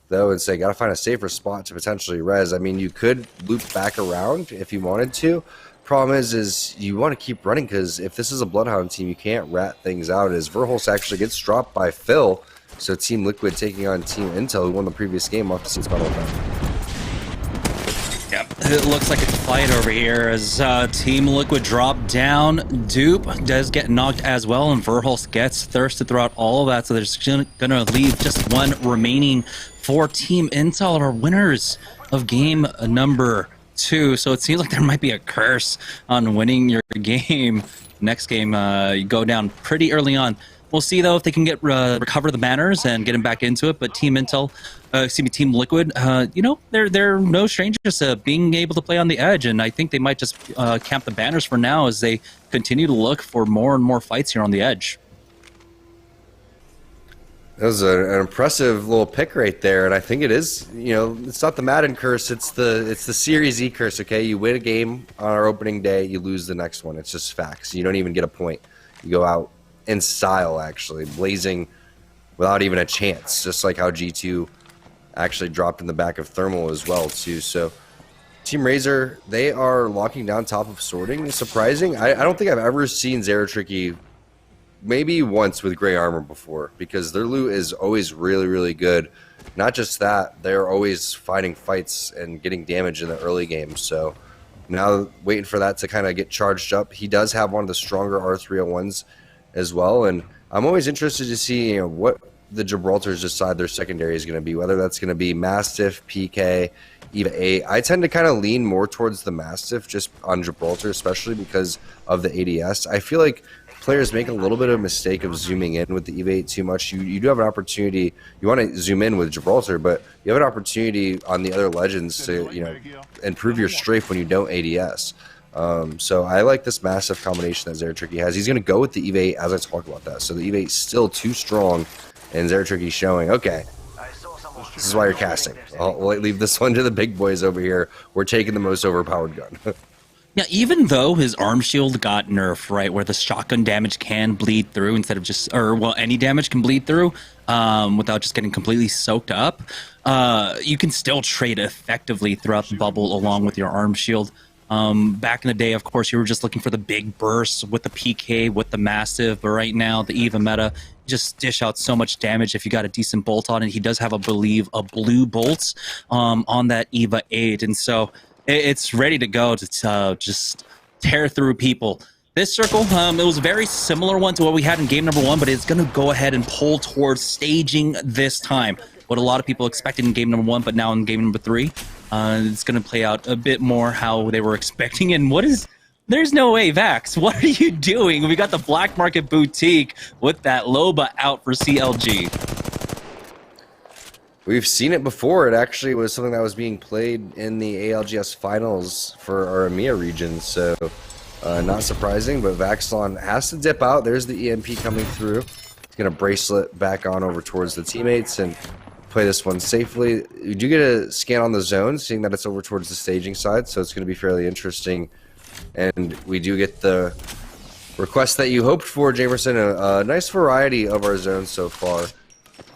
though, and say, gotta find a safer spot to potentially res. I mean, you could loop back around if you wanted to. Problem is you want to keep running, because if this is a Bloodhound team, you can't rat things out, as Verholst actually gets dropped by Phil, so Team Liquid taking on Team Intel, who won the previous game off the scenes battle event. Yep, it looks like it's a fight over here as Team Liquid drop down. Dupe does get knocked as well, and Verholst gets thirsted throughout all of that, so they're gonna leave just one remaining for Team Intel, our winners of game number 2. So it seems like there might be a curse on winning your game. Next game, you go down pretty early on. We'll see though if they can get recover the banners and get them back into it. But Team Intel, Team Liquid, you know, they're no strangers to being able to play on the edge, and I think they might just camp the banners for now as they continue to look for more and more fights here on the edge. That was an impressive little pick right there, and I think it is, you know, it's not the Madden curse, it's the Series E curse, okay? You win a game on our opening day, you lose the next one. It's just facts. You don't even get a point. You go out in style, actually, blazing without even a chance, just like how G2 actually dropped in the back of Thermal as well, too. So Team Razor, they are locking down top of sorting. It's surprising. I don't think I've ever seen Zeratricky maybe once with gray armor before, because their loot is always really, really good. Not just that, they're always fighting fights and getting damage in the early game. So now waiting for that to kind of get charged up. He does have one of the stronger R301s as well, and I'm always interested to see, you know, what the Gibraltars decide their secondary is going to be, whether that's going to be Mastiff, PK, EVA 8. I tend to kind of lean more towards the Mastiff just on Gibraltar, especially because of the ADS. I feel like players make a little bit of a mistake of zooming in with the EVA 8 too much. You do have an opportunity, you want to zoom in with Gibraltar, but you have an opportunity on the other legends to, you know, improve your strafe when you don't ADS. So I like this massive combination that Zeratricky has. He's going to go with the EVA 8 as I talk about that. So the EVA 8 is still too strong, and Zeratricky's showing, okay, this is why you're casting. We'll leave this one to the big boys over here. We're taking the most overpowered gun. Yeah, even though his arm shield got nerfed, right, where the shotgun damage can bleed through instead of just, or well, any damage can bleed through without just getting completely soaked up, you can still trade effectively throughout the bubble along with your arm shield. Back in the day, of course, you were just looking for the big bursts with the PK, with the Massive, but right now, the EVA meta, just dish out so much damage if you got a decent bolt on it. He does have, I believe, a blue bolt on that EVA 8, and so it's ready to go to just tear through people. This circle, it was a very similar one to what we had in game number 1, but it's going to go ahead and pull towards staging this time. what a lot of people expected in game number 1, but now in game number 3, it's going to play out a bit more how they were expecting. And there's no way, Vax. What are you doing? We got the Black Market Boutique with that Loba out for CLG. We've seen it before. It actually was something that was being played in the ALGS finals for our EMEA region, so not surprising, but Vaxlon has to dip out. There's the EMP coming through. He's going to bracelet back on over towards the teammates and play this one safely. You do get a scan on the zone, seeing that it's over towards the staging side, so it's going to be fairly interesting. And we do get the request that you hoped for, Jamerson, a nice variety of our zones so far.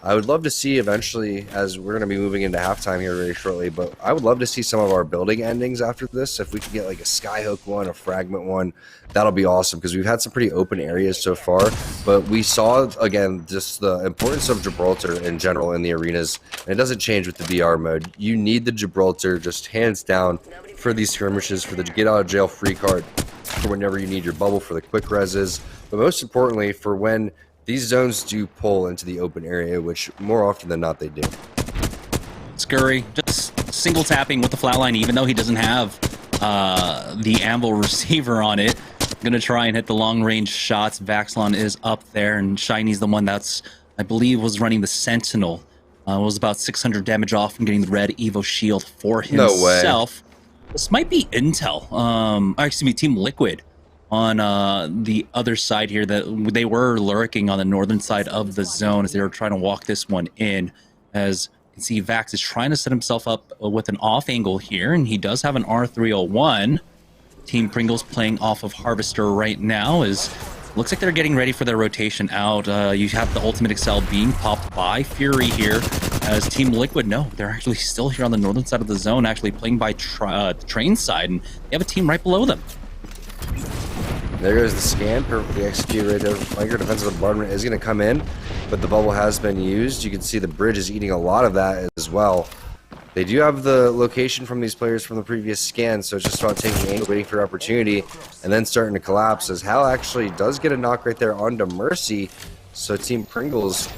I would love to see eventually, as we're going to be moving into halftime here very shortly, but I would love to see some of our building endings after this. If we could get like a skyhook one, a fragment one, that'll be awesome, because we've had some pretty open areas so far. But we saw, again, just the importance of Gibraltar in general in the arenas, and it doesn't change with the VR mode. You need the Gibraltar just hands down for these skirmishes, for the get out of jail free card, for whenever you need your bubble, for the quick reses, but most importantly for when these zones do pull into the open area, which more often than not they do. Scurry just single tapping with the flatline, even though he doesn't have the Anvil receiver on it. Gonna try and hit the long range shots. Vaxlon is up there, and Shiny's the one that's, I believe, was running the Sentinel. Was about 600 damage off from getting the red Evo shield for himself. No way. This might be Intel. Excuse me, Team Liquid on the other side here. That they were lurking on the northern side of the zone as they were trying to walk this one in. As you can see, Vax is trying to set himself up with an off angle here, and he does have an R301. Team Pringles playing off of Harvester right now. Looks like they're getting ready for their rotation out. You have the Ultimate Excel being popped by Fury here, as Team Liquid, no, they're actually still here on the northern side of the zone, actually playing by train side, and they have a team right below them. There goes the scan, perfectly executed right there. Flanker defensive bombardment is going to come in, but the bubble has been used. You can see the bridge is eating a lot of that as well. They do have the location from these players from the previous scan, so it's just about taking aim, waiting for opportunity, and then starting to collapse, as Hal actually does get a knock right there onto Mercy. So Team Pringles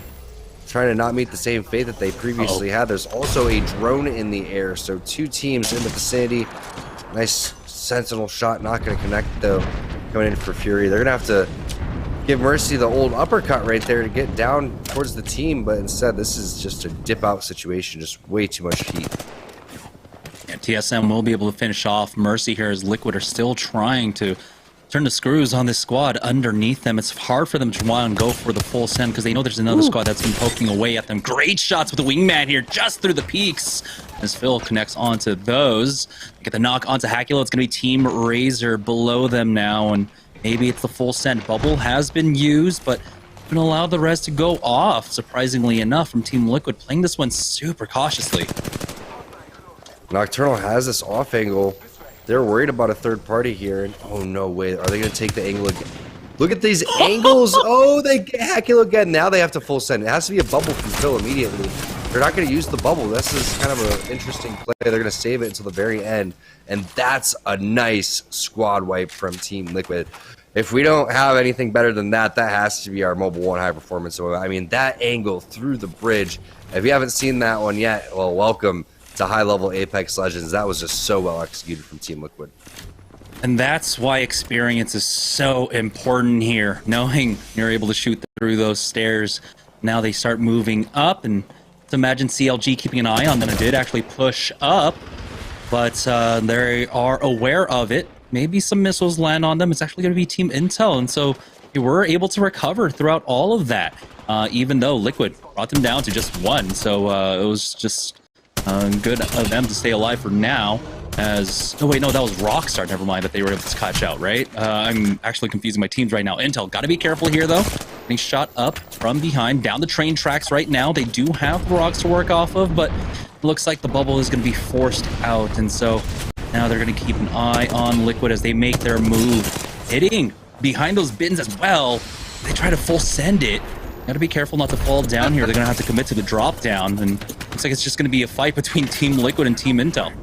trying to not meet the same fate that they previously had. There's also a drone in the air, so 2 teams in the vicinity. Nice Sentinel shot, not going to connect though, coming in for Fury. They're going to have to give Mercy the old uppercut right there to get down towards the team, but instead this is just a dip out situation, just way too much heat. Yeah, TSM will be able to finish off Mercy here, as Liquid are still trying to turn the screws on this squad underneath them. It's hard for them to want to go for the full send, because they know there's another squad that's been poking away at them. Great shots with the wingman here, just through the peaks, as Phil connects onto those. Get the knock onto Hakilo. It's going to be Team Razor below them now, and maybe it's the full send. Bubble has been used, but going to allow the rest to go off, surprisingly enough, from Team Liquid, playing this one super cautiously. Nocturnal has this off angle. They're worried about a third party here, and oh no way, are they going to take the angle again? Look at these angles. Oh, they get Hakilo again. Now they have to full send. It has to be a bubble from Phil immediately. They're not going to use the bubble. This is kind of an interesting play. They're going to save it until the very end, and that's a nice squad wipe from Team Liquid. If we don't have anything better than that, that has to be our Mobile 1 high performance. So, I mean, that angle through the bridge, if you haven't seen that one yet, well, welcome to high-level Apex Legends. That was just so well executed from Team Liquid. And that's why experience is so important here. Knowing you're able to shoot through those stairs. Now they start moving up, and let's imagine CLG keeping an eye on them. It did actually push up, but they are aware of it. Maybe some missiles land on them. It's actually going to be Team Intel, and so they were able to recover throughout all of that, even though Liquid brought them down to just 1. So it was just good of them to stay alive for now. As oh wait, no, that was Rockstar. Never mind, that they were able to catch out, right? I'm actually confusing my teams right now. Intel, got to be careful here though. Getting shot up from behind, down the train tracks right now. They do have the rocks to work off of, but it looks like the bubble is going to be forced out, and so now they're going to keep an eye on Liquid as they make their move, hitting behind those bins as well. They try to full send it. Got to be careful not to fall down here. They're going to have to commit to the drop down, and looks like it's just going to be a fight between Team Liquid and Team Intel.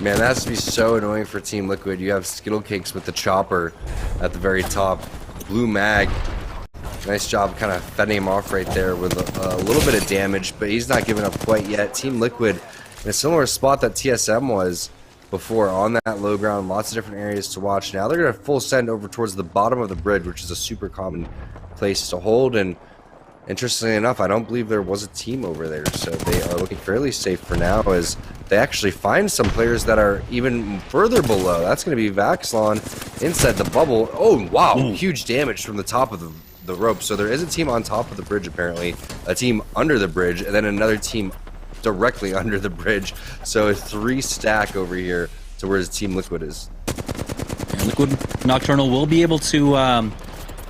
Man, that has to be so annoying for Team Liquid. You have Skittle Cakes with the chopper at the very top. Blue mag Nice job kind of fending him off right there with a little bit of damage, but he's not giving up quite yet. Team Liquid in a similar spot that TSM was before, on that low ground. Lots of different areas to watch. Now they're going to full send over towards the bottom of the bridge, which is a super common place to hold. And interestingly enough, I don't believe there was a team over there, so they are looking fairly safe for now as they actually find some players that are even further below. That's going to be Vaxlon inside the bubble. Oh, wow. Huge damage from the top of the rope. So there is a team on top of the bridge, apparently, a team under the bridge, and then another team directly under the bridge. So a 3-stack over here to where his Team Liquid is. And Liquid Nocturnal will be able to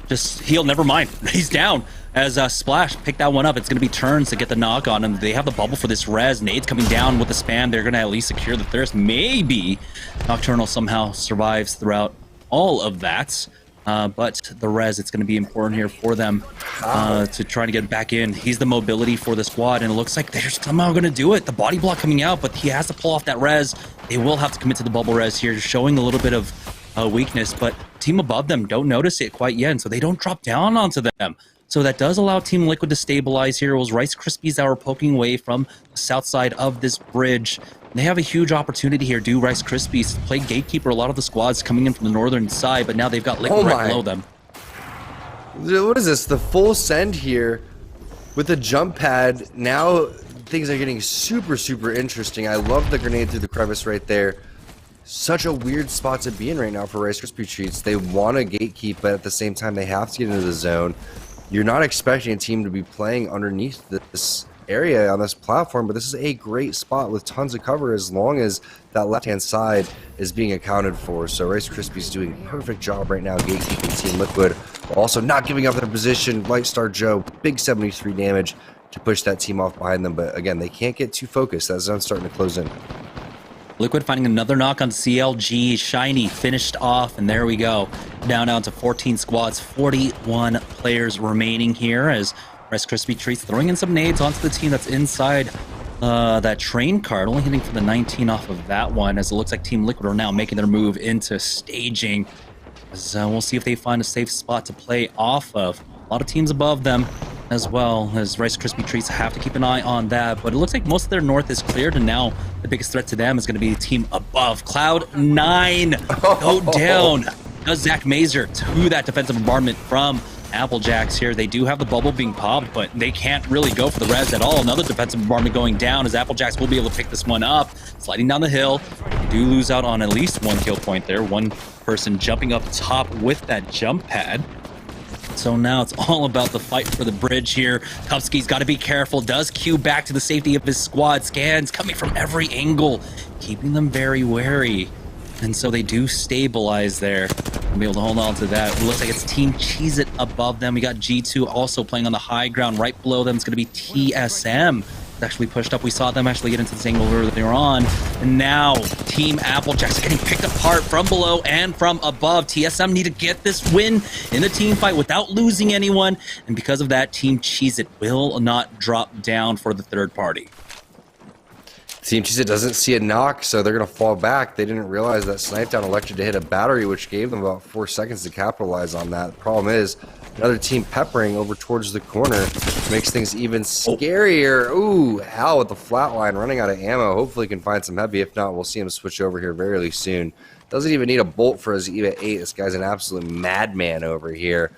just heal. Never mind. He's down. As Splash picked that one up, it's going to be turns to get the knock on him. They have the bubble for this res. Nade's coming down with the spam. They're going to at least secure the thirst. Maybe Nocturnal somehow survives throughout all of that. But the res, it's going to be important here for them to try to get back in. He's the mobility for the squad, and it looks like they're somehow going to do it. The body block coming out, but he has to pull off that res. They will have to commit to the bubble res here, showing a little bit of weakness, but team above them don't notice it quite yet, and so they don't drop down onto them. So that does allow Team Liquid to stabilize here. It was Rice Krispies that were poking away from the south side of this bridge. They have a huge opportunity here. Do Rice Krispies play gatekeeper? A lot of the squads coming in from the northern side, but now they've got Liquid right below them. What is this? The full send here with the jump pad. Now things are getting super, super interesting. I love the grenade through the crevice right there. Such a weird spot to be in right now for Rice Krispie Treats. They want to gatekeep, but at the same time, they have to get into the zone. You're not expecting a team to be playing underneath this area on this platform, but this is a great spot with tons of cover as long as that left-hand side is being accounted for. So Rice Krispies doing a perfect job right now gatekeeping Team Liquid, while also not giving up their position. Light Star Joe, big 73 damage to push that team off behind them, but again, they can't get too focused. That zone's starting to close in. Liquid finding another knock on CLG. Shiny finished off, and there we go. Down to 14 squads, 41 players remaining here as Rice Krispie Treats throwing in some nades onto the team that's inside that train card, only hitting for the 19 off of that one, as it looks like Team Liquid are now making their move into staging. As, we'll see if they find a safe spot to play off of. A lot of teams above them, as well as Rice Krispie Treats have to keep an eye on that, but it looks like most of their north is cleared, and now the biggest threat to them is going to be the team above. Cloud9 go down. Does Zach Mazer to that defensive bombardment from Applejacks here. They do have the bubble being popped, but they can't really go for the res at all. Another defensive bombardment going down as Applejacks will be able to pick this one up. Sliding down the hill. They do lose out on at least one kill point there. One person jumping up top with that jump pad. So now it's all about the fight for the bridge here. Kupski's got to be careful. Does Q back to the safety of his squad. Scans coming from every angle, keeping them very wary. And so they do stabilize there. I'll be able to hold on to that. It looks like it's Team Cheez-It above them. We got G2 also playing on the high ground. Right below them is going to be TSM. It's actually pushed up. We saw them actually get into this angle earlier on. And now Team Applejacks getting picked apart from below and from above. TSM need to get this win in the team fight without losing anyone. And because of that, Team Cheez-It will not drop down for the third party. Team Cheez-It doesn't see a knock, so they're going to fall back. They didn't realize that Snipe Down elected to hit a battery, which gave them about 4 seconds to capitalize on that. The problem is, another team peppering over towards the corner makes things even scarier. Ooh, Hal with the flatline running out of ammo. Hopefully can find some heavy. If not, we'll see him switch over here very soon. Doesn't even need a bolt for his EVA 8. This guy's an absolute madman over here.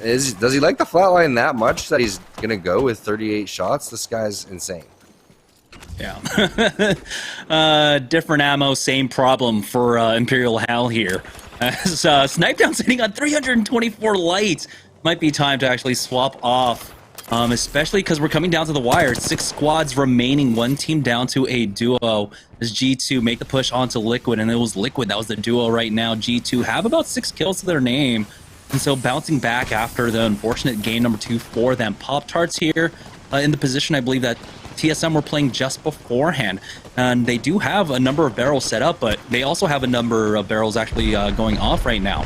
Does he like the flatline that much that he's going to go with 38 shots? This guy's insane. Yeah. Different ammo, same problem for Imperial Hal here. As Snipe Down sitting on 324 light. Might be time to actually swap off, especially because we're coming down to the wire. 6 squads remaining, 1 team down to a duo. As G2 make the push onto Liquid, and it was Liquid that was the duo right now. G2 have about 6 kills to their name, and so bouncing back after the unfortunate game number 2 for them. Pop-Tarts here in the position I believe that TSM were playing just beforehand, and they do have a number of barrels set up, but they also have a number of barrels actually going off right now.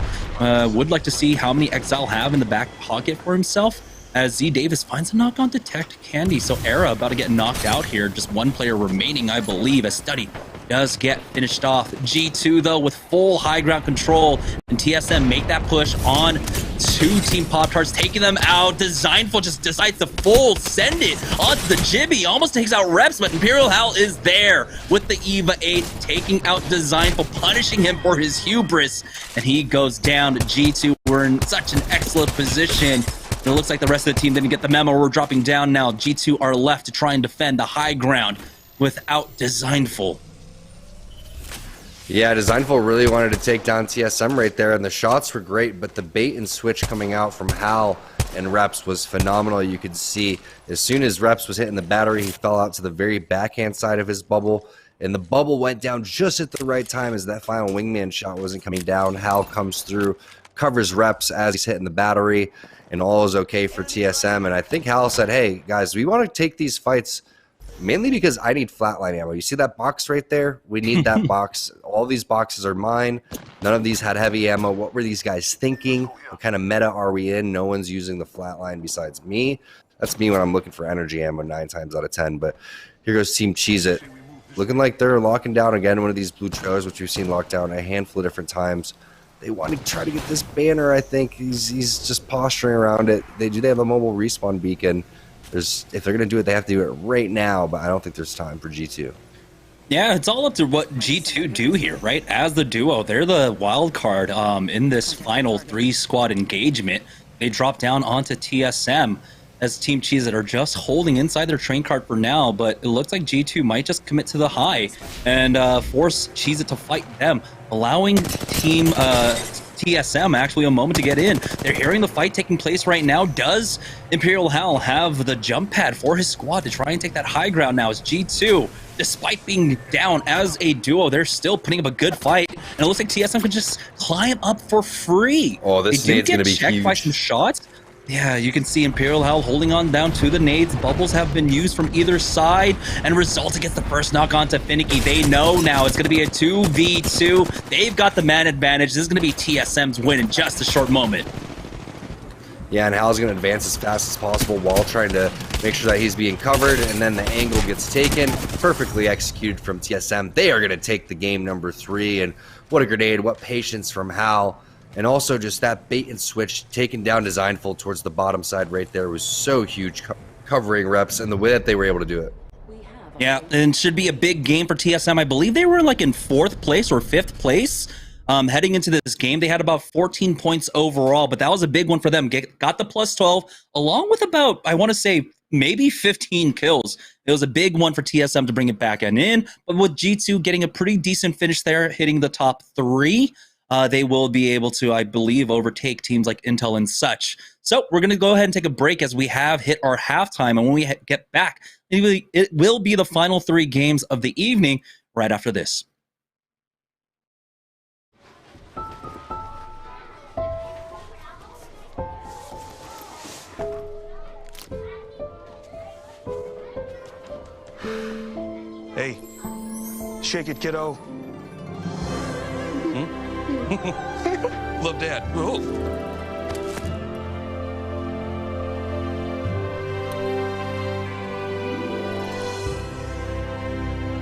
Would like to see how many Exile have in the back pocket for himself, as Z Davis finds a knock on Detect Candy. So Era about to get knocked out here. Just 1 player remaining, I believe, as Study does get finished off. G2 though with full high ground control, and TSM make that push on 2 Team Pop-Tarts, taking them out. Designful just decides to full send it onto the Jibby. Almost takes out Reps, but Imperial Hal is there with the EVA 8, taking out Designful, punishing him for his hubris. And he goes down to G2. We're in such an excellent position. It looks like the rest of the team didn't get the memo. We're dropping down now. G2 are left to try and defend the high ground without Designful. Yeah, Designful really wanted to take down TSM right there, and the shots were great, but the bait and switch coming out from Hal and Reps was phenomenal. You could see as soon as Reps was hitting the battery, he fell out to the very backhand side of his bubble, and the bubble went down just at the right time as that final wingman shot wasn't coming down. Hal comes through, covers Reps as he's hitting the battery, and all is okay for TSM. And I think Hal said, hey, guys, we want to take these fights mainly because I need flatline ammo. You see that box right there? We need that box. All these boxes are mine. None of these had heavy ammo. What were these guys thinking? What kind of meta are we in? No one's using the flatline besides me. That's me when I'm looking for energy ammo 9 times out of 10. But here goes Team Cheez-It. Looking like they're locking down again one of these blue trailers, which we've seen locked down a handful of different times. They want to try to get this banner, I think. He's just posturing around it. They have a mobile respawn beacon. If they're going to do it, they have to do it right now, but I don't think there's time for G2. Yeah, it's all up to what G2 do here, right? As the duo, they're the wild card in this final 3-squad engagement. They drop down onto TSM as Team Cheez-It are just holding inside their train card for now, but it looks like G2 might just commit to the high and force Cheez-It to fight them, allowing Team TSM actually a moment to get in. They're hearing the fight taking place right now. Does Imperial Hal have the jump pad for his squad to try and take that high ground now as G2, despite being down as a duo, they're still putting up a good fight, and it looks like TSM can just climb up for free. Oh, this nade's going to be huge. By some shots. Yeah, you can see Imperial Hal holding on down to the nades. Bubbles have been used from either side, and Result gets the first knock on to Finicky. They know now it's going to be a 2v2. They've got the man advantage. This is going to be TSM's win in just a short moment. Yeah, and Hal's going to advance as fast as possible while trying to make sure that he's being covered, and then the angle gets taken. Perfectly executed from TSM. They are going to take the game number 3, and what a grenade, what patience from Hal. And also just that bait and switch taking down Designful towards the bottom side right there was so huge, covering Reps and the way that they were able to do it. Yeah, and should be a big game for TSM. I believe they were like in 4th place or 5th place heading into this game. They had about 14 points overall, but that was a big one for them. Got the plus 12 along with about, I want to say, maybe 15 kills. It was a big one for TSM to bring it back and in, but with G2 getting a pretty decent finish there, hitting the top 3, they will be able to, I believe, overtake teams like Intel and such. So we're going to go ahead and take a break as we have hit our halftime. And when we get back, it will be the final 3 games of the evening right after this. Hey, shake it, kiddo. Love Dad. Oh.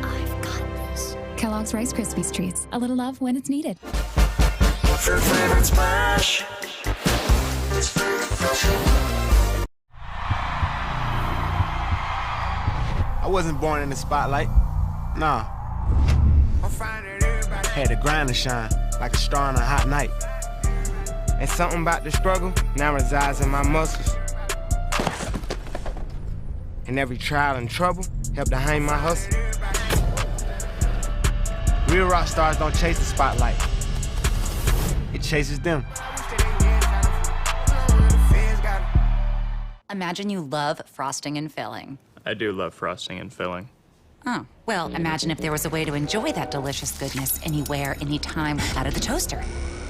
I've got this. Kellogg's Rice Krispies Treats. A little love when it's needed. Fruit flavored splash. I wasn't born in the spotlight. Nah. Had to grind to shine, like a star on a hot night. And something about the struggle now resides in my muscles. And every trial and trouble helped to hang my hustle. Real rock stars don't chase the spotlight. It chases them. Imagine you love frosting and filling. I do love frosting and filling. Oh, well, imagine if there was a way to enjoy that delicious goodness anywhere, anytime, out of the toaster,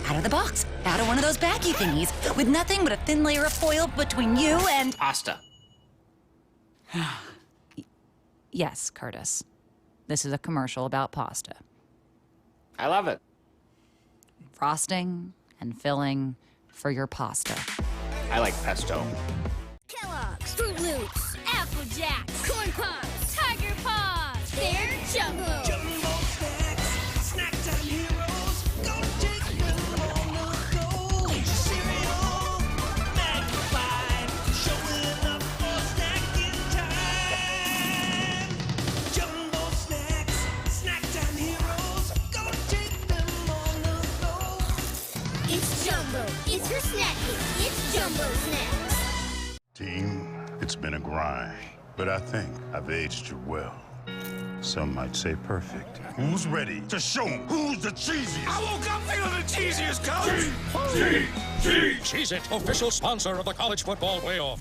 out of the box, out of one of those baggy thingies, with nothing but a thin layer of foil between you and... Pasta. Yes, Curtis. This is a commercial about pasta. I love it. Frosting and filling for your pasta. I like pesto. Kellogg's, Fruit Loops, Apple Jacks, Corn Pops, Tiger Paws, they're Jumbo. Jumbo snacks, snack time heroes. Don't take them on the go. Eat your cereal, Who's next? Team, it's been a grind, but I think I've aged you well. Some might say perfect. Who's ready to show 'em who's the cheesiest? I woke up feeling the cheesiest, coach. Cheez-It, official sponsor of the college football playoff.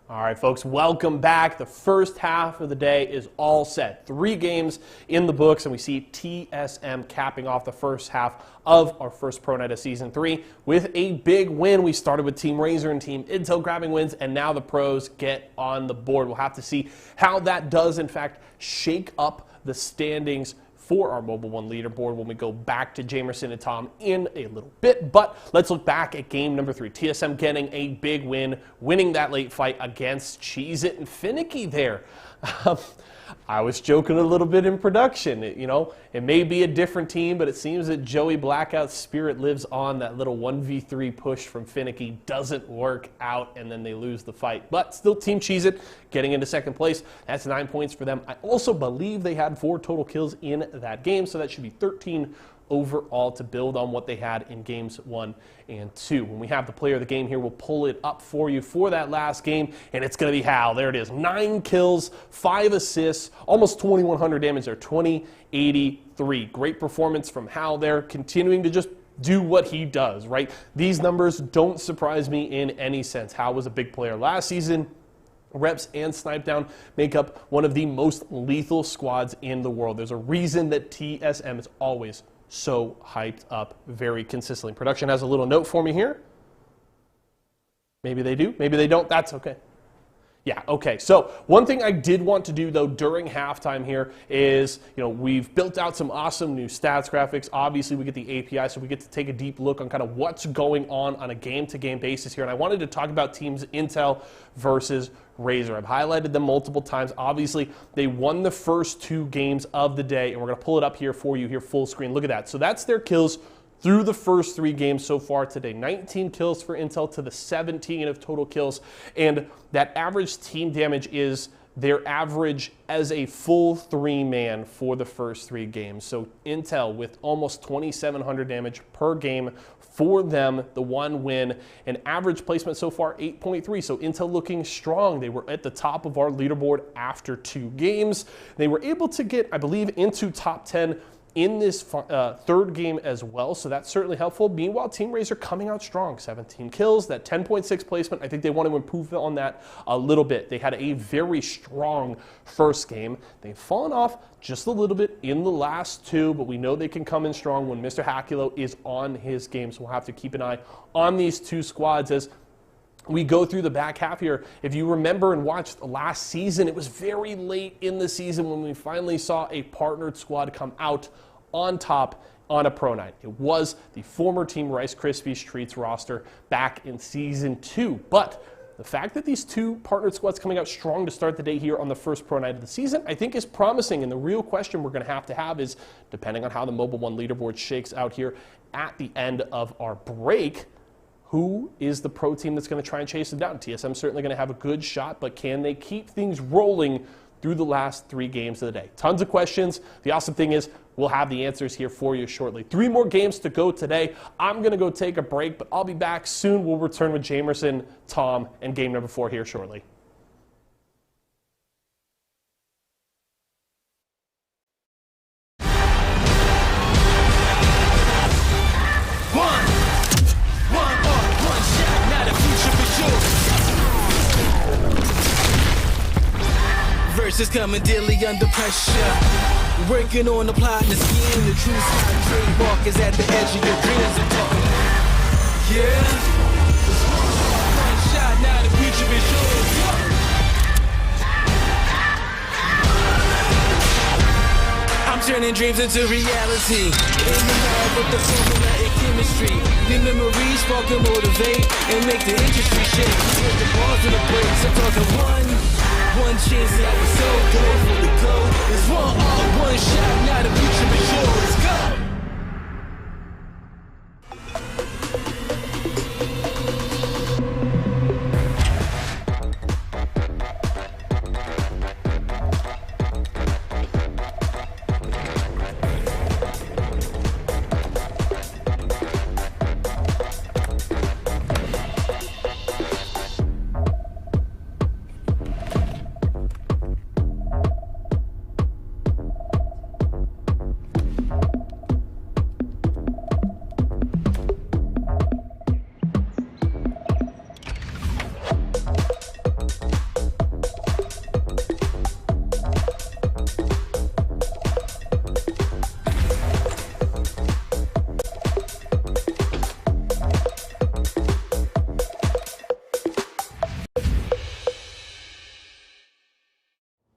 All right, folks, welcome back. The first half of the day is all set. 3 games in the books, and we see TSM capping off the first half of our first Pro Night of Season 3 with a big win. We started with Team Razor and Team Intel grabbing wins, and now the pros get on the board. We'll have to see how that does, in fact, shake up the standings for our Mobile One leaderboard when we go back to Jamerson and Tom in a little bit. But let's look back at game number 3. TSM getting a big win, winning that late fight against Cheez-It and Finicky there. I was joking a little bit in production. It may be a different team, but it seems that Joey Blackout's spirit lives on. That little 1v3 push from Finicky doesn't work out, and then they lose the fight. But still, Team Cheez-It getting into second place. That's 9 points for them. I also believe they had 4 total kills in that game, so that should be 13 overall to build on what they had in games 1 and 2. When we have the player of the game here, we'll pull it up for you for that last game, and it's going to be Hal. There it is. 9 kills, 5 assists, almost 2,100 damage there, 2083. Great performance from Hal there, continuing to just do what he does, right? These numbers don't surprise me in any sense. Hal was a big player last season. Reps and Snipe Down make up one of the most lethal squads in the world. There's a reason that TSM is always so hyped up very consistently. Production has a little note for me here. Maybe they do, maybe they don't. That's okay. Yeah, okay. So one thing I did want to do, though, during halftime here is, we've built out some awesome new stats graphics. Obviously, we get the API, so we get to take a deep look on kind of what's going on a game-to-game basis here. And I wanted to talk about teams Intel versus Razor. I've highlighted them multiple times. Obviously, they won the first 2 games of the day, and we're going to pull it up here for you here full screen. Look at that. So that's their kills through the first 3 games so far today. 19 kills for Intel to the 17 of total kills. And that average team damage is their average as a full 3-man for the first 3 games. So Intel with almost 2,700 damage per game for them, the 1 win. An average placement so far, 8.3. So Intel looking strong. They were at the top of our leaderboard after 2 games. They were able to get, I believe, into top 10 in this 3rd game as well, so that's certainly helpful. Meanwhile, Team Razor coming out strong, 17 kills, that 10.6 placement. I think they want to improve on that a little bit. They had a very strong first game. They've fallen off just a little bit in the last 2, but we know they can come in strong when Mr. Hakulo is on his game, so we'll have to keep an eye on these 2 squads as we go through the back half here. If you remember and watched last season, it was very late in the season when we finally saw a partnered squad come out on top on a Pro Night. It was the former Team Rice Krispies Treats roster back in Season 2. But the fact that these 2 partnered squads coming out strong to start the day here on the first Pro Night of the season, I think is promising. And the real question we're going to have is, depending on how the Mobile One leaderboard shakes out here at the end of our break, who is the pro team that's going to try and chase them down? TSM's certainly going to have a good shot, but can they keep things rolling through the last 3 games of the day? Tons of questions. The awesome thing is we'll have the answers here for you shortly. 3 more games to go today. I'm going to go take a break, but I'll be back soon. We'll return with Jamerson, Tom, and game number 4 here shortly. Versus coming daily under pressure. Working on the plot and the scheme. The true sign trademark is at the edge of your dreams. I'm talking. Yeah. One shot, now the future is yours. turning dreams into reality. In the lab with the formula and chemistry. The memories spark and motivate and make the industry shake. With the bars and the breaks, I'm talking one chance that was so good for the go. It's one shot, now the future is yours. Let's go.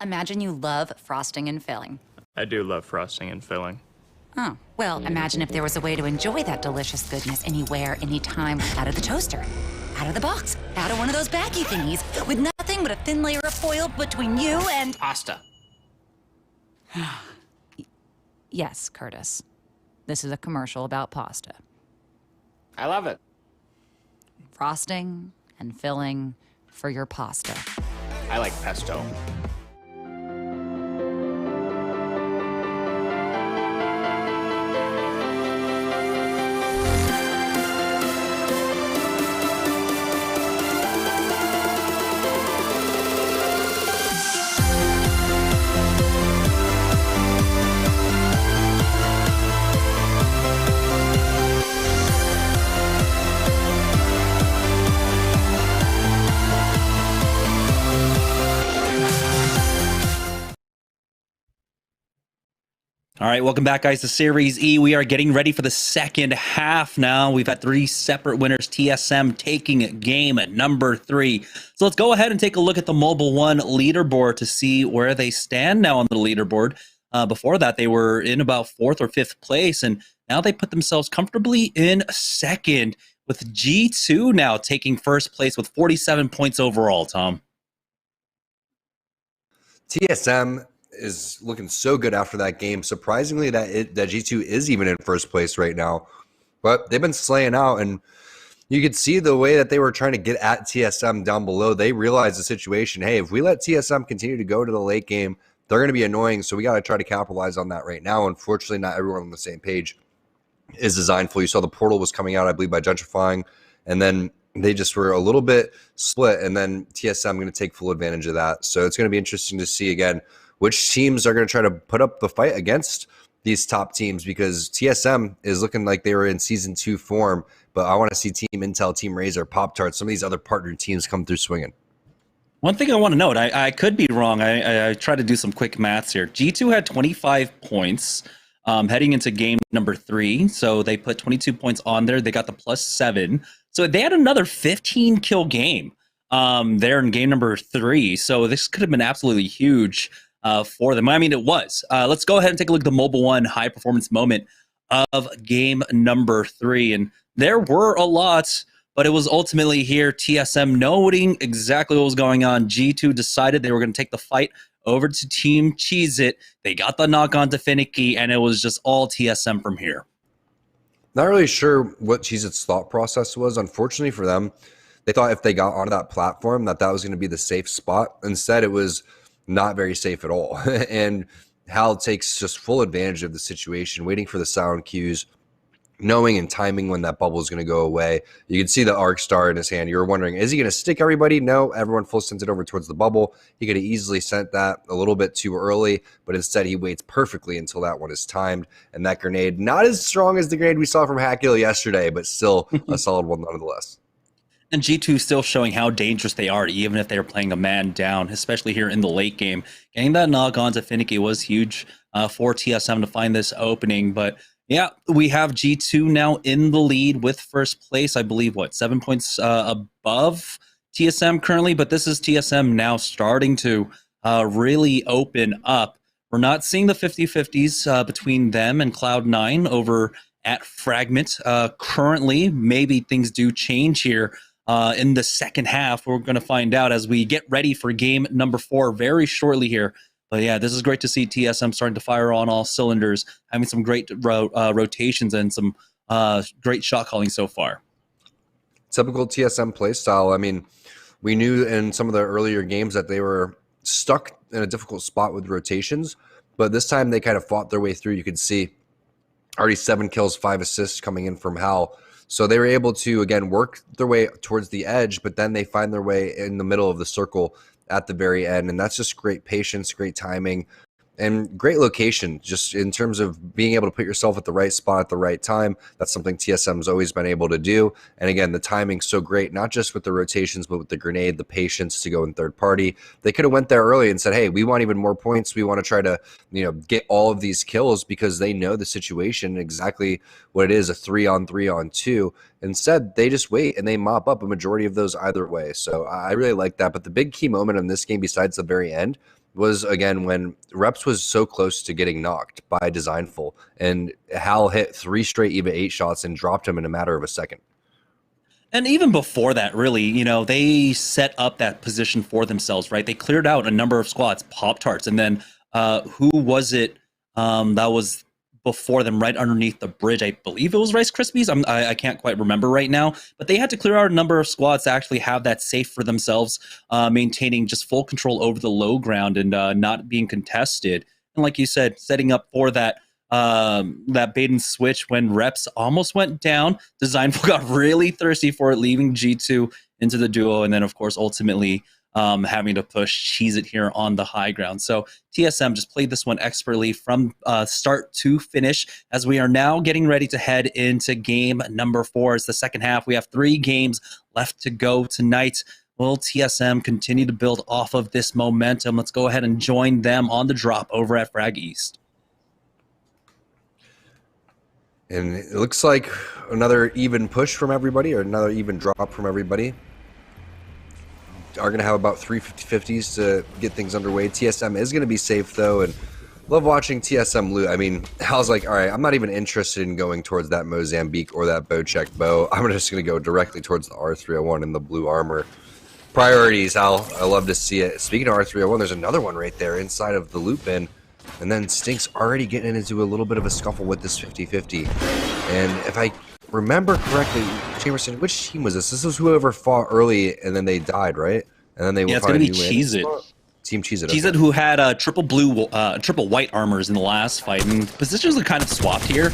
Imagine you love frosting and filling. I do love frosting and filling. Oh, well, imagine if there was a way to enjoy that delicious goodness anywhere, anytime, out of the toaster, out of the box, out of one of those baggy thingies, with nothing but a thin layer of foil between you and... Pasta. Yes, Curtis. This is a commercial about pasta. I love it. Frosting and filling for your pasta. I like pesto. All right, welcome back, guys, to Series E. We are getting ready for the second half now. We've had three separate winners, TSM taking game at number 3. So let's go ahead and take a look at the Mobile One leaderboard to see where they stand now on the leaderboard. Before that, they were in about 4th or 5th place, and now they put themselves comfortably in second, with G2 now taking first place with 47 points overall, Tom. TSM is looking so good after that game. Surprisingly, that G2 is even in first place right now. But they've been slaying out, and you could see the way that they were trying to get at TSM down below. They realized the situation. Hey, if we let TSM continue to go to the late game, they're going to be annoying, so we got to try to capitalize on that right now. Unfortunately, not everyone on the same page is designed for. You saw the portal was coming out, I believe, by gentrifying, and then they just were a little bit split, and then TSM going to take full advantage of that. So it's going to be interesting to see, again, which teams are going to try to put up the fight against these top teams, because TSM is looking like they were in Season 2 form, but I want to see Team Intel, Team Razer, Pop-Tart, some of these other partner teams come through swinging. One thing I want to note, I could be wrong. I tried to do some quick maths here. G2 had 25 points heading into game number 3, so they put 22 points on there. They got the +7. So they had another 15-kill game there in game number 3, so this could have been absolutely huge for them. I mean, it was. Let's go ahead and take a look at the Mobile One high performance moment of game number 3. And there were a lot, but it was ultimately here TSM noting exactly what was going on. G2 decided they were going to take the fight over to Team Cheez-It. They got the knock on to Finicky, and it was just all TSM from here. Not really sure what Cheez-It's thought process was. Unfortunately for them, they thought if they got onto that platform that was going to be the safe spot. Instead, it was not very safe at all. And Hal takes just full advantage of the situation, waiting for the sound cues, knowing and timing when that bubble is going to go away. You can see the arc star in his hand. You were wondering, is he going to stick everybody? No, everyone full sends it over towards the bubble. He could have easily sent that a little bit too early, but instead he waits perfectly until that one is timed. And that grenade, not as strong as the grenade we saw from Hackhill yesterday, but still a solid one nonetheless. And G2 still showing how dangerous they are, even if they're playing a man down, especially here in the late game. Getting that knock on to Finicky was huge for TSM to find this opening. But yeah, we have G2 now in the lead with first place. I believe, 7 points above TSM currently. But this is TSM now starting to really open up. We're not seeing the 50-50s between them and Cloud9 over at Fragment. Currently, maybe things do change here in the second half. We're going to find out as we get ready for game number 4 very shortly here. But yeah, this is great to see TSM starting to fire on all cylinders, having some great rotations and some great shot calling so far. Typical TSM play style. I mean, we knew in some of the earlier games that they were stuck in a difficult spot with rotations, but this time they kind of fought their way through. You could see already 7 kills, 5 assists coming in from Hal. So they were able to, again, work their way towards the edge, but then they find their way in the middle of the circle at the very end. And that's just great patience, great timing, and great location, just in terms of being able to put yourself at the right spot at the right time. That's something TSM's always been able to do. And again, the timing's so great, not just with the rotations, but with the grenade, the patience to go in third party. They could have went there early and said, hey, we want even more points. We want to try to, get all of these kills, because they know the situation, exactly what it is, a 3-on-3-on-2. Instead, they just wait and they mop up a majority of those either way. So I really like that. But the big key moment in this game, besides the very end, was, again, when Reps was so close to getting knocked by Designful, and Hal hit 3 straight EVA 8 shots and dropped him in a matter of a second. And even before that, really, they set up that position for themselves, right? They cleared out a number of squads, Pop-Tarts, and then who was it that was before them, right underneath the bridge? I believe it was Rice Krispies. I can't quite remember right now, but they had to clear out a number of squads to actually have that safe for themselves, maintaining just full control over the low ground and not being contested. And like you said, setting up for that bait and switch when Reps almost went down. Designful got really thirsty for it, leaving G2 into the duo, and then of course ultimately having to push Cheese It here on the high ground. So TSM just played this one expertly from start to finish, as we are now getting ready to head into game number 4. It's the second half. We have 3 games left to go tonight. Will TSM continue to build off of this momentum? Let's go ahead and join them on the drop over at Frag East. And it looks like another even push from everybody, or another even drop from everybody. Are going to have about 3 50-50s to get things underway. TSM is going to be safe, though, and love watching TSM loot. I mean, I was like, all right, I'm not even interested in going towards that Mozambique or that Bocek bow. I'm just going to go directly towards the R301 and the blue armor. Priorities, Hal. I love to see it. Speaking of R301, there's another one right there inside of the loot bin. And then Stink's already getting into a little bit of a scuffle with this 50-50. And if I remember correctly, Chamberson, which team was this? This was whoever fought early and then they died, right? And then they it's going to be Cheese It. Team Cheese It. Cheese It, who had triple white armors in the last fight. And positions are kind of swapped here.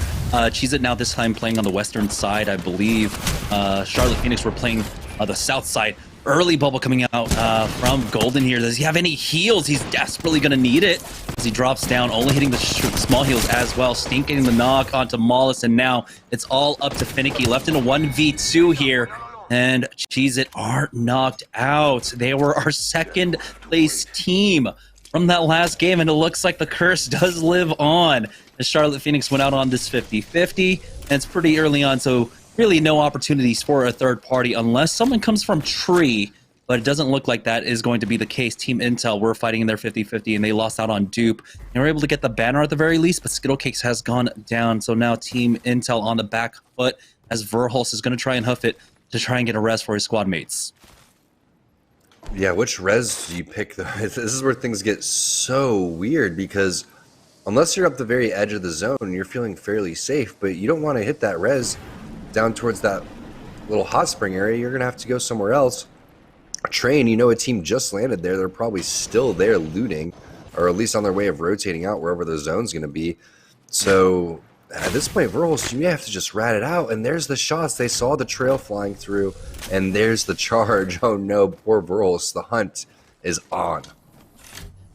Cheese It now this time playing on the western side, I believe. Charlotte Phoenix were playing the south side. Early bubble coming out from Golden here. Does he have any heals? He's desperately going to need it as he drops down, only hitting the small heals as well. Stink getting the knock onto Mollis, and now it's all up to Finicky. Left in a 1v2 here, and Cheez It are knocked out. They were our second place team from that last game, and it looks like the curse does live on. The Charlotte Phoenix went out on this 50-50, and it's pretty early on, so really no opportunities for a third party unless someone comes from Tree, but it doesn't look like that is going to be the case. Team Intel were fighting in their 50-50, and they lost out on Dupe. They were able to get the banner at the very least, but Skittlecakes has gone down. So now Team Intel on the back foot as Verhulst is going to try and hoof it to try and get a res for his squad mates. Yeah, which res do you pick? This is where things get so weird, because unless you're up the very edge of the zone, you're feeling fairly safe, but you don't want to hit that res down towards that little hot spring area. You're going to have to go somewhere else. Train, a team just landed there. They're probably still there looting, or at least on their way of rotating out wherever the zone's going to be. So at this point, Verhulst, you may have to just rat it out. And there's the shots. They saw the trail flying through, and there's the charge. Oh no, poor Verhulst. The hunt is on.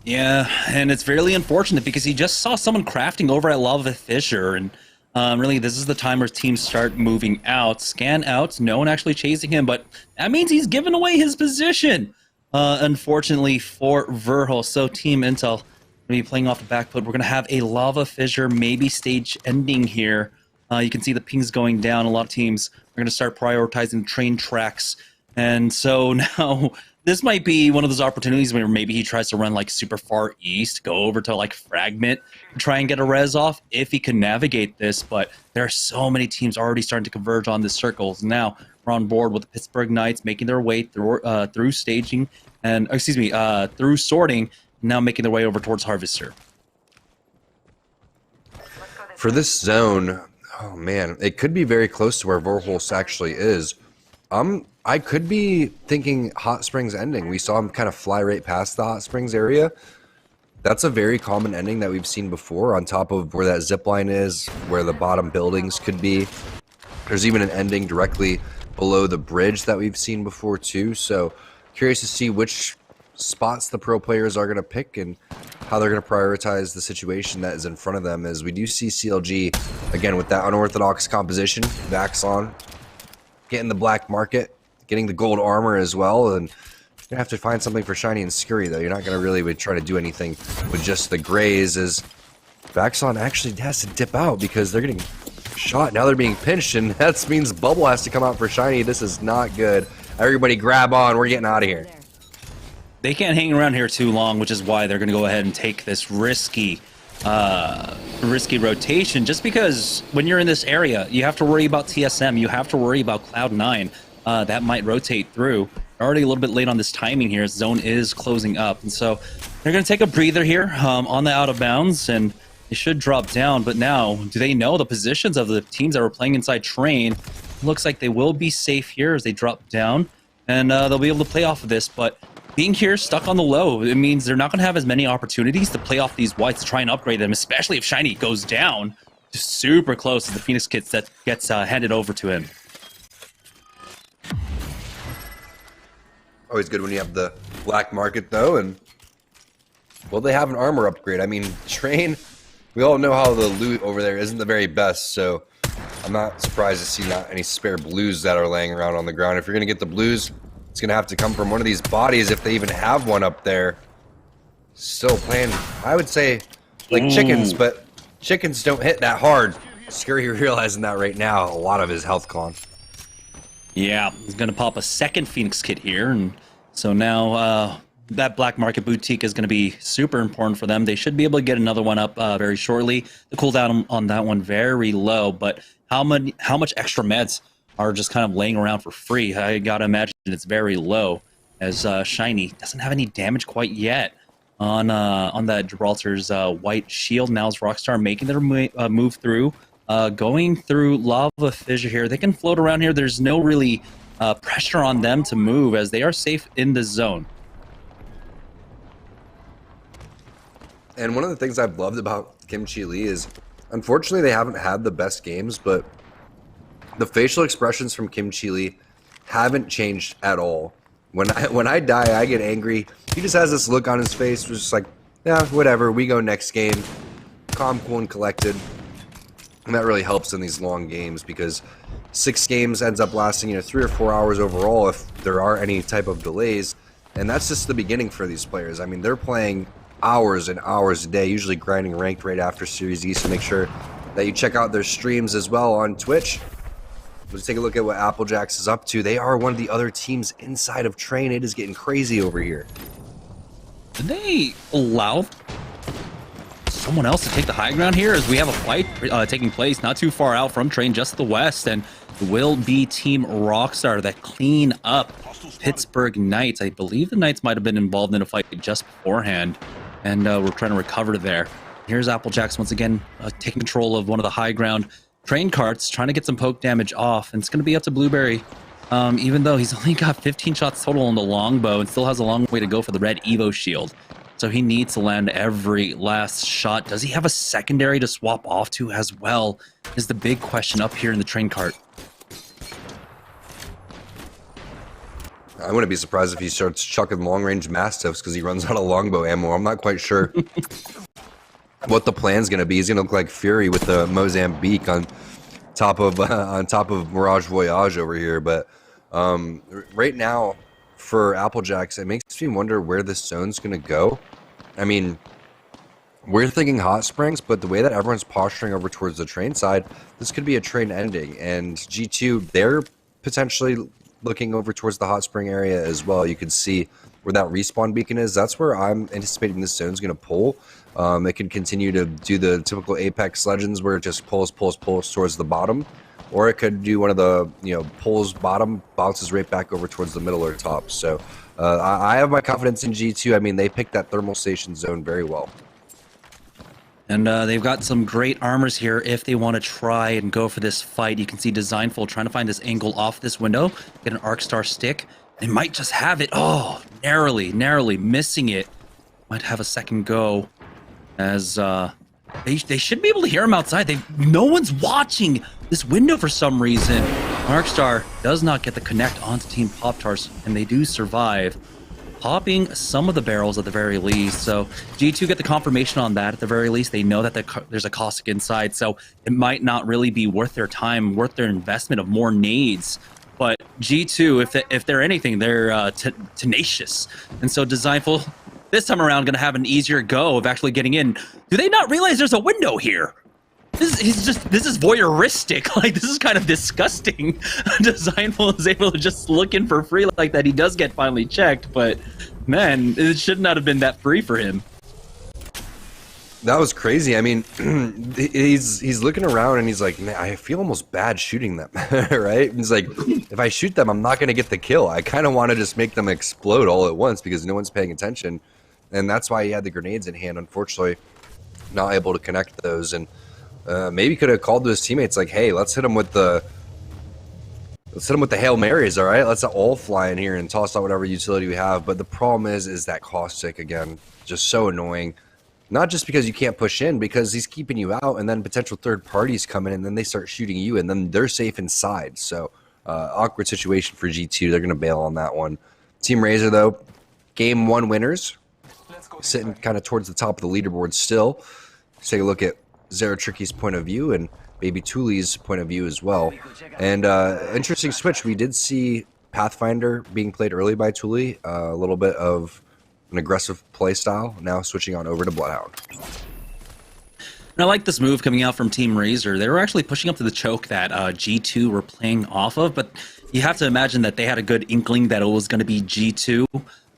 Yeah, and it's fairly unfortunate because he just saw someone crafting over at Lava Fissure, and really, this is the time where teams start moving out. Scan out, no one actually chasing him, but that means he's given away his position, unfortunately, for Verhulst. So Team Intel going to be playing off the back foot. We're going to have a Lava Fissure, maybe stage ending here. You can see the pings going down. A lot of teams are going to start prioritizing train tracks. And so now this might be one of those opportunities where maybe he tries to run like super far east, go over to like Fragment, try and get a res off if he can navigate this. But there are so many teams already starting to converge on this circles. Now we're on board with the Pittsburgh Knights making their way through staging and through sorting, now making their way over towards Harvester. For this zone, oh man, it could be very close to where Vorholz actually is. I could be thinking Hot Springs ending. We saw him kind of fly right past the Hot Springs area. That's a very common ending that we've seen before, on top of where that zip line is, where the bottom buildings could be. There's even an ending directly below the bridge that we've seen before too. So curious to see which spots the pro players are going to pick and how they're going to prioritize the situation that is in front of them, as we do see CLG, again, with that unorthodox composition, Vaxon getting the black market, getting the gold armor as well, and you're going to have to find something for Shiny and Scurry, though. You're not going to really try to do anything with just the grays, as Vaxon actually has to dip out because they're getting shot. Now they're being pinched, and that means Bubble has to come out for Shiny. This is not good. Everybody grab on. We're getting out of here. They can't hang around here too long, which is why they're going to go ahead and take this risky rotation, just because when you're in this area, you have to worry about TSM, you have to worry about Cloud9. That might rotate through. They're already a little bit late on this timing here. Zone is closing up, and so they're going to take a breather here on the out of bounds, and they should drop down. But now, do they know the positions of the teams that were playing inside Train? Looks like they will be safe here as they drop down, and they'll be able to play off of this. But being here stuck on the low, it means they're not going to have as many opportunities to play off these whites to try and upgrade them, especially if Shiny goes down just super close to the Phoenix kits that gets handed over to him. Always good when you have the black market, though, and well, they have an armor upgrade. I mean, Train, we all know how the loot over there isn't the very best, so I'm not surprised to see not any spare blues that are laying around on the ground. If you're going to get the blues, it's going to have to come from one of these bodies, if they even have one up there. Still playing, I would say, like chickens, but chickens don't hit that hard. Scurry realizing that right now, a lot of his health gone. Yeah, he's going to pop a second Phoenix kit here, and so now that Black Market Boutique is going to be super important for them. They should be able to get another one up very shortly. The cooldown on that one very low, but how much extra meds are just kind of laying around for free? I gotta imagine it's very low, as Shiny doesn't have any damage quite yet on that Gibraltar's white shield. Now is Rockstar making their move through, going through Lava Fissure here. They can float around here. There's no really pressure on them to move, as they are safe in the zone. And one of the things I've loved about Kimchi Lee is, unfortunately, they haven't had the best games, but the facial expressions from Kimchi Lee haven't changed at all. When I die, I get angry. He just has this look on his face, just like, yeah, whatever, we go next game. Calm, cool, and collected. And that really helps in these long games, because 6 games ends up lasting 3 or 4 hours overall if there are any type of delays. And that's just the beginning for these players. I mean, they're playing hours and hours a day, usually grinding ranked right after Series E, so make sure that you check out their streams as well on Twitch. Let's take a look at what Applejacks is up to. They are one of the other teams inside of Train. It is getting crazy over here. Did they allow someone else to take the high ground here, as we have a fight taking place not too far out from Train, just to the west, and it will be Team Rockstar that clean up Pittsburgh Knights. I believe the Knights might have been involved in a fight just beforehand, and we're trying to recover there. Here's Applejacks once again taking control of one of the high ground Train carts, trying to get some poke damage off, and it's going to be up to Blueberry, even though he's only got 15 shots total on the longbow and still has a long way to go for the red Evo shield. So he needs to land every last shot. Does he have a secondary to swap off to as well, is the big question up here in the Train cart. I wouldn't be surprised if he starts chucking long-range Mastiffs because he runs out of longbow ammo. I'm not quite sure what the plan's going to be. He's going to look like Fury with the Mozambique on top of Mirage Voyage over here. But right now, for Applejacks, it makes me wonder where this zone's going to go. I mean, we're thinking Hot Springs, but the way that everyone's posturing over towards the Train side, this could be a Train ending. And G2, they're potentially looking over towards the hot spring area as well, you can see where that respawn beacon is. That's where I'm anticipating this zone's going to pull. It can continue to do the typical Apex Legends where it just pulls towards the bottom, or it could do one of the, pulls bottom, bounces right back over towards the middle or top. So I have my confidence in G2. I mean, they picked that thermal station zone very well. And they've got some great armors here if they want to try and go for this fight. You can see Designful trying to find this angle off this window, get an Arc Star stick. They might just have it. Oh, narrowly missing it. Might have a second go, as they should be able to hear him outside. No one's watching this window for some reason. Arc Star does not get the connect onto Team Pop-Tarts, and they do survive, popping some of the barrels at the very least. So G2 get the confirmation on that. At the very least, they know that there's a caustic inside, so it might not really be worth their time, worth their investment of more nades. But G2, if they're anything, they're tenacious. And so Designful, this time around, going to have an easier go of actually getting in. Do they not realize there's a window here? This is voyeuristic. Like, this is kind of disgusting. Designful is able to just look in for free like that. He does get finally checked, but man, it should not have been that free for him. That was crazy. I mean, he's looking around and he's like, man, I feel almost bad shooting them, right? He's like, if I shoot them, I'm not going to get the kill. I kind of want to just make them explode all at once because no one's paying attention. And that's why he had the grenades in hand, unfortunately, not able to connect those. And maybe could have called to his teammates like, hey, let's hit him with the Hail Marys, all right? Let's all fly in here and toss out whatever utility we have. But the problem is that caustic, again, just so annoying. Not just because you can't push in, because he's keeping you out, and then potential third parties come in, and then they start shooting you, and then they're safe inside. So, awkward situation for G2. They're going to bail on that one. Team Razor, though, game 1 winners, sitting kind of towards the top of the leaderboard still. Let's take a look at Zero Tricky's point of view and Baby Tuli's point of view as well. And interesting switch. We did see Pathfinder being played early by Tuli, a little bit of an aggressive play style, now switching on over to Bloodhound. And I like this move coming out from Team Razor. They were actually pushing up to the choke that G2 were playing off of, but you have to imagine that they had a good inkling that it was going to be G2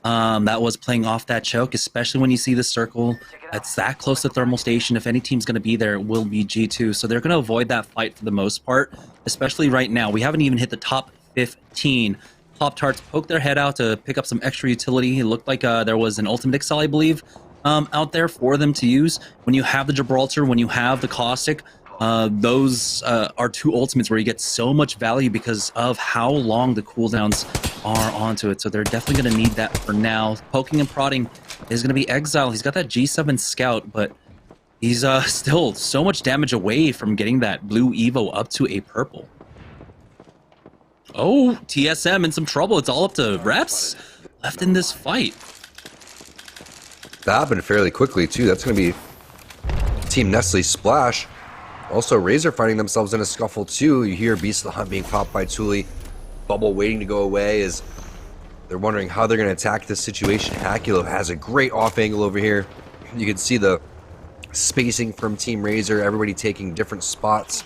that was playing off that choke, especially when you see the circle that's that close to Thermal Station. If any team's going to be there, it will be G2. So they're going to avoid that fight for the most part, especially right now. We haven't even hit the top 15. Pop-Tarts poked their head out to pick up some extra utility. It looked like there was an Ultimate Excel, I believe, out there for them to use. When you have the Gibraltar, when you have the Caustic, those are two ultimates where you get so much value because of how long the cooldowns are onto it. So they're definitely going to need that for now. Poking and prodding is going to be Exile. He's got that G7 Scout, but he's still so much damage away from getting that blue Evo up to a purple. Oh, TSM in some trouble. It's all up to Reps left in this fight. That happened fairly quickly, too. That's going to be Team Nestle Splash. Also, Razor finding themselves in a scuffle, too. You hear Beast of the Hunt being popped by Tuli. Bubble waiting to go away as they're wondering how they're going to attack this situation. Hakulo has a great off angle over here. You can see the spacing from Team Razor. Everybody taking different spots.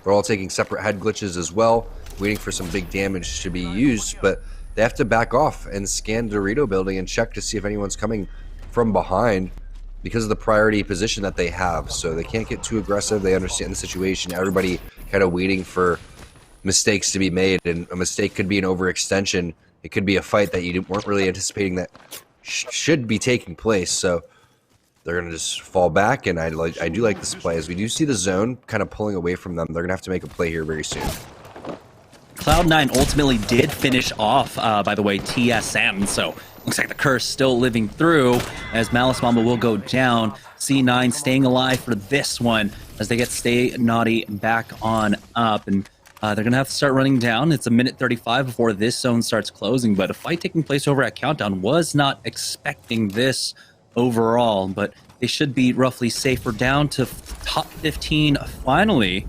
They're all taking separate head glitches as well, waiting for some big damage to be used, but they have to back off and scan Dorito building and check to see if anyone's coming from behind because of the priority position that they have. So they can't get too aggressive. They understand the situation. Everybody kind of waiting for mistakes to be made, and a mistake could be an overextension. It could be a fight that you weren't really anticipating that should be taking place. So they're going to just fall back, and I do like this play as we do see the zone kind of pulling away from them. They're going to have to make a play here very soon. Cloud9 ultimately did finish off, by the way, TSM, so looks like the curse still living through as Malice Mamba will go down. C9 staying alive for this one as they get Stay Naughty back on up, and they're going to have to start running down. It's a minute 35 before this zone starts closing, but a fight taking place over at Countdown. Was not expecting this overall, but they should be roughly safe. We're down to top 15 finally.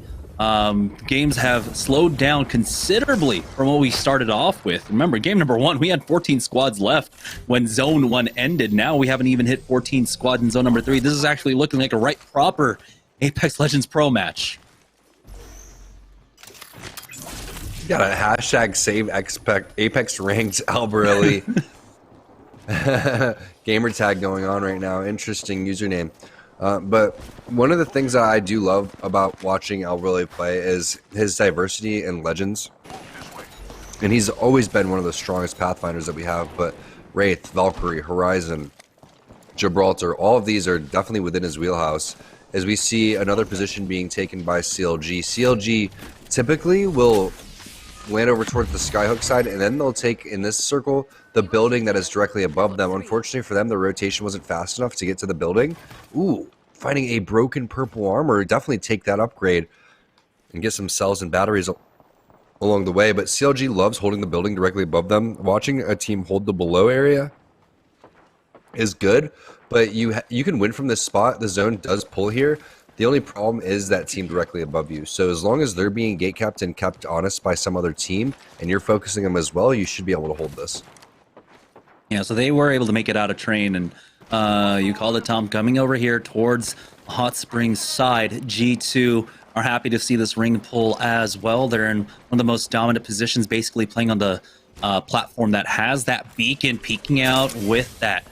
Games have slowed down considerably from what we started off with. Remember, game number 1, we had 14 squads left when zone 1 ended. Now we haven't even hit 14 squads in zone number 3. This is actually looking like a right proper Apex Legends Pro match. Got a hashtag save Apex ranked Albarelli gamer tag going on right now. Interesting username. But one of the things that I do love about watching Albarelli play is his diversity in legends. And he's always been one of the strongest Pathfinders that we have. But Wraith, Valkyrie, Horizon, Gibraltar, all of these are definitely within his wheelhouse. As we see another position being taken by CLG. CLG typically will land over towards the Skyhook side, and then they'll take, in this circle, the building that is directly above them. Unfortunately for them, the rotation wasn't fast enough to get to the building. Ooh, finding a broken purple armor. Definitely take that upgrade and get some cells and batteries along the way. But CLG loves holding the building directly above them. Watching a team hold the below area is good, but you can win from this spot. The zone does pull here. The only problem is that team directly above you. So as long as they're being gate kept and kept honest by some other team, and you're focusing them as well, you should be able to hold this. Yeah, so they were able to make it out of train, and you called it, Tom, coming over here towards Hot Springs side. G2 are happy to see this ring pull as well. They're in one of the most dominant positions, basically playing on the platform that has that beacon, peeking out with that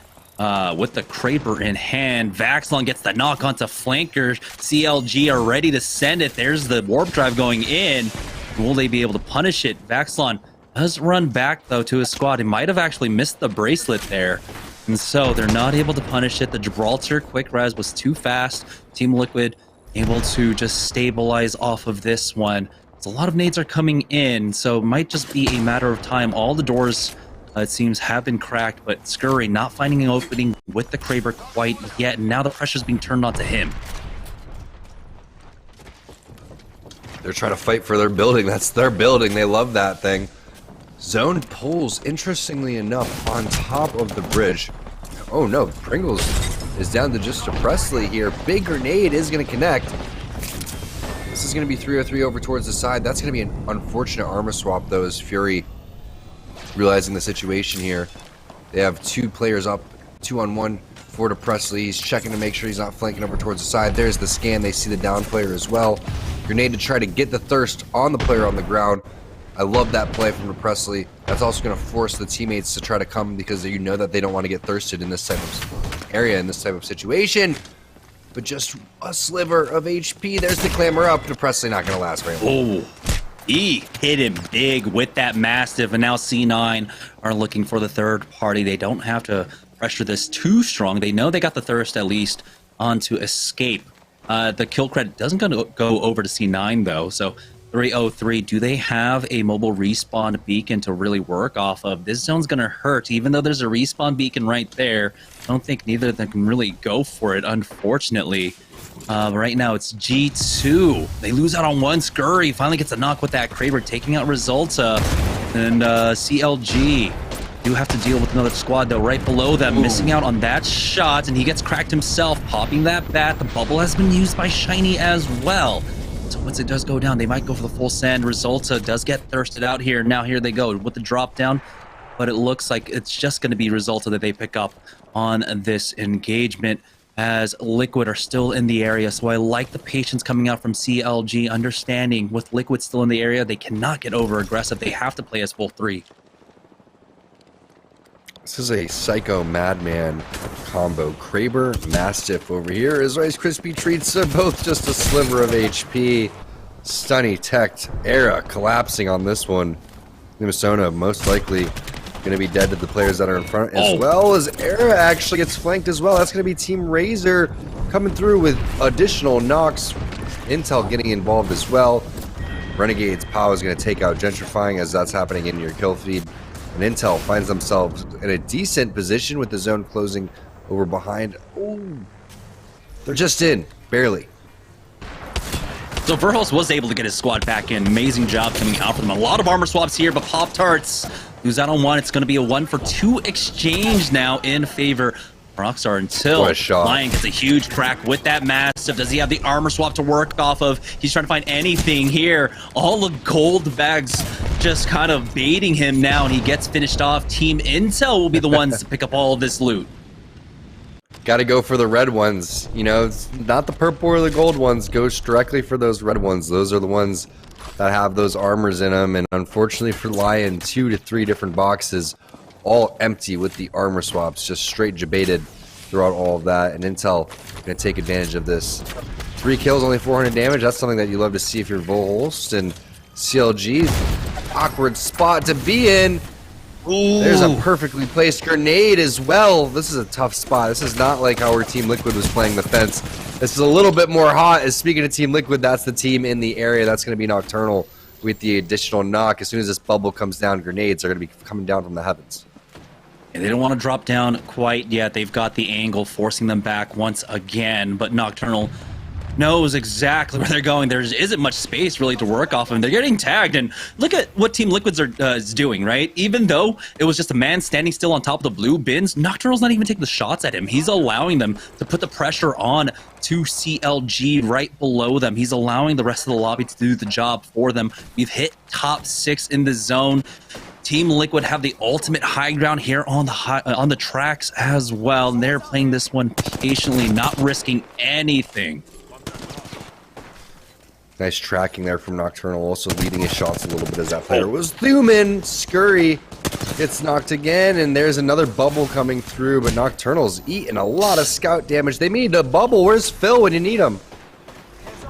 with the Kraber in hand. Vaxlon gets the knock onto flanker. CLG are ready to send it. There's the warp drive going in. Will they be able to punish it? Vaxlon does run back, though, to his squad. He might have actually missed the bracelet there. And so they're not able to punish it. The Gibraltar quick res was too fast. Team Liquid able to just stabilize off of this one. So a lot of nades are coming in, so it might just be a matter of time. All the doors, it seems, have been cracked, but Scurry not finding an opening with the Kraber quite yet. And now the pressure's being turned onto him. They're trying to fight for their building. That's their building. They love that thing. Zone pulls, interestingly enough, on top of the bridge. Oh no, Pringles is down to just a Presley here. Big grenade is going to connect. This is going to be 303 over towards the side. That's going to be an unfortunate armor swap, though, as Fury realizing the situation here. They have two players up, 2-on-1 for to Presley. He's checking to make sure he's not flanking over towards the side. There's the scan. They see the down player as well. Grenade to try to get the thirst on the player on the ground. I love that play from the Presley. That's also going to force the teammates to try to come because you know that they don't want to get thirsted in this type of area, in this type of situation. But just a sliver of HP. There's the clamor up. The Presley not going to last very long. Oh, he hit him big with that Mastiff, and now C9 are looking for the third party. They don't have to pressure this too strong. They know they got the thirst at least on to escape. The kill credit doesn't go over to C9 though, so 303. Do they have a mobile respawn beacon to really work off of? This zone's gonna hurt, even though there's a respawn beacon right there. I don't think neither of them can really go for it, unfortunately. Right now it's G2. They lose out on one. Scurry finally gets a knock with that Kraber, taking out Resulta. And CLG do have to deal with another squad, though, right below them. Ooh. Missing out on that shot, and he gets cracked himself, popping that bat. The bubble has been used by Shiny as well. So once it does go down, they might go for the full send. Resulta does get thirsted out here. Now here they go with the drop down, but it looks like it's just going to be Resulta that they pick up on this engagement, as Liquid are still in the area. So I like the patience coming out from CLG, understanding with Liquid still in the area, they cannot get over aggressive. They have to play as full 3. This is a Psycho Madman combo. Kraber, Mastiff over here as Rice Krispie Treats are both just a sliver of HP. Stunny Tech Era collapsing on this one. Nimasona most likely going to be dead to the players that are in front, as well as Era actually gets flanked as well. That's going to be Team Razor coming through with additional knocks. Intel getting involved as well. Renegade's POW is going to take out Gentrifying as that's happening in your kill feed. And Intel finds themselves in a decent position with the zone closing over behind. Oh, they're just in, barely. So Verhulst was able to get his squad back in. Amazing job coming out for them. A lot of armor swaps here, but Pop-Tarts lose out on one. It's going to be a 1-for-2 exchange now in favor of Rockstar until Lion gets a huge crack with that Mastiff. Does he have the armor swap to work off of? He's trying to find anything here. All the gold bags just kind of baiting him now, and he gets finished off. Team Intel will be the ones to pick up all of this loot. Got to go for the red ones. You know, it's not the purple or the gold ones. Go directly for those red ones. Those are the ones that have those armors in them. And unfortunately for Lion, 2 to 3 different boxes, all empty with the armor swaps, just straight debated throughout all of that. And Intel going to take advantage of this. 3 kills, only 400 damage. That's something that you love to see if you're Volholst. And CLG, awkward spot to be in. Ooh. There's a perfectly placed grenade as well. This is a tough spot. This is not like how our Team Liquid was playing the fence. This is a little bit more hot. As speaking of Team Liquid, that's the team in the area. That's going to be Nocturnal with the additional knock. As soon as this bubble comes down, grenades are going to be coming down from the heavens. And they don't want to drop down quite yet. They've got the angle forcing them back once again, but Nocturnal knows exactly where they're going. There isn't much space really to work off of. They're getting tagged, and look at what Team Liquids is doing, right? Even though it was just a man standing still on top of the blue bins, Nocturnal's not even taking the shots at him. He's allowing them to put the pressure on to CLG right below them. He's allowing the rest of the lobby to do the job for them. We've hit top 6 in the zone. Team Liquid have the ultimate high ground here on the tracks as well, and they're playing this one patiently, not risking anything. Nice tracking there from Nocturnal, also leading his shots a little bit as that player was Thuman. Scurry gets knocked again, and there's another bubble coming through, but Nocturnal's eating a lot of scout damage. They need a bubble. Where's Phil when you need him?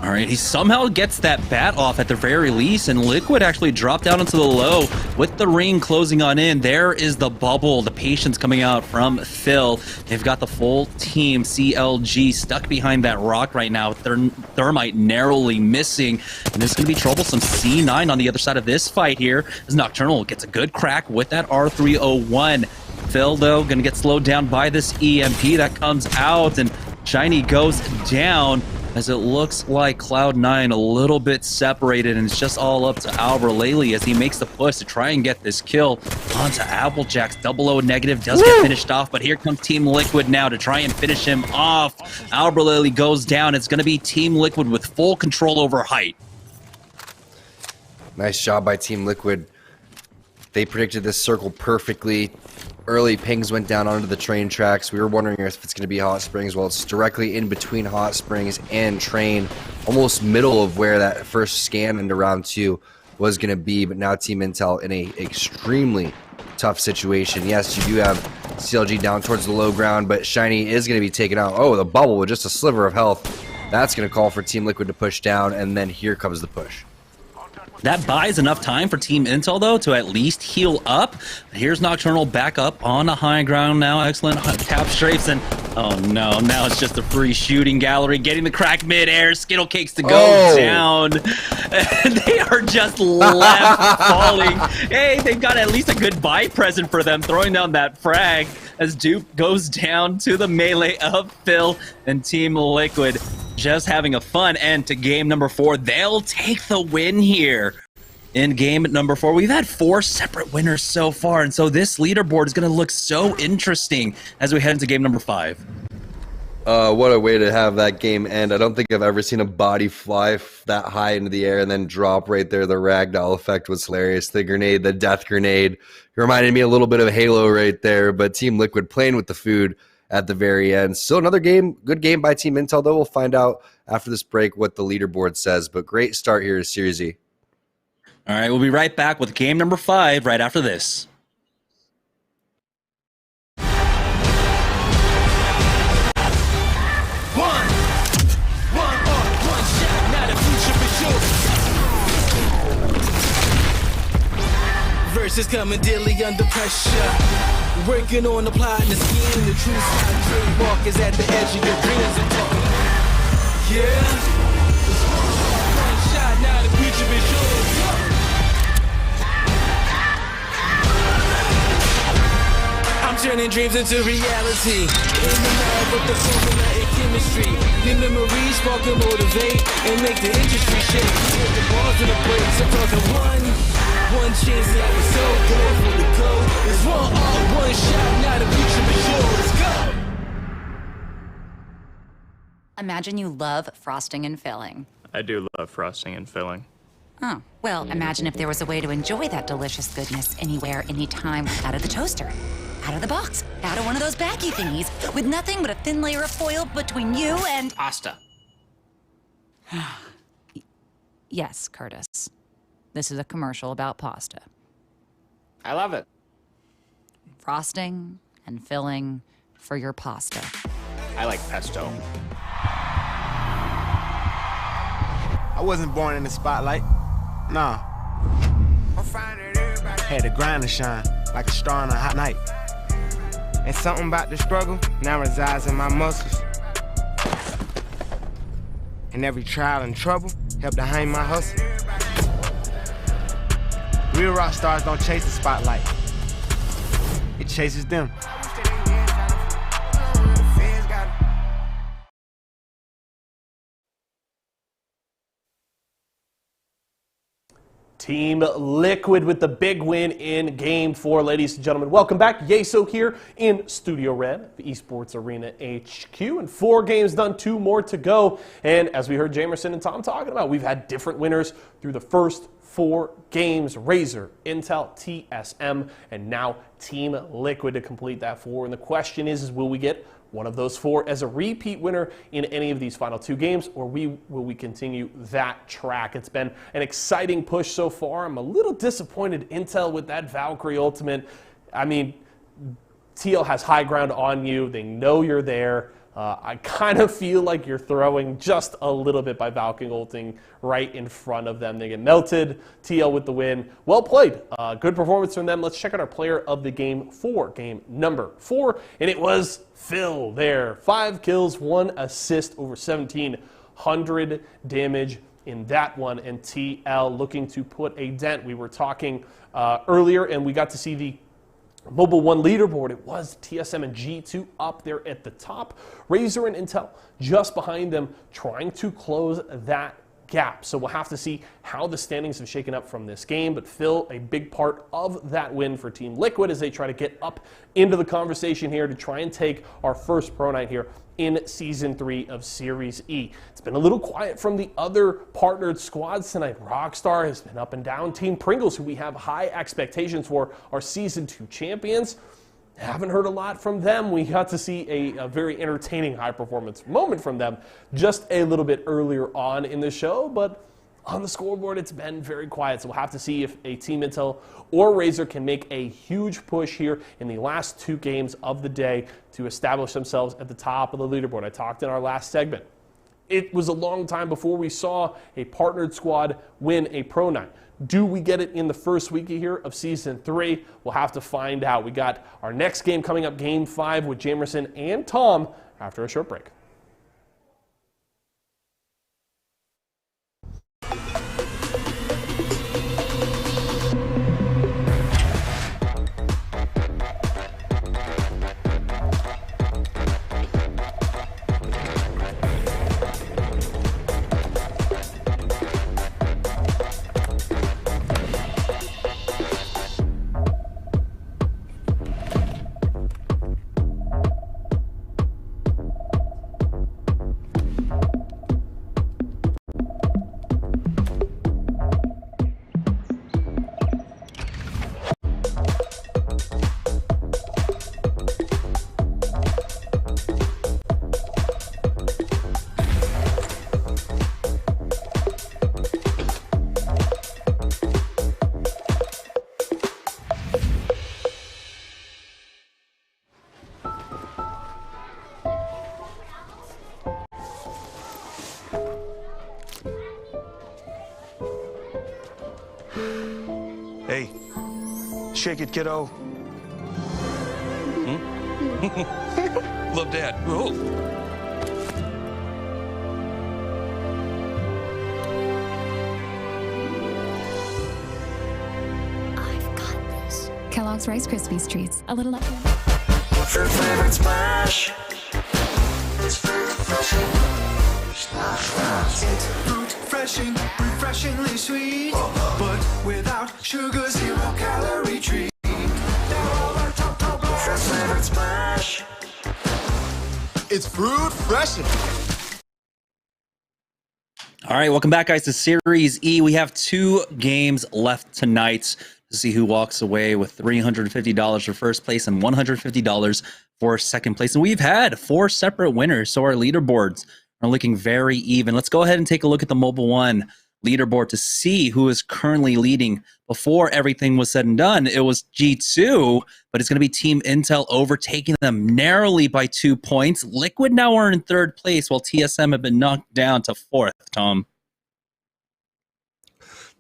All right, he somehow gets that bat off at the very least, and Liquid actually dropped down into the low with the ring closing on in. There is the bubble, the patience coming out from Phil. They've got the full team, CLG, stuck behind that rock right now. Thermite narrowly missing, and this is going to be troublesome. C9 on the other side of this fight here, as Nocturnal gets a good crack with that R301. Phil, though, going to get slowed down by this EMP that comes out, and Shiny goes down, as it looks like Cloud9 a little bit separated, and it's just all up to Albralele as he makes the push to try and get this kill onto Applejacks. 00 negative does get finished off, but here comes Team Liquid now to try and finish him off. Albralele goes down. It's going to be Team Liquid with full control over height. Nice job by Team Liquid. They predicted this circle perfectly. Early pings went down onto the train tracks. We were wondering if it's going to be Hot Springs. Well, it's directly in between Hot Springs and train, almost middle of where that first scan into round 2 was going to be. But now Team Intel in a extremely tough situation. Yes, you do have CLG down towards the low ground, but Shiny is going to be taken out. Oh, the bubble with just a sliver of health. That's going to call for Team Liquid to push down, and then here comes the push. That buys enough time for Team Intel, though, to at least heal up. Here's Nocturnal back up on the high ground now. Excellent cap strafes, and oh no, now it's just a free shooting gallery getting the crack mid-air. Skittle cakes to go down. And they are just left falling. Hey, they've got at least a goodbye present for them, throwing down that frag as Dupe goes down to the melee of Phil and Team Liquid. Just having a fun end to game number 4. They'll take the win here in game number 4. We've had 4 separate winners so far, and so this leaderboard is going to look so interesting as we head into game number 5. What a way to have that game end. I don't think I've ever seen a body fly that high into the air and then drop right there. The ragdoll effect was hilarious. The grenade, the death grenade, reminded me a little bit of Halo right there, but Team Liquid playing with the food at the very end. Still another game, good game by Team Intel, though. We'll find out after this break what the leaderboard says, but great start here to Series E. All right, we'll be right back with game number 5 right after this. Versus coming daily under pressure. Working on the plot and the scheme. The true side trademark is at the edge of your dreams and talking. Yeah. One shot, now the future is yours. I'm turning dreams into reality. In the lab with the formula and chemistry. Your memories spark and motivate and make the industry shake. Put the bars in the brakes. I'm talking one chance that I was so good for the goal. It's one shot, now the future is yours. Go! Imagine you love frosting and filling. I do love frosting and filling. Oh, well, imagine if there was a way to enjoy that delicious goodness anywhere, anytime, out of the toaster, out of the box, out of one of those baggy thingies, with nothing but a thin layer of foil between you and... Pasta. Yes, Curtis. This is a commercial about pasta. I love it. Frosting and filling for your pasta. I like pesto. I wasn't born in the spotlight. Nah. Had to grind to shine like a star on a hot night. And something about the struggle now resides in my muscles. And every trial and trouble helped to hang my hustle. Real rock stars don't chase the spotlight. It chases them. Team Liquid with the big win in Game 4, ladies and gentlemen. Welcome back. Yeso here in Studio Red, the Esports Arena HQ. And 4 games done, 2 more to go. And as we heard Jamerson and Tom talking about, we've had different winners through the first 4 games. Razer, Intel, TSM, and now Team Liquid to complete that 4. And the question is will we get one of those 4 as a repeat winner in any of these final 2 games, or will we continue that track? It's been an exciting push so far. I'm a little disappointed Intel with that Valkyrie ultimate. I mean, TL has high ground on you. They know you're there. I kind of feel like you're throwing just a little bit by Valkyrie ulting right in front of them. They get melted. TL with the win. Well played. Good performance from them. Let's check out our player of the game for game number 4. And it was Phil there. 5 kills, 1 assist, over 1,700 damage in that one. And TL looking to put a dent. We were talking earlier, and we got to see the Mobile 1 leaderboard. It was TSM and G2 up there at the top. Razer and Intel just behind them, trying to close that gap. So we'll have to see how the standings have shaken up from this game. But Phil, a big part of that win for Team Liquid as they try to get up into the conversation here to try and take our first pro night here in Season 3 of Series E. It's been a little quiet from the other partnered squads tonight. Rockstar has been up and down. Team Pringles, who we have high expectations for, are Season 2 champions. Haven't heard a lot from them. We got to see a very entertaining high-performance moment from them just a little bit earlier on in the show, but on the scoreboard, it's been very quiet, so we'll have to see if a Team Intel or Razer can make a huge push here in the last 2 games of the day to establish themselves at the top of the leaderboard. I talked in our last segment. It was a long time before we saw a partnered squad win a pro night. Do we get it in the first week here of Season 3? We'll have to find out. We got our next game coming up, Game 5, with Jamerson and Tom after a short break. Hey, shake it, kiddo. Love Dad. Oh. Kellogg's Rice Krispies treats. A little love. What's your favorite smash? It's fruit refreshing. It's fruit refreshing, refreshingly sweet, but without sugar, 0 calorie treat. What's your favorite smash? It's fruit refreshing. All right, welcome back, guys, to Series E. We have 2 games left tonight. to see who walks away with $350 for first place and $150 for second place. And we've had 4 separate winners, so our leaderboards are looking very even. Let's go ahead and take a look at the Mobile One leaderboard to see who is currently leading. Before everything was said and done, it was G2, but it's going to be Team Intel overtaking them narrowly by 2 points. Liquid now are in 3rd place, while TSM have been knocked down to 4th, Tom.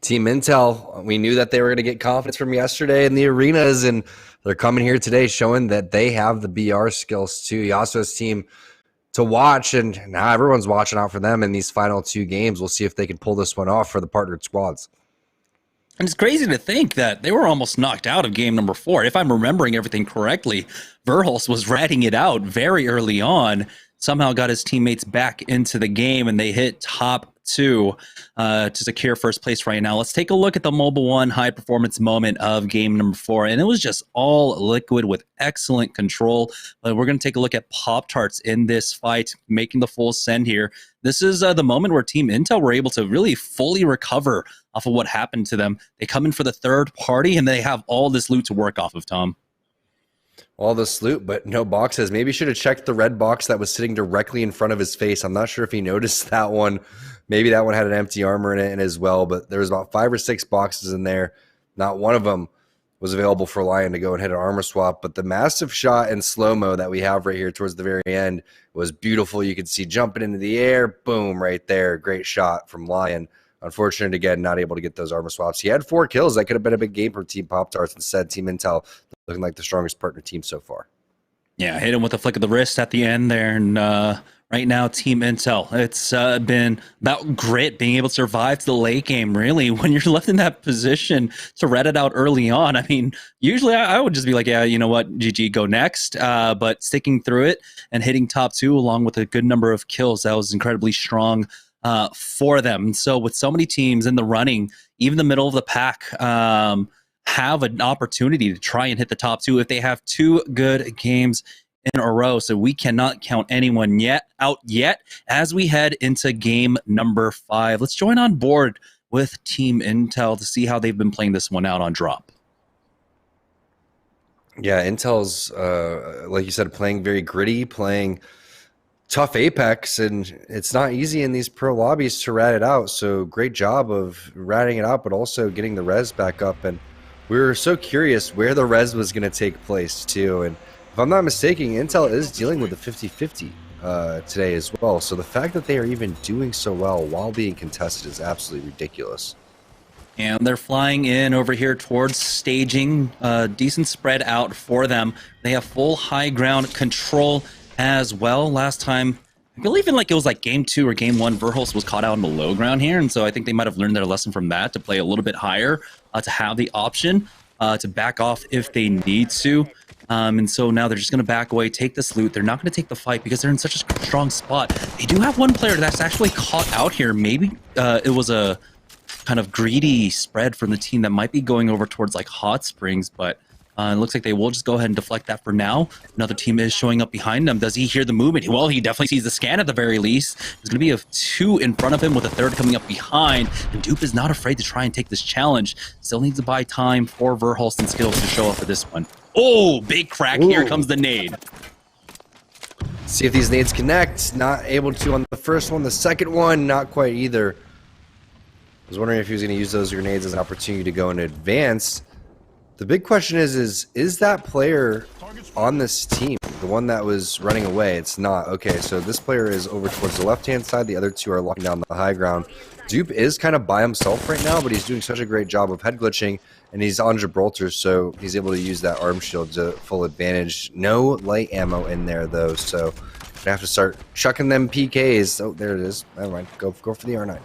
Team Intel, we knew that they were going to get confidence from yesterday in the arenas, and they're coming here today showing that they have the BR skills too. Yasuo's team to watch, and now everyone's watching out for them in these final 2 games. We'll see if they can pull this one off for the partnered squads. And it's crazy to think that they were almost knocked out of game number 4. If I'm remembering everything correctly, Verhulst was ratting it out very early on, somehow got his teammates back into the game, and they hit top 2 to secure first place right now. Let's take a look at the Mobile One high performance moment of game number 4, and it was just all Liquid with excellent control. But we're going to take a look at Pop-Tarts in this fight, making the full send here. This is the moment where Team Intel were able to really fully recover off of what happened to them. They come in for the 3rd party, and they have all this loot to work off of, Tom. All this loot, but no boxes. Maybe should have checked the red box that was sitting directly in front of his face. I'm not sure if he noticed that one. Maybe that one had an empty armor in it as well, but there was about 5 or 6 boxes in there. Not one of them was available for Lion to go and hit an armor swap, but the massive shot in slow-mo that we have right here towards the very end was beautiful. You could see jumping into the air, boom, right there. Great shot from Lion. Unfortunate, again, not able to get those armor swaps. He had 4 kills. That could have been a big game for Team Pop-Tarts. Instead, Team Intel looking like the strongest partner team so far. Yeah, hit him with a flick of the wrist at the end there. And right now, Team Intel, it's been about grit, being able to survive to the late game, really. When you're left in that position to red it out early on, I mean, usually I would just be like, yeah, you know what, GG, go next. But sticking through it and hitting top 2 along with a good number of kills, that was incredibly strong for them. So with so many teams in the running, even the middle of the pack, have an opportunity to try and hit the top 2 if they have 2 good games in a row. So we cannot count anyone out yet as we head into game number 5. Let's join on board with Team Intel to see how they've been playing this one out on drop. Yeah, Intel's, like you said, playing very gritty, playing tough Apex, and it's not easy in these pro lobbies to rat it out. So great job of ratting it out, but also getting the res back up. And we were so curious where the res was going to take place too. And if I'm not mistaken, Intel is dealing with a 50-50 today as well. So the fact that they are even doing so well while being contested is absolutely ridiculous. And they're flying in over here towards staging, decent spread out for them. They have full high ground control as well. Last time, I believe in it was like game 2 or game 1, Verhulst was caught out on the low ground here, and so I think they might have learned their lesson from that to play a little bit higher, to have the option to back off if they need to. And so now they're just going to back away, take this loot. They're not going to take the fight because they're in such a strong spot. They do have one player that's actually caught out here. Maybe it was a kind of greedy spread from the team that might be going over towards like Hot Springs, but it looks like they will just go ahead and deflect that for now. Another team is showing up behind them. Does he hear the movement? Well, he definitely sees the scan at the very least. There's going to be a 2 in front of him with a 3rd coming up behind. And Dupe is not afraid to try and take this challenge. Still needs to buy time for Verhulst and Skills to show up for this one. Oh, big crack. Ooh. Here comes the nade. See if these nades connect. Not able to on the first one. The second one, not quite either. I was wondering if he was going to use those grenades as an opportunity to go in advance. The big question is that player on this team, the one that was running away? It's not. Okay, so this player is over towards the left-hand side. The other 2 are locking down the high ground. Dupe is kind of by himself right now, but he's doing such a great job of head glitching, and he's on Gibraltar, so he's able to use that arm shield to full advantage. No light ammo in there, though, so gonna have to start chucking them PKs. Oh, there it is. Never mind. Go for the R9.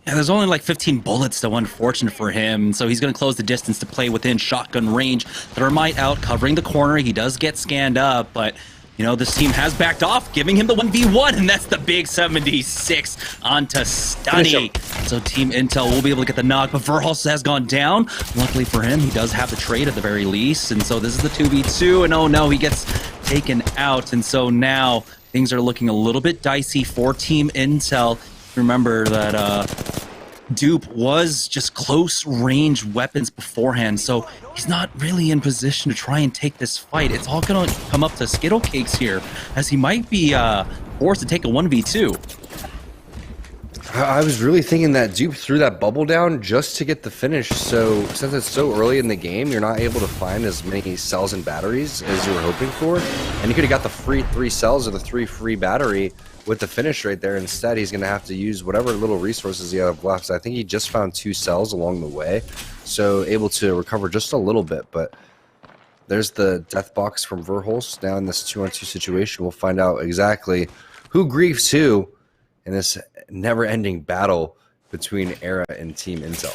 Yeah, there's only like 15 bullets, though, unfortunate for him. So he's going to close the distance to play within shotgun range. Thermite out, covering the corner. He does get scanned up, but, you know, this team has backed off, giving him the 1v1, and that's the big 76 onto Study. So Team Intel will be able to get the knock, but Verhulst has gone down. Luckily for him, he does have the trade at the very least, and so this is the 2v2, and oh no, he gets taken out. And so now things are looking a little bit dicey for Team Intel. Remember that Dupe was just close range weapons beforehand, so he's not really in position to try and take this fight. It's all gonna come up to Skittle Cakes here, as he might be forced to take a 1v2. I was really thinking that Dupe threw that bubble down just to get the finish, so since it's so early in the game, you're not able to find as many cells and batteries as you were hoping for, and you could have got the free 3 cells or the 3 free battery with the finish right there. Instead, he's going to have to use whatever little resources he have left. So I think he just found 2 cells along the way, so able to recover just a little bit. But there's the death box from Verholst. Now in this 2-on-2 situation, we'll find out exactly who griefs who in this never-ending battle between Era and Team Intel.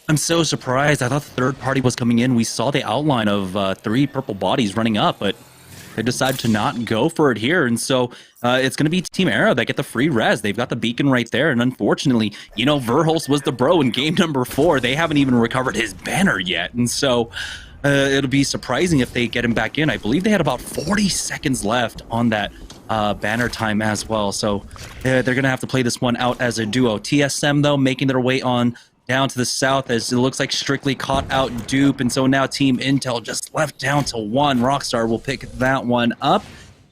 I'm so surprised. I thought the third party was coming in. We saw the outline of 3 purple bodies running up, but they decided to not go for it here. And so it's going to be Team Era that get the free res. They've got the beacon right there. And unfortunately, you know, Verholst was the bro in game number 4. They haven't even recovered his banner yet. And so it'll be surprising if they get him back in. I believe they had about 40 seconds left on that banner time as well. So they're going to have to play this one out as a duo. TSM, though, making their way on down to the south, as it looks like Strictly caught out Dupe, and so now Team Intel just left down to 1. Rockstar will pick that one up.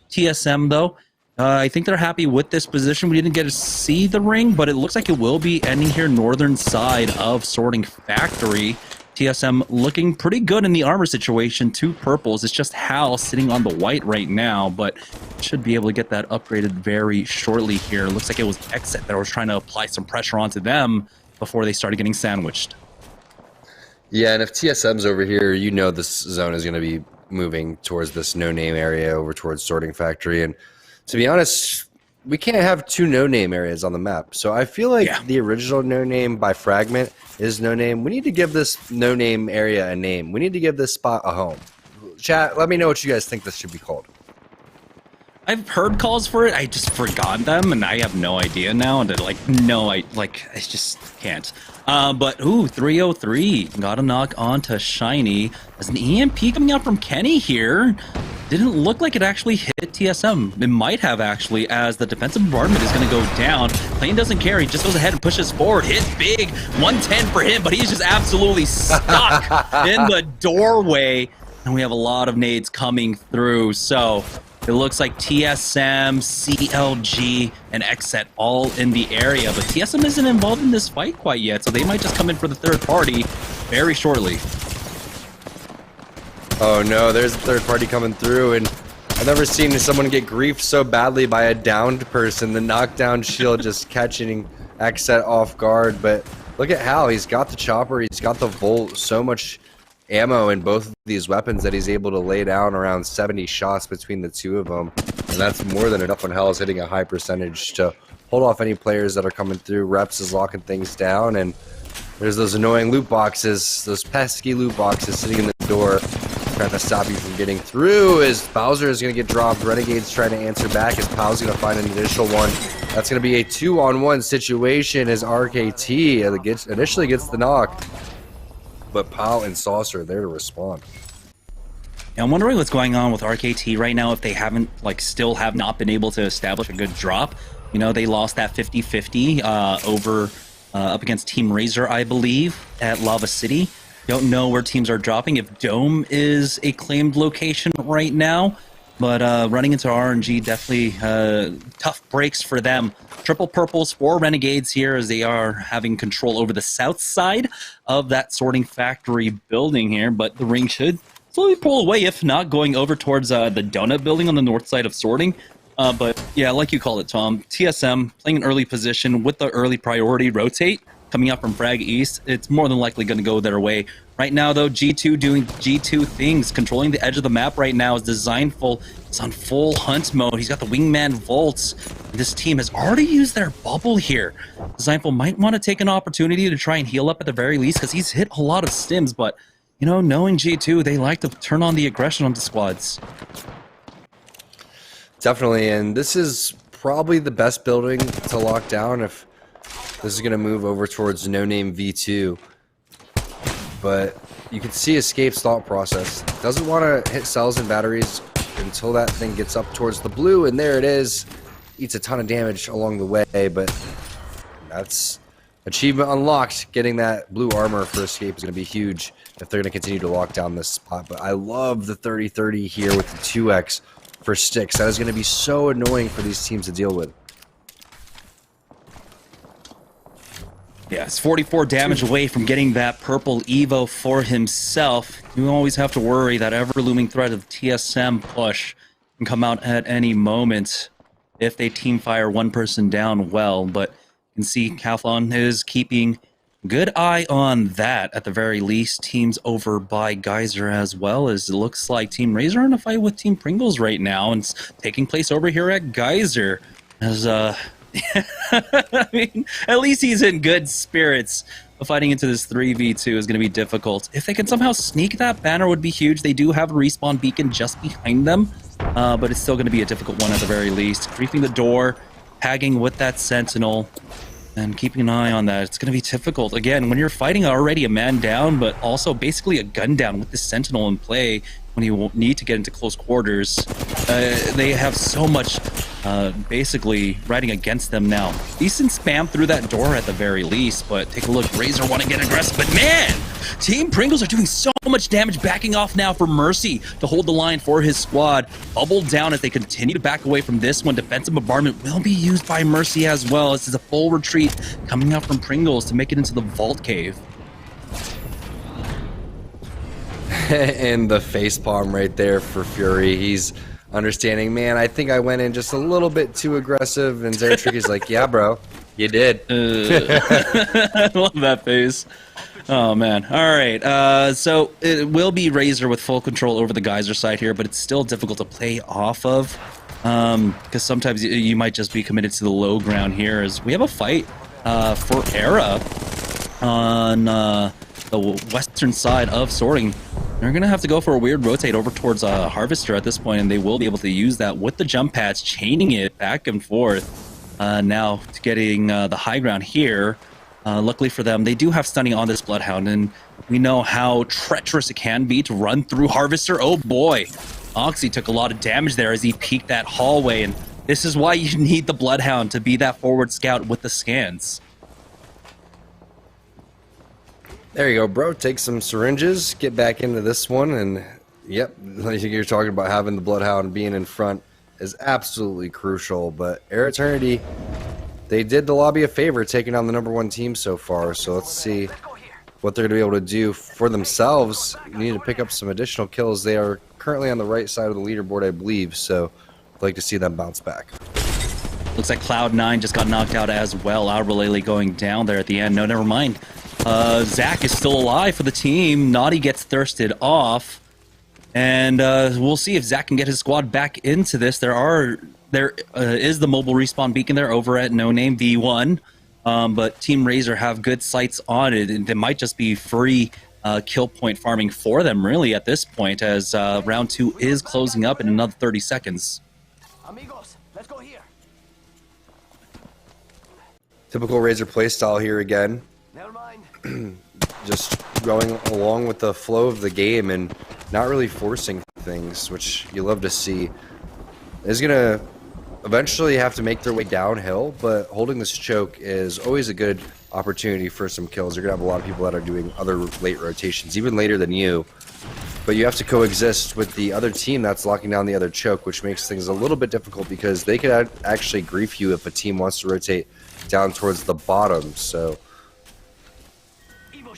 TSM, though, I think they're happy with this position. We didn't get to see the ring, but it looks like it will be ending here northern side of Sorting Factory. TSM looking pretty good in the armor situation. 2 purples. It's just Hal sitting on the white right now, but should be able to get that upgraded very shortly here. Looks like it was Exit that was trying to apply some pressure onto them before they started getting sandwiched. Yeah, and if TSM's over here, you know this zone is going to be moving towards this no-name area over towards Sorting Factory. And to be honest, we can't have 2 no-name areas on the map. So I feel like the original no-name by Fragment is no-name. We need to give this no-name area a name. We need to give this spot a home. Chat, let me know what you guys think this should be called. I've heard calls for it. I just forgot them, and I have no idea now. And I just can't. But 303 got a knock onto Shiny. As an EMP coming out from Kenny here, didn't look like it actually hit TSM. It might have actually, as the defensive bombardment is going to go down. Plane doesn't care. He just goes ahead and pushes forward. Hit big, 110 for him, but he's just absolutely stuck in the doorway. And we have a lot of nades coming through. So it looks like TSM, CLG, and XSET all in the area, but TSM isn't involved in this fight quite yet, so they might just come in for the third party very shortly. Oh no, there's a third party coming through, and I've never seen someone get griefed so badly by a downed person. The knockdown shield just catching XSET off guard, but look at Hal. He's got the chopper, he's got the Volt, so much ammo in both of these weapons that he's able to lay down around 70 shots between the 2 of them, and that's more than enough when Hell is hitting a high percentage to hold off any players that are coming through. Reps is locking things down, and there's those annoying loot boxes, those pesky loot boxes sitting in the door trying to stop you from getting through. As Bowser is going to get dropped, Renegade's trying to answer back as Pow's going to find an additional one. That's going to be a 2-on-1 situation as RKT initially gets the knock, but Pow and Saucer are there to respond. Yeah, I'm wondering what's going on with RKT right now, if they haven't, still have not been able to establish a good drop. You know, they lost that 50-50 up against Team Razor, I believe, at Lava City. Don't know where teams are dropping, if Dome is a claimed location right now. But running into RNG, definitely tough breaks for them. Triple purples for Renegades here, as they are having control over the south side of that Sorting Factory building here. But the ring should slowly pull away, if not going over towards the donut building on the north side of Sorting. But yeah, like you call it, Tom, TSM playing an early position with the early priority rotate coming up from Frag East. It's more than likely going to go their way. Right now, though, G2 doing G2 things, controlling the edge of the map right now is Designful. It's on full hunt mode. He's got the Wingman Volts. This team has already used their bubble here. Designful might want to take an opportunity to try and heal up at the very least, because he's hit a lot of stims, but, you know, knowing G2, they like to turn on the aggression on the squads. Definitely, and this is probably the best building to lock down if this is going to move over towards no-name V2. But you can see Escape's thought process. Doesn't want to hit cells and batteries until that thing gets up towards the blue, and there it is. Eats a ton of damage along the way, but that's Achievement unlocked. Getting that blue armor for escape is going to be huge if they're going to continue to lock down this spot. But I love the 30-30 here with the 2x for sticks. That is going to be so annoying for these teams to deal with. Yeah, it's 44 damage away from getting that purple Evo for himself. You always have to worry that ever-looming threat of TSM push can come out at any moment if they team fire one person down well. But you can see Calphalon is keeping good eye on that at the very least. Teams over by Geyser as well, as it looks like Team Razor are in a fight with Team Pringles right now, and it's taking place over here at Geyser. As I mean, at least he's in good spirits. Fighting into this 3v2 is going to be difficult. If they can somehow sneak that banner, would be huge. They do have a respawn beacon just behind them, but it's still going to be a difficult one at the very least. Griefing the door, tagging with that sentinel, and keeping an eye on that. It's going to be difficult. Again, when you're fighting already a man down, but also basically a gun down with the sentinel in play, when you need to get into close quarters, they have so much basically riding against them now. Decent spam through that door at the very least, but take a look. Razor want to get aggressive, but man, Team Pringles are doing so much damage, backing off now for Mercy to hold the line for his squad. Bubbled down as they continue to back away from this one. Defensive bombardment will be used by Mercy as well. This is a full retreat coming out from Pringles to make it into the vault cave. And the facepalm right there for Fury. He's understanding, man, I think I went in just a little bit too aggressive. And Zeratrick is like, yeah, bro, you did. I love that face. Oh, man. All right. So it will be Razor with full control over the Geyser side here, but it's still difficult to play off of because sometimes you might just be committed to the low ground here, as we have a fight for Era on the western side of Sorting. They're going to have to go for a weird rotate over towards Harvester at this point, and they will be able to use that with the jump pads, chaining it back and forth. Now to getting the high ground here. Luckily for them, they do have stunning on this Bloodhound, and we know how treacherous it can be to run through Harvester. Oh boy, Oxy took a lot of damage there as he peeked that hallway, and this is why you need the Bloodhound to be that forward scout with the scans. There you go, bro. Take some syringes, get back into this one, and yep, like you're talking about, having the Bloodhound being in front is absolutely crucial. But Air Eternity, they did the lobby a favor taking on the #1 team so far, so let's see what they're going to be able to do for themselves. You need to pick up some additional kills. They are currently on the right side of the leaderboard, I believe, so I'd like to see them bounce back. Looks like Cloud9 just got knocked out as well. Albralele going down there at the end. No, never mind. Zach is still alive for the team. Naughty gets thirsted off. And we'll see if Zach can get his squad back into this. There is the mobile respawn beacon there over at No Name V1. But Team Razor have good sights on it. And it might just be free kill point farming for them, really, at this point, as round 2 is closing up in another 30 seconds. Amigos, let's go here. Typical Razor playstyle here again. Never mind. Just going along with the flow of the game and not really forcing things, which you love to see. Is going to eventually have to make their way downhill, but holding this choke is always a good opportunity for some kills. You're going to have a lot of people that are doing other late rotations, even later than you. But you have to coexist with the other team that's locking down the other choke, which makes things a little bit difficult because they could actually grief you if a team wants to rotate down towards the bottom. So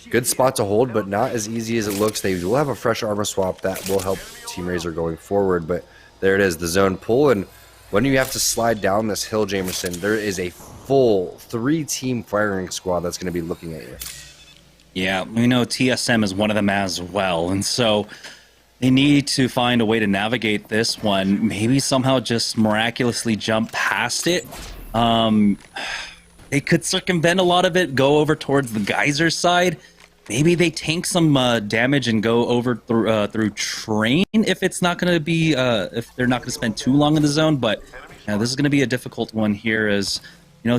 good spot to hold, but not as easy as it looks. They will have a fresh armor swap that will help Team Razor going forward, but there it is, the zone pull. And when you have to slide down this hill, Jamerson, there is a full 3-team firing squad that's going to be looking at you. Yeah, we know TSM is one of them as well, and so they need to find a way to navigate this one. Maybe somehow just miraculously jump past it. They could circumvent a lot of it, go over towards the Geyser side. Maybe they tank some damage and go over through train if it's not going to be if they're not going to spend too long in the zone. But this is going to be a difficult one here, as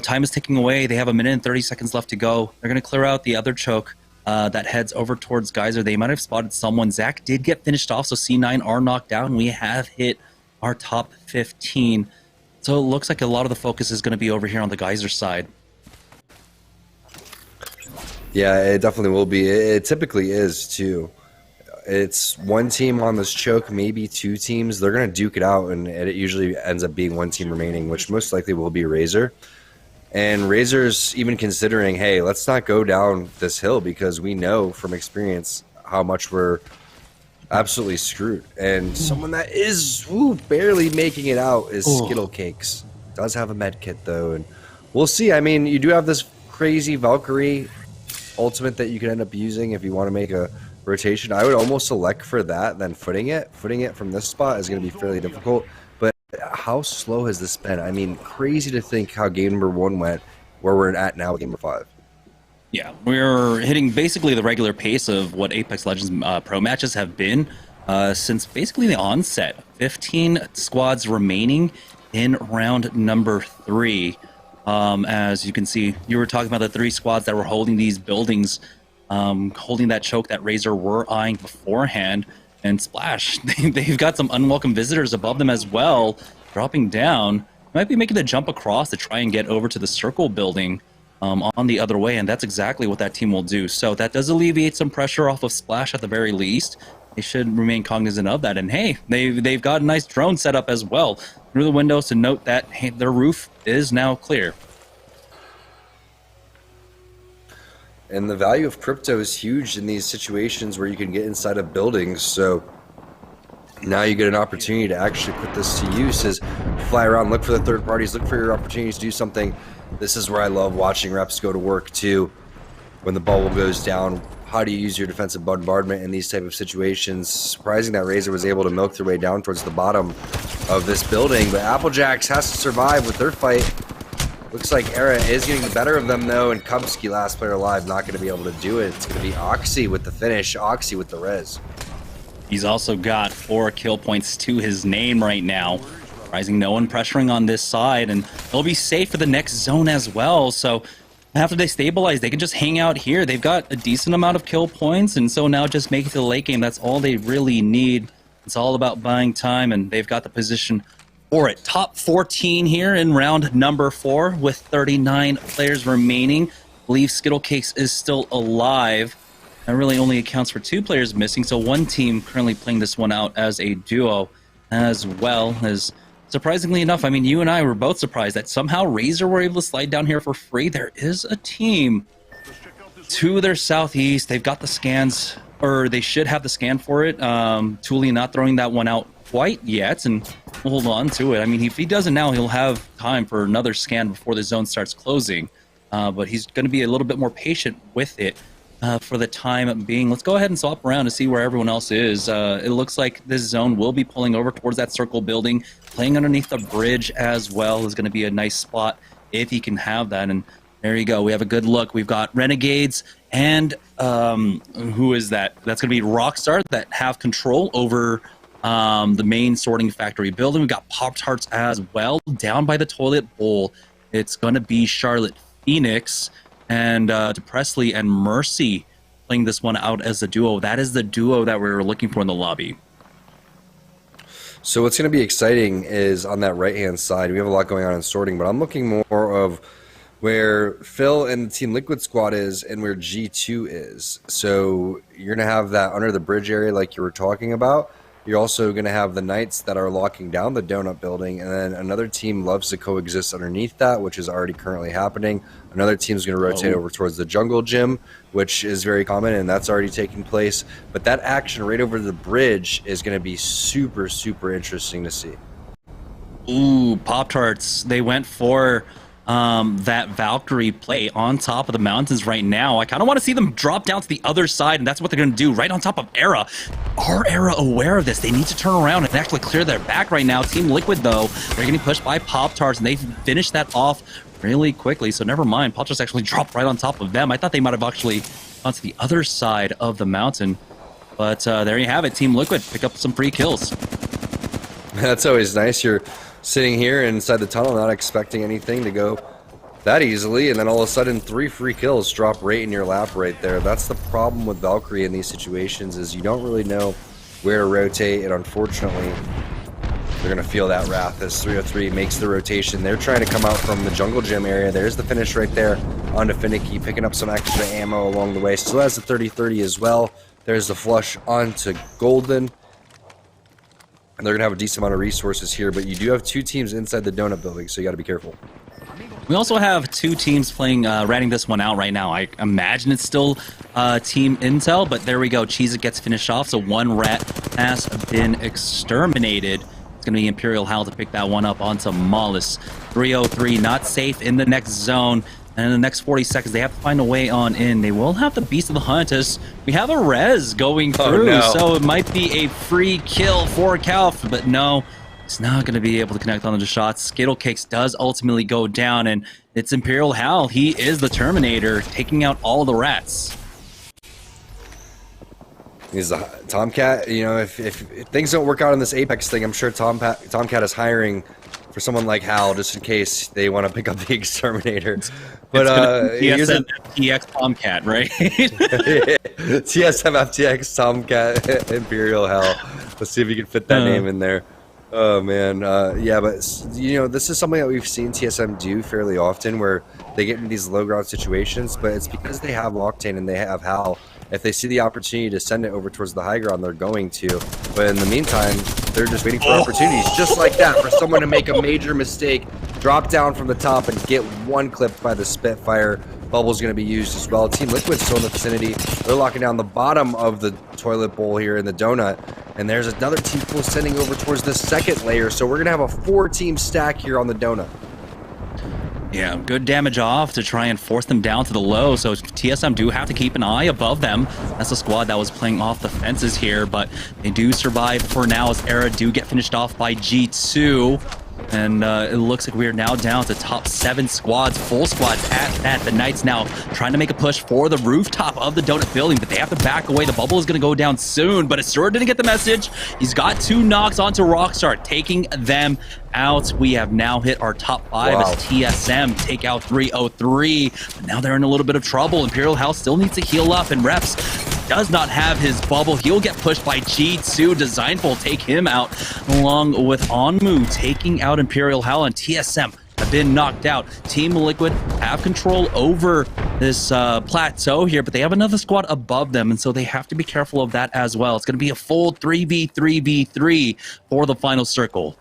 time is ticking away. They have 1 minute and 30 seconds left to go. They're going to clear out the other choke that heads over towards Geyser. They might have spotted someone. Zach did get finished off, so C9 are knocked down. We have hit our top 15. So it looks like a lot of the focus is going to be over here on the Geyser side. Yeah, it definitely will be. It typically is too. It's one team on this choke, maybe two teams. They're going to duke it out, and it usually ends up being one team remaining, which most likely will be Razor. And Razor's even considering, hey, let's not go down this hill because we know from experience how much we're absolutely screwed. And someone that is barely making it out is Skittle Cakes. Does have a med kit, though, and we'll see. I mean, you do have this crazy Valkyrie ultimate that you can end up using if you want to make a rotation. I would almost select for that than footing it. Footing it from this spot is going to be fairly difficult. But how slow has this been? I mean, crazy to think how game number 1 went, where we're at now with game number 5. Yeah, we're hitting basically the regular pace of what Apex Legends pro matches have been since basically the onset. 15 squads remaining in round number 3. As you can see, you were talking about the 3 squads that were holding these buildings, holding that choke that Razor were eyeing beforehand. And Splash, they've got some unwelcome visitors above them as well, dropping down. Might be making the jump across to try and get over to the circle building on the other way, and that's exactly what that team will do. So that does alleviate some pressure off of Splash at the very least. They should remain cognizant of that. And hey, they've got a nice drone set up as well through the windows to note that hey, their roof is now clear. And the value of crypto is huge in these situations where you can get inside of buildings. So now you get an opportunity to actually put this to use, is fly around, look for the third parties, look for your opportunities to do something. This is where I love watching reps go to work too. When the bubble goes down, how do you use your defensive bombardment in these type of situations? Surprising that Razor was able to milk their way down towards the bottom of this building, but Applejacks has to survive with their fight. Looks like Era is getting the better of them though, and Kubsky, last player alive, not going to be able to do it. It's going to be Oxy with the finish, Oxy with the res. He's also got 4 kill points to his name right now. Rising, no one pressuring on this side, and they'll be safe for the next zone as well. So after they stabilize, they can just hang out here. They've got a decent amount of kill points, and so now just make it to the late game. That's all they really need. It's all about buying time, and they've got the position for it. Top 14 here in round number 4 with 39 players remaining. I believe Skittle Cakes is still alive. That really only accounts for 2 players missing, so one team currently playing this one out as a duo, as well as, surprisingly enough, I mean, you and I were both surprised that somehow Razor were able to slide down here for free. There is a team to their southeast. They've got the scans, or they should have the scan for it. Thule not throwing that one out quite yet, and we'll hold on to it. I mean, if he doesn't now, he'll have time for another scan before the zone starts closing. But he's going to be a little bit more patient with it. For the time being. Let's go ahead and swap around to see where everyone else is. It looks like this zone will be pulling over towards that circle building. Playing underneath the bridge as well is going to be a nice spot if he can have that. And there you go. We have a good look. We've got Renegades and who is that? That's going to be Rockstar that have control over the main sorting factory building. We've got Pop-Tarts as well down by the toilet bowl. It's going to be Charlotte Phoenix and DePresley and Mercy playing this one out as a duo. That is the duo that we were looking for in the lobby. So what's going to be exciting is on that right-hand side, we have a lot going on in sorting, but I'm looking more of where Phil and the Team Liquid squad is and where G2 is. So you're going to have that under the bridge area like you were talking about. You're also going to have the Knights that are locking down the donut building, and then another team loves to coexist underneath that, which is already currently happening. Another team's going to rotate over towards the jungle gym, which is very common, and that's already taking place. But that action right over the bridge is going to be super, super interesting to see. Ooh, Pop-Tarts. They went for that Valkyrie play on top of the mountains right now. I kind of want to see them drop down to the other side, and that's what they're going to do right on top of Era. Are Era aware of this? They need to turn around and actually clear their back right now. Team Liquid, though, they're getting pushed by Pop-Tarts, and they finished that off really quickly, so never mind. Pop-Tarts actually dropped right on top of them. I thought they might have actually gone to the other side of the mountain, but there you have it. Team Liquid pick up some free kills. That's always nice. You're sitting here inside the tunnel not expecting anything to go that easily, and then all of a sudden 3 free kills drop right in your lap right there. That's the problem with Valkyrie in these situations, is you don't really know where to rotate, and unfortunately they're going to feel that wrath as 303 makes the rotation. They're trying to come out from the jungle gym area. There's the finish right there. onto Finicky, picking up some extra ammo along the way. Still has the 30-30 as well. There's the flush onto Golden. And they're going to have a decent amount of resources here, but you do have 2 teams inside the donut building, so you got to be careful. We also have 2 teams playing, ratting this one out right now. I imagine it's still Team Intel, but there we go. Cheez-It gets finished off, so 1 rat has been exterminated. It's going to be Imperial Howl to pick that one up onto Mollis. 303, not safe in the next zone. And in the next 40 seconds, they have to find a way on in. They will have the Beast of the Hunt as we have a res going through, so it might be a free kill for Calf, but no, it's not going to be able to connect on the shots. Skittle Cakes does ultimately go down, and it's Imperial Howl. He is the Terminator, taking out all the rats. He's a Tomcat. You know, if things don't work out in this Apex thing, I'm sure Tomcat is hiring for someone like Hal, just in case they want to pick up the Exterminator. But TSM FTX Tomcat, right? TSM FTX Tomcat Imperial Hal. Let's see if you can fit that name in there. Oh man, yeah, but you know, this is something that we've seen TSM do fairly often, where they get in these low ground situations, but it's because they have Octane and they have Hal. If they see the opportunity to send it over towards the high ground, they're going to. But in the meantime, they're just waiting for opportunities, just like that, for someone to make a major mistake, drop down from the top, and get one clipped by the Spitfire. Bubble's going to be used as well. Team Liquid's still in the vicinity. They're locking down the bottom of the toilet bowl here in the donut. And there's another team full sending over towards the second layer. So we're going to have a 4-team stack here on the donut. Yeah, good damage off to try and force them down to the low, so TSM do have to keep an eye above them. That's the squad that was playing off the fences here, but they do survive for now as Era do get finished off by G2. And it looks like we're now down to top 7 squads, full squads at that. The Knights now trying to make a push for the rooftop of the donut building, but they have to back away. The bubble is going to go down soon, but Asura didn't get the message. He's got 2 knocks onto Rockstar, taking them out. We have now hit our top 5 as TSM take out 303, but now they're in a little bit of trouble. Imperial House still needs to heal up, and Reps does not have his bubble. He'll get pushed by G2. Designful take him out, along with Onmu taking out Imperial Howl, and TSM have been knocked out. Team Liquid have control over this plateau here, but they have another squad above them, and so they have to be careful of that as well. It's going to be a full 3v3v3 for the final circle.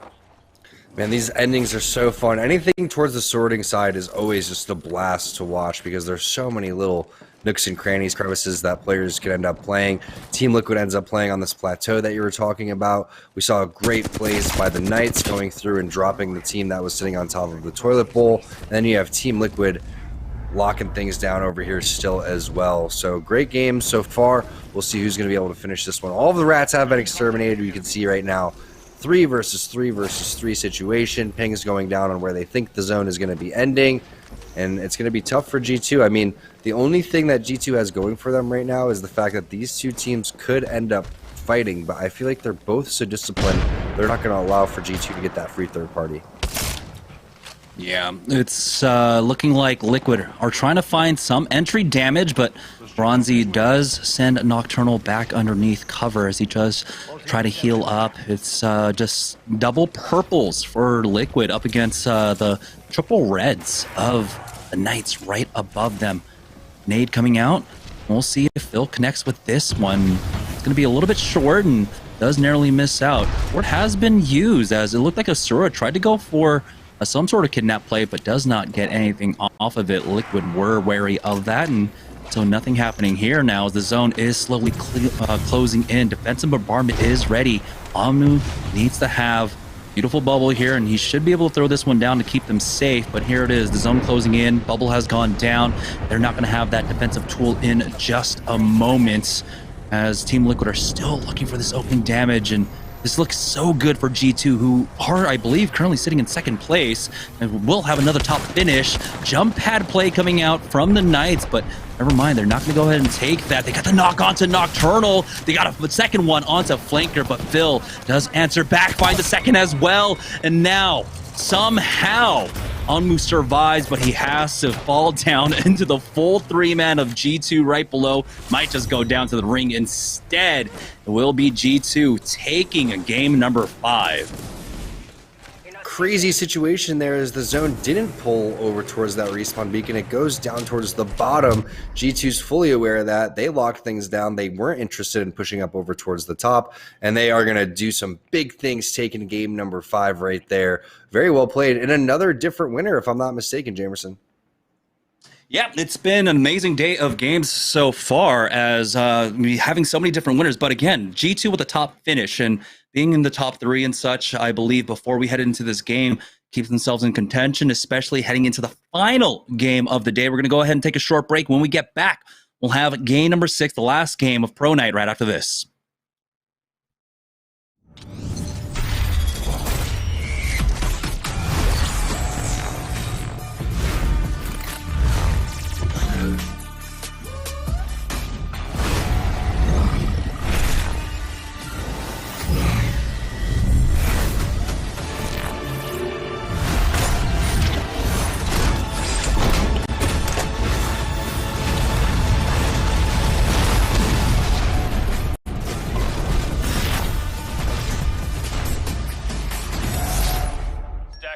Man, these endings are so fun. Anything towards the sorting side is always just a blast to watch because there's so many little nooks and crannies, crevices that players could end up playing. Team Liquid ends up playing on this plateau that you were talking about. We saw great plays by the Knights going through and dropping the team that was sitting on top of the toilet bowl. And then you have Team Liquid locking things down over here still as well. So great game so far. We'll see who's going to be able to finish this one. All of the rats have been exterminated. You can see right now 3 versus 3 versus 3 situation. Pings going down on where they think the zone is going to be ending. And it's going to be tough for G2. I mean, the only thing that G2 has going for them right now is the fact that these 2 teams could end up fighting, but I feel like they're both so disciplined, they're not going to allow for G2 to get that free third party. Yeah, it's looking like Liquid are trying to find some entry damage, but Bronzy does send Nocturnal back underneath cover as he does try to heal up. It's just double purples for Liquid up against the triple reds of the Knights right above them. Nade coming out. We'll see if Phil connects with this one. It's going to be a little bit short and does narrowly miss out. Word has been used as it looked like Asura tried to go for some sort of kidnap play, but does not get anything off of it. Liquid were wary of that, and so nothing happening here now as the zone is slowly closing in. Defensive bombardment is ready. Amu needs to have beautiful bubble here, and he should be able to throw this one down to keep them safe, but here it is. The zone closing in. Bubble has gone down. They're not going to have that defensive tool in just a moment as Team Liquid are still looking for this opening damage, and this looks so good for G2, who are, I believe, currently sitting in second place and will have another top finish. Jump pad play coming out from the Knights, but never mind, they're not going to go ahead and take that. They got the knock onto Nocturnal. They got a second one onto Flanker, but Phil does answer back, find the second as well. And now, somehow, Onmu survives, but he has to fall down into the full 3-man of G2 right below. Might just go down to the ring instead. It will be G2 taking a game number 5. crazy situation there is the zone didn't pull over towards that respawn beacon. It goes down towards the bottom. G2's fully aware of that. They locked things down. They weren't interested in pushing up over towards the top, and they are going to do some big things taking game number 5 right there. Very well played. And another different winner, if I'm not mistaken, Jamerson. Yeah, it's been an amazing day of games so far, as having so many different winners. But again, G2 with a top finish and being in the top 3 and such, I believe, before we head into this game, keeps themselves in contention, especially heading into the final game of the day. We're going to go ahead and take a short break. When we get back, we'll have game number 6, the last game of Pro Night, right after this.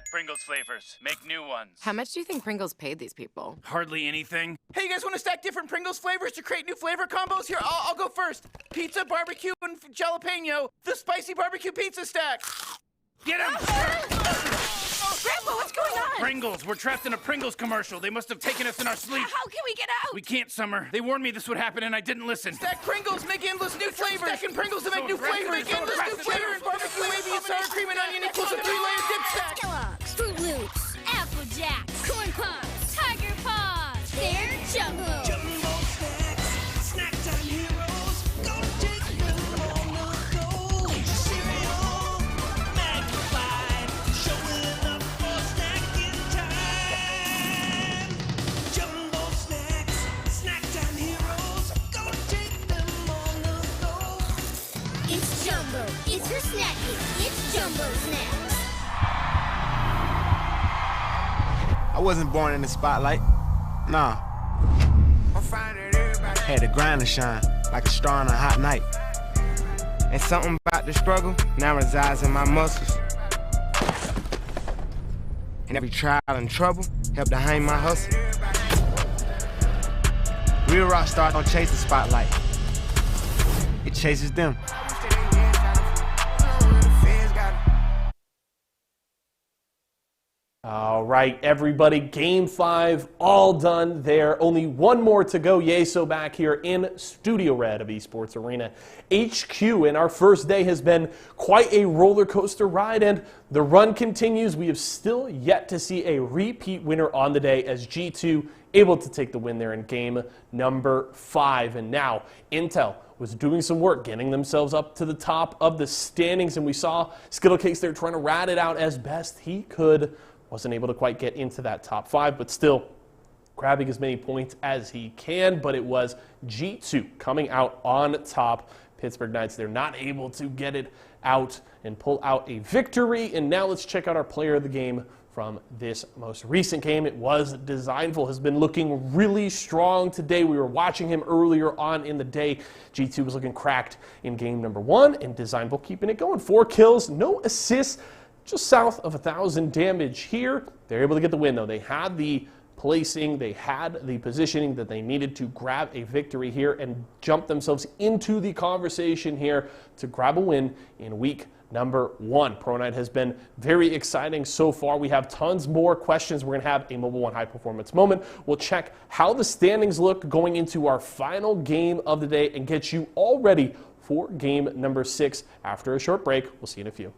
Pringles flavors. Make new ones. How much do you think Pringles paid these people? Hardly anything. Hey, you guys want to stack different Pringles flavors to create new flavor combos? Here, I'll go first. Pizza, barbecue, and jalapeno. The spicy barbecue pizza stack. Get him! Grandpa, what's going on? Pringles. We're trapped in a Pringles commercial. They must have taken us in our sleep. How can we get out? We can't, Summer. They warned me this would happen and I didn't listen. Stack Pringles, make endless new flavors. Stacking Pringles to make new flavors. Make endless new flavors. Barbecue, wavy, and sour cream and onion equals a 3-layer dip stack. Kellogg's, Fruit Loops, Apple Jacks, Corn Pops, Tiger Paws. They're Jumbo. Jumbo snacks, snack time heroes. Go take them on the go. Eat your cereal, magnified, showing up for snacking time. Jumbo snacks, snack time heroes. Go take them on the go. It's Jumbo. It's for snacking. It's Jumbo Snacks. I wasn't born in the spotlight. Nah. Had to grind and shine like a star on a hot night. And something about the struggle now resides in my muscles. And every trial and trouble helped to hang my hustle. Real rock stars don't chase the spotlight. It chases them. All right, everybody, game 5, all done there. Only one more to go. Yeso back here in Studio Red of Esports Arena HQ, and our first day has been quite a roller coaster ride, and the run continues. We have still yet to see a repeat winner on the day, as G2 able to take the win there in game number 5. And now Intel was doing some work getting themselves up to the top of the standings, and we saw Skittlecakes there trying to rat it out as best he could. Wasn't able to quite get into that top 5, but still grabbing as many points as he can. But it was G2 coming out on top. Pittsburgh Knights, they're not able to get it out and pull out a victory. And now let's check out our player of the game from this most recent game. It was Designful, has been looking really strong today. We were watching him earlier on in the day. G2 was looking cracked in game number 1, and Designful keeping it going. 4 kills, no assists. Just south of 1,000 damage here. They're able to get the win, though. They had the placing, they had the positioning that they needed to grab a victory here and jump themselves into the conversation here to grab a win in week number 1. Pro Night has been very exciting so far. We have tons more questions. We're going to have a Mobile One High Performance moment. We'll check how the standings look going into our final game of the day and get you all ready for game number 6 after a short break. We'll see you in a few.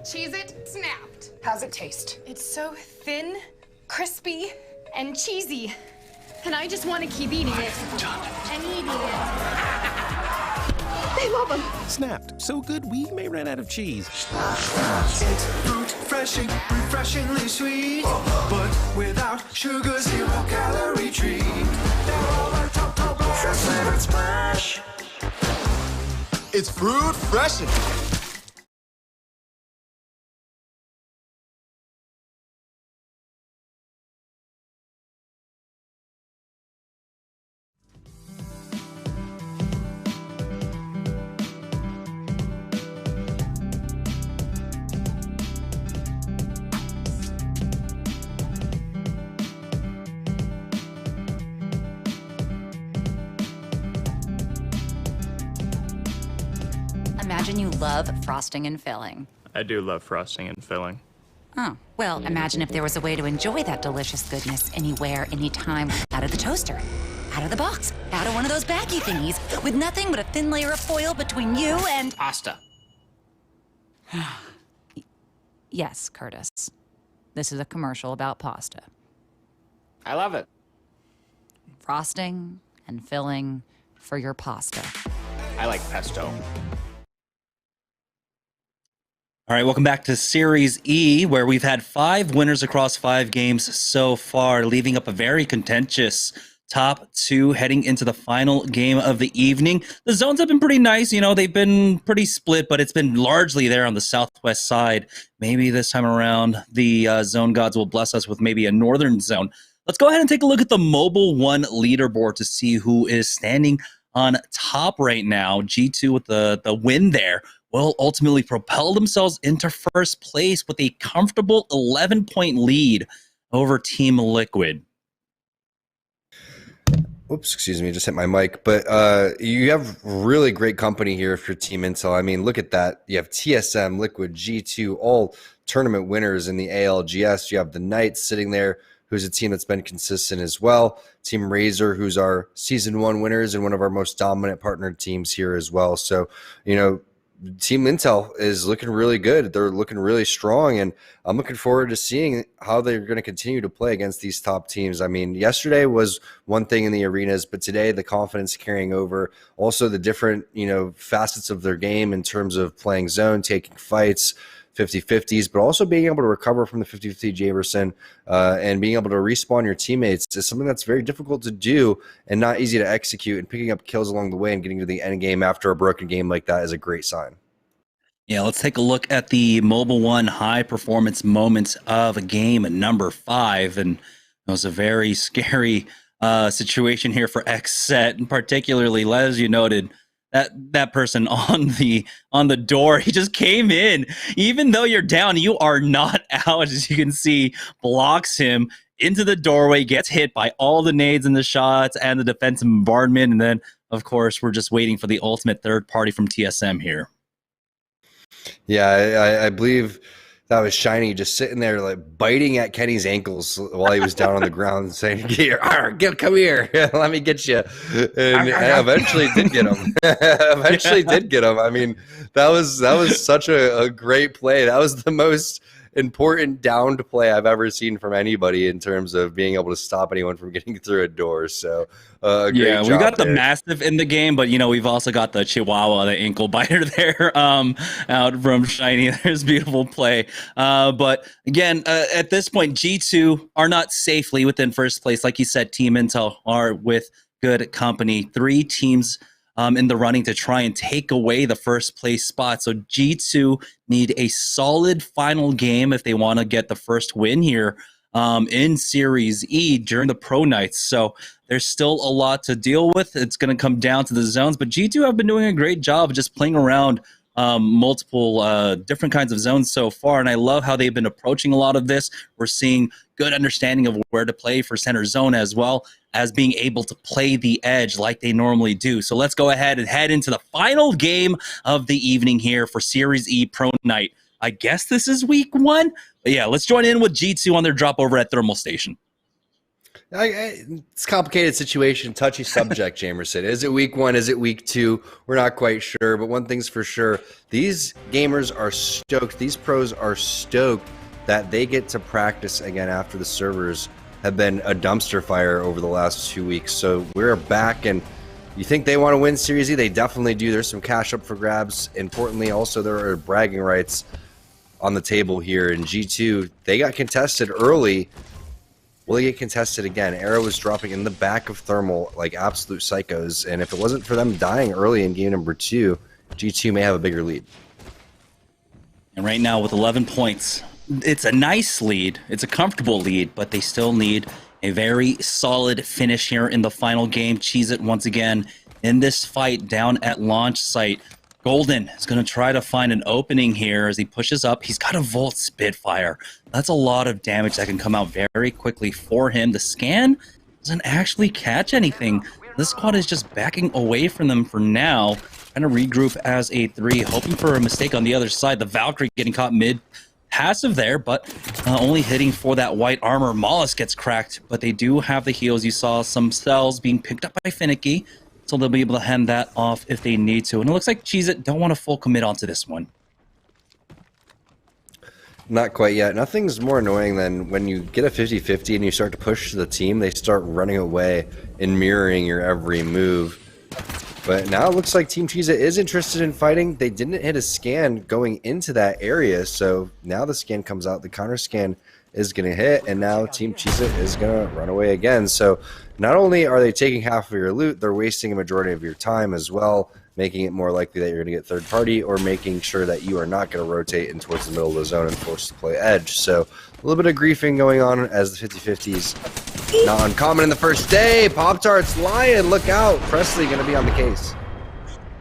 Cheese it, snapped. How's it taste? It's so thin, crispy, and cheesy. And I just want to keep eating it. And eating it. They love them. Snapped. So good we may run out of cheese. It's fruit, refreshingly sweet, but without sugar, 0 calorie treat. They're all our top fresh flavored splash. It's fruit freshen. Imagine you love frosting and filling. I do love frosting and filling. Oh, well, imagine if there was a way to enjoy that delicious goodness anywhere, anytime, out of the toaster, out of the box, out of one of those baggy thingies, with nothing but a thin layer of foil between you and... Pasta. Yes, Curtis. This is a commercial about pasta. I love it. Frosting and filling for your pasta. I like pesto. All right, welcome back to Series E, where we've had 5 winners across 5 games so far, leaving up a very contentious top 2 heading into the final game of the evening. The zones have been pretty nice. You know, they've been pretty split, but it's been largely there on the southwest side. Maybe this time around, the zone gods will bless us with maybe a northern zone. Let's go ahead and take a look at the Mobile 1 leaderboard to see who is standing on top right now. G2 with the win there will ultimately propel themselves into first place with a comfortable 11-point lead over Team Liquid. Oops, excuse me, just hit my mic. But you have really great company here for Team Intel. I mean, look at that. You have TSM, Liquid, G2, all tournament winners in the ALGS. You have the Knights sitting there, who's a team that's been consistent as well. Team Razor, who's our Season 1 winners and one of our most dominant partnered teams here as well. So, you know, Team Intel is looking really good. They're looking really strong, and I'm looking forward to seeing how they're going to continue to play against these top teams. I mean, yesterday was one thing in the arenas, but today the confidence carrying over, also the different, you know, facets of their game in terms of playing zone, taking fights, 50-50s, but also being able to recover from the 50-50 Jamerson and being able to respawn your teammates is something that's very difficult to do and not easy to execute, and picking up kills along the way and getting to the end game after a broken game like that is a great sign. Yeah, let's take a look at the Mobile 1 high performance moments of game number 5. And it was a very scary situation here for XSET, and particularly, as you noted, that person on the door, he just came in. Even though you're down, you are not out, as you can see, blocks him into the doorway, gets hit by all the nades and the shots and the defensive bombardment. And then, of course, we're just waiting for the ultimate third party from TSM here. Yeah, I believe that was Shiny just sitting there like biting at Kenny's ankles while he was down on the ground saying, come here, let me get you. And eventually did get him. I mean, that was such a great play. That was the most important downed play I've ever seen from anybody in terms of being able to stop anyone from getting through a door. So great job we got there. the Mastiff in the game, but you know, we've also got the Chihuahua, the ankle biter there out from Shiny. There's beautiful play. But again, at this point, G2 are not safely within first place. Like you said, Team Intel are with good company. 3 teams in the running to try and take away the first place spot. So G2 need a solid final game if they want to get the first win here in Series E during the Pro Nights. So there's still a lot to deal with. It's going to come down to the zones, but G2 have been doing a great job of just playing around multiple different kinds of zones so far, and I love how they've been approaching a lot of this. We're seeing good understanding of where to play for center zone, as well as being able to play the edge like they normally do. So let's go ahead and head into the final game of the evening here for Series E Pro Night. I guess this is week 1, but yeah, let's join in with G2 on their drop over at Thermal Station. It's a complicated situation, touchy subject, Jamerson. Is it week 1? Is it week 2? We're not quite sure, but one thing's for sure. These gamers are stoked. These pros are stoked that they get to practice again after the servers have been a dumpster fire over the last 2 weeks. So we're back, and you think they want to win Series E? They definitely do. There's some cash up for grabs. Importantly, also, there are bragging rights on the table here in G2. They got contested early. Will they get contested again? Arrow was dropping in the back of Thermal like absolute psychos, and if it wasn't for them dying early in game number 2, G2 may have a bigger lead. And right now with 11 points, it's a nice lead. It's a comfortable lead, but they still need a very solid finish here in the final game. Cheez It once again in this fight down at launch site. Golden is going to try to find an opening here as he pushes up. He's got a Volt Spitfire. That's a lot of damage that can come out very quickly for him. The scan doesn't actually catch anything. This squad is just backing away from them for now. Trying to regroup as a 3, hoping for a mistake on the other side. The Valkyrie getting caught mid. Passive there, but only hitting for that white armor. Mollusk gets cracked, but they do have the heals. You saw some cells being picked up by Finicky, so they'll be able to hand that off if they need to. And it looks like Cheez It don't want to full commit onto this one. Not quite yet. Nothing's more annoying than when you get a 50-50 and you start to push the team, they start running away and mirroring your every move. But now it looks like Team Cheez It is interested in fighting. They didn't hit a scan going into that area, so now the scan comes out. The counter scan is going to hit, and now Team Cheez It is going to run away again. So not only are they taking half of your loot, they're wasting a majority of your time as well, making it more likely that you're going to get third party, or making sure that you are not going to rotate in towards the middle of the zone and forced to play edge. So a little bit of griefing going on as the 50-50s. Not uncommon in the first day. Pop-Tarts Lion, look out. Presley going to be on the case.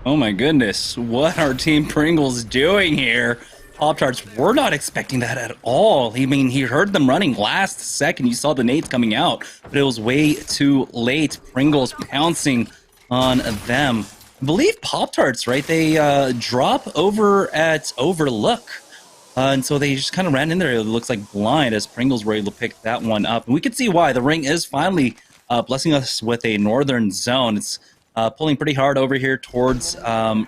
Oh my goodness, what are Team Pringles doing here? Pop-Tarts were not expecting that at all. I mean, he heard them running last second. You saw the nades coming out, but it was way too late. Pringles pouncing on them. I believe Pop-Tarts, right? They drop over at Overlook. And so they just kind of ran in there. It looks like blind as Pringles were able to pick that one up. And we can see why. The ring is finally blessing us with a northern zone. It's pulling pretty hard over here towards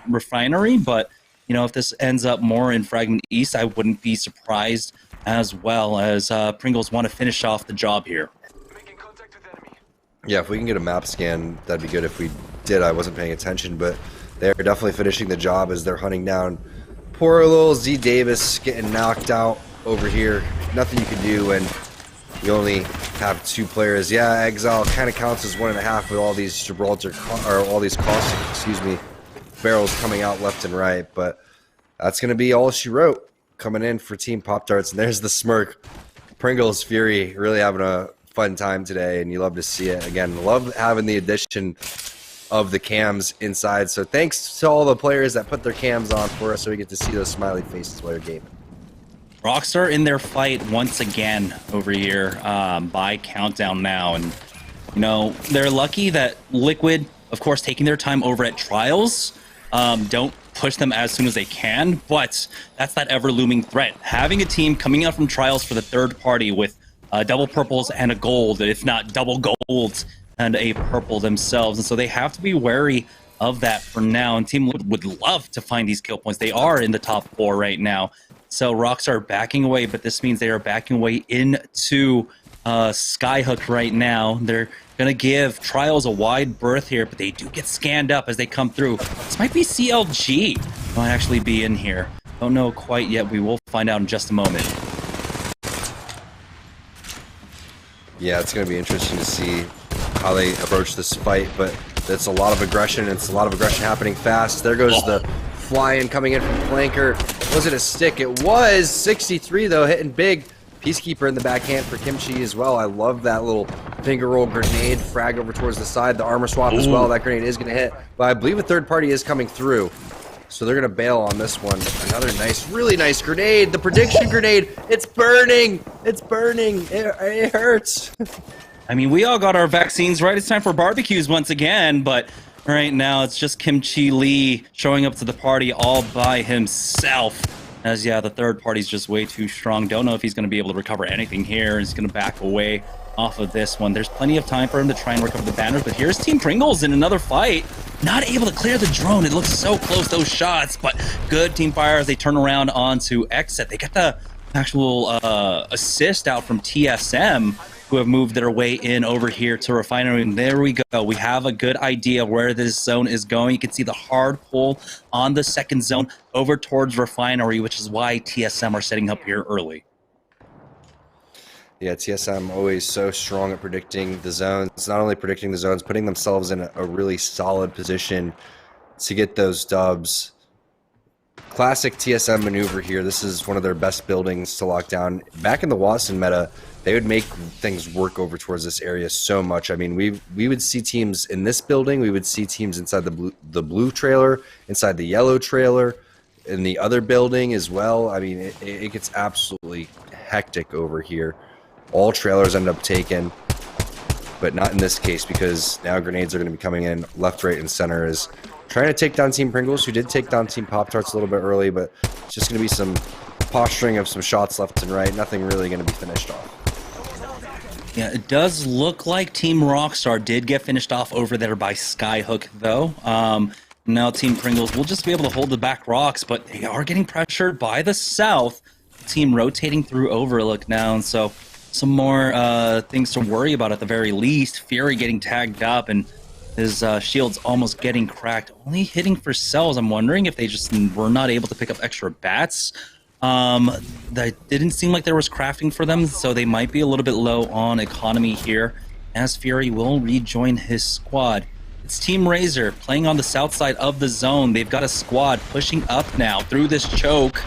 Refinery. But, you know, if this ends up more in Fragment East, I wouldn't be surprised as well, as Pringles want to finish off the job here. Yeah, if we can get a map scan, that'd be good. If we did, I wasn't paying attention. But they're definitely finishing the job as they're hunting down poor little Z Davis getting knocked out over here. Nothing you can do when you only have 2 players. Yeah, Exile kind of counts as 1.5 with all these Gibraltar, or all these caustic, barrels coming out left and right. But that's going to be all she wrote coming in for Team Pop-Tarts. And there's the smirk. Pringles Fury really having a fun time today, and you love to see it. Again, love having the addition of the cams inside. So thanks to all the players that put their cams on for us so we get to see those smiley faces while you're gaming. Rockstar in their fight once again over here by Countdown now. And, you know, they're lucky that Liquid, of course, taking their time over at Trials, don't push them as soon as they can. But that's that ever-looming threat. Having a team coming out from Trials for the third party with double purples and a gold, if not double golds and a purple themselves. And so they have to be wary of that for now. And Team Liquid would love to find these kill points. They are in the top 4 right now. So Rockstar backing away, but this means they are backing away into Skyhook right now. They're going to give Trials a wide berth here, but they do get scanned up as they come through. This might be CLG. Might actually be in here. Don't know quite yet. We will find out in just a moment. Yeah, it's going to be interesting to see how they approach this fight, but it's a lot of aggression. It's a lot of aggression happening fast. There goes the fly-in coming in from Flanker. Was it a stick? It was. 63, though, hitting big. Peacekeeper in the backhand for Kimchi as well. I love that little finger roll grenade frag over towards the side. The armor swap as well. That grenade is going to hit, but I believe a third party is coming through. So they're going to bail on this one. Another nice, really nice grenade. The prediction grenade. It's burning. It's burning. It hurts. I mean, we all got our vaccines, right? It's time for barbecues once again, but right now it's just Kimchi Lee showing up to the party all by himself. As yeah, the third party's just way too strong. Don't know if he's going to be able to recover anything here. He's going to back away off of this one. There's plenty of time for him to try and recover the banners, but here's Team Pringles in another fight. Not able to clear the drone. It looks so close, those shots, but good Team Fire as they turn around onto exit. They get the actual assist out from TSM, who have moved their way in over here to Refinery. And there we go. We have a good idea where this zone is going. You can see the hard pull on the second zone over towards Refinery, which is why TSM are setting up here early. Yeah, TSM always so strong at predicting the zones. Not only predicting the zones, putting themselves in a really solid position to get those dubs. Classic TSM maneuver here. This is one of their best buildings to lock down. Back in the Watson meta, they would make things work over towards this area so much. I mean, we would see teams in this building. We would see teams inside the blue trailer, inside the yellow trailer, in the other building as well. I mean, it gets absolutely hectic over here. All trailers end up taken, but not in this case because now grenades are going to be coming in left, right, and center is trying to take down Team Pringles, who did take down Team Pop-Tarts a little bit early, but it's just going to be some posturing of some shots left and right. Nothing really going to be finished off. Yeah, it does look like Team Rockstar did get finished off over there by Skyhook, though. Now Team Pringles will just be able to hold the back rocks, but they are getting pressured by the south. Team rotating through Overlook now, and so some more things to worry about at the very least. Fury getting tagged up, and his shield's almost getting cracked. Only hitting for cells. I'm wondering if they just were not able to pick up extra bats. That didn't seem like there was crafting for them, so they might be a little bit low on economy here, as Fury will rejoin his squad. It's Team Razor playing on the south side of the zone. They've got a squad pushing up now through this choke.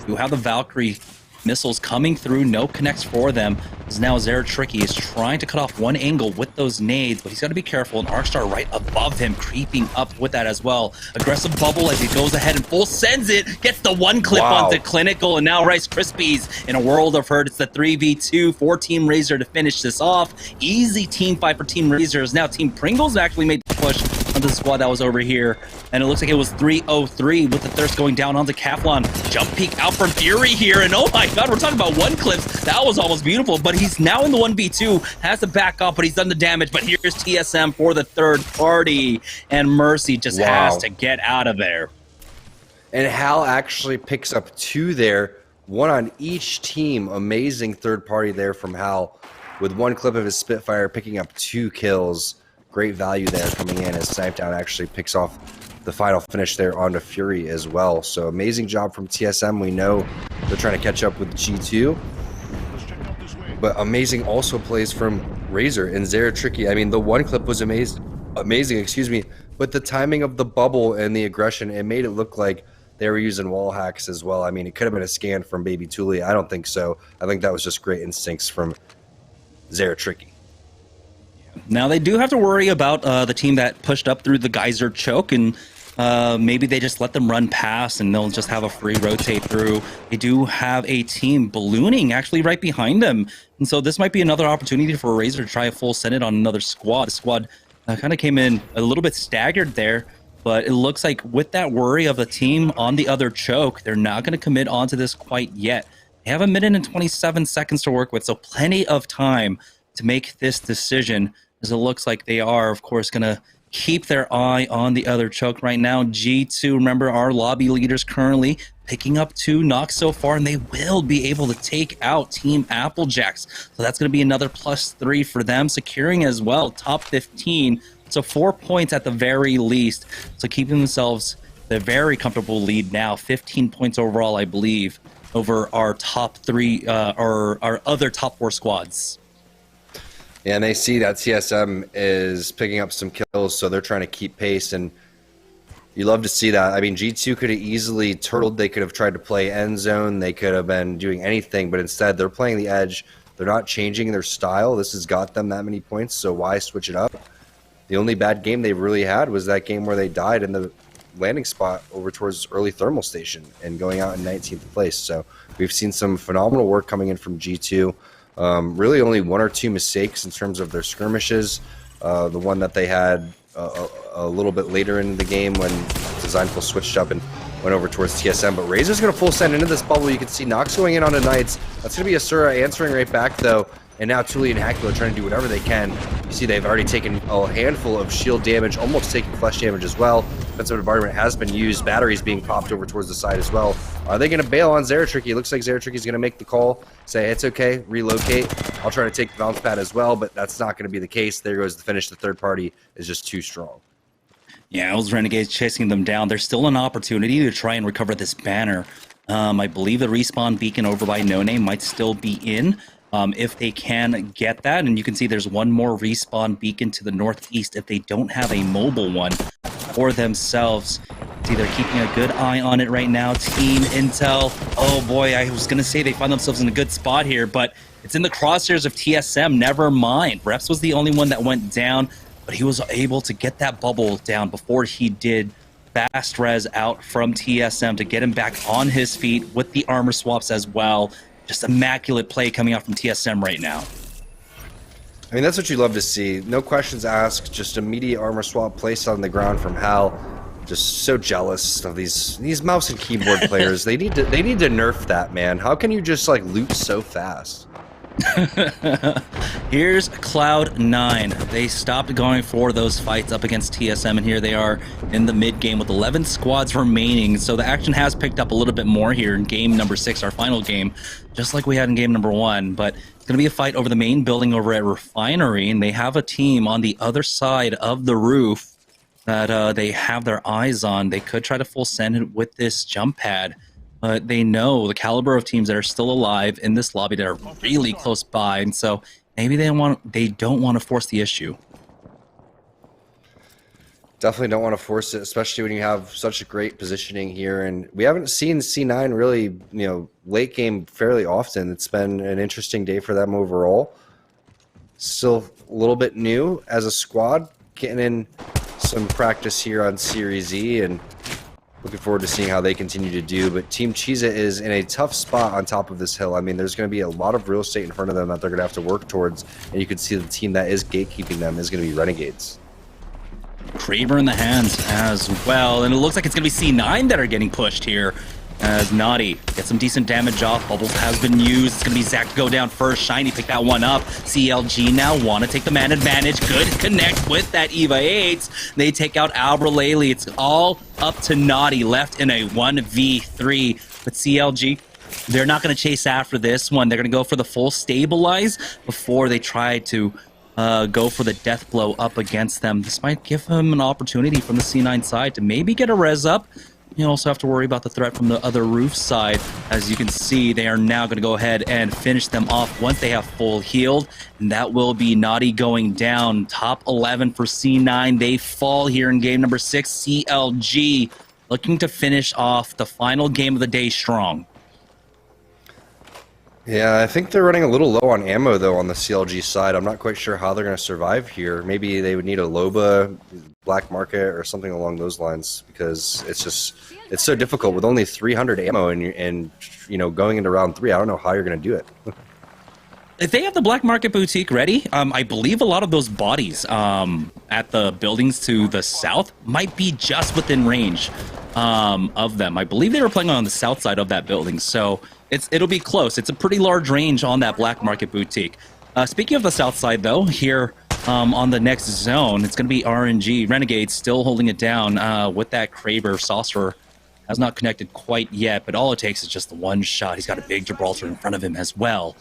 You have the Valkyrie missiles coming through, no connects for them. As now Zara Tricky is trying to cut off one angle with those nades, but he's got to be careful. And Arkstar right above him, creeping up with that as well. Aggressive bubble as he goes ahead and full sends it, gets the one clip onto Clinical, and now Rice Krispies in a world of hurt. It's the 3v2 for Team Razor to finish this off. Easy team fight for Team Razor, as now Team Pringles actually made the push onto the squad that was over here. And it looks like it was 3-0-3 with the Thirst going down onto Keflon. Jump peek out from Fury here, and oh my god, we're talking about one clips. That was almost beautiful, but he's now in the 1v2, has to back up, but he's done the damage. But here's TSM for the third party, and Mercy just has to get out of there. And Hal actually picks up two there, one on each team. Amazing third party there from Hal, with one clip of his Spitfire picking up 2 kills. Great value there coming in as Snipe Down actually picks off the final finish there onto Fury as well. So amazing job from TSM. We know they're trying to catch up with G2. But amazing also plays from Razor and Zara Tricky. I mean, the one clip was amazing, excuse me. But the timing of the bubble and the aggression, it made it look like they were using wall hacks as well. I mean, it could have been a scan from Baby Tuli. I don't think so. I think that was just great instincts from Zara Tricky. Now they do have to worry about the team that pushed up through the Geyser choke, and maybe they just let them run past and they'll just have a free rotate through. They do have a team ballooning actually right behind them, and so this might be another opportunity for Razor to try a full send it on another squad. The squad kind of came in a little bit staggered there, but it looks like with that worry of the team on the other choke, they're not going to commit onto this quite yet. They have 1 minute and 27 seconds to work with, so plenty of time to make this decision, as it looks like they are, of course, going to keep their eye on the other choke right now. G2, remember, our lobby leaders currently picking up 2 knocks so far, and they will be able to take out Team Applejacks. So that's going to be another +3 for them, securing as well top 15. So 4 points at the very least. So keeping themselves the very comfortable lead now, 15 points overall, I believe, over our top 3, or our other top 4 squads. Yeah, and they see that TSM is picking up some kills, so they're trying to keep pace, and you love to see that. I mean, G2 could have easily turtled. They could have tried to play end zone. They could have been doing anything, but instead they're playing the edge. They're not changing their style. This has got them that many points, so why switch it up? The only bad game they really had was that game where they died in the landing spot over towards early thermal station and going out in 19th place. So we've seen some phenomenal work coming in from G2. Really only 1 or 2 mistakes in terms of their skirmishes. The one that they had a little bit later in the game when Designful switched up and went over towards TSM, but Razor's going to full send into this bubble. You can see Nox going in onto Knights. That's going to be Asura answering right back, though. And now Tuli and Hakula trying to do whatever they can. You see they've already taken a handful of shield damage, almost taking flesh damage as well. Defensive environment has been used. Batteries being popped over towards the side as well. Are they going to bail on Zeratricky? It looks like Zeratricky's going to make the call, say it's okay, relocate. I'll try to take the bounce pad as well, but that's not going to be the case. There goes the finish. The third party is just too strong. Yeah, those Renegades chasing them down. There's still an opportunity to try and recover this banner. I believe the respawn beacon over by No Name might still be in. If they can get that, and you can see there's one more respawn beacon to the northeast if they don't have a mobile one for themselves. See, they're keeping a good eye on it right now. Team Intel, oh boy, I was going to say they find themselves in a good spot here, but it's in the crosshairs of TSM, never mind. Reps was the only one that went down, but he was able to get that bubble down before he did. Fast res out from TSM to get him back on his feet with the armor swaps as well. Just immaculate play coming out from TSM right now. I mean, that's what you love to see. No questions asked, just immediate armor swap placed on the ground from Hal. Just so jealous of these mouse and keyboard players. They need to nerf that, man. How can you just like loot so fast? Here's Cloud9. They stopped going for those fights up against TSM, and here they are in the mid game with 11 squads remaining. So the action has picked up a little bit more here in game number 6, our final game, just like we had in game number 1. But it's going to be a fight over the main building over at Refinery, and they have a team on the other side of the roof that they have their eyes on. They could try to full send it with this jump pad. But they know the caliber of teams that are still alive in this lobby that are really close by, and so maybe they don't want to force the issue. Definitely don't want to force it, especially when you have such a great positioning here. And we haven't seen C9 really, late game fairly often. It's been an interesting day for them overall. Still a little bit new as a squad, getting in some practice here on Series E, and looking forward to seeing how they continue to do. But Team Cheeza is in a tough spot on top of this hill. I mean, there's going to be a lot of real estate in front of them that they're going to have to work towards. And you can see the team that is gatekeeping them is going to be Renegades. Kraber in the hands as well. And it looks like it's going to be C9 that are getting pushed here. As Naughty gets some decent damage off. Bubbles has been used. It's going to be Zach to go down first. Shiny pick that one up. CLG now want to take the man advantage. Good connect with that EVA 8. They take out Albralele. It's all up to Naughty, left in a 1v3. But CLG, they're not going to chase after this one. They're going to go for the full stabilize before they try to go for the death blow up against them. This might give them an opportunity from the C9 side to maybe get a res up. You also have to worry about the threat from the other roof side. As you can see, they are now going to go ahead and finish them off once they have full healed. And that will be Naughty going down. Top 11 for C9. They fall here in game number 6. CLG looking to finish off the final game of the day strong. Yeah, I think they're running a little low on ammo, though, on the CLG side. I'm not quite sure how they're going to survive here. Maybe they would need a Loba, black market, or something along those lines, because it's so difficult with only 300 ammo and going into round 3. I don't know how you're going to do it. If they have the black market boutique ready, I believe a lot of those bodies at the buildings to the south might be just within range of them. I believe they were playing on the south side of that building, so it'll be close. It's a pretty large range on that black market boutique. Speaking of the south side, though, here on the next zone, it's going to be RNG. Renegade still holding it down with that Kraber. Saucer has not connected quite yet, but all it takes is just the one shot. He's got a big Gibraltar in front of him as well.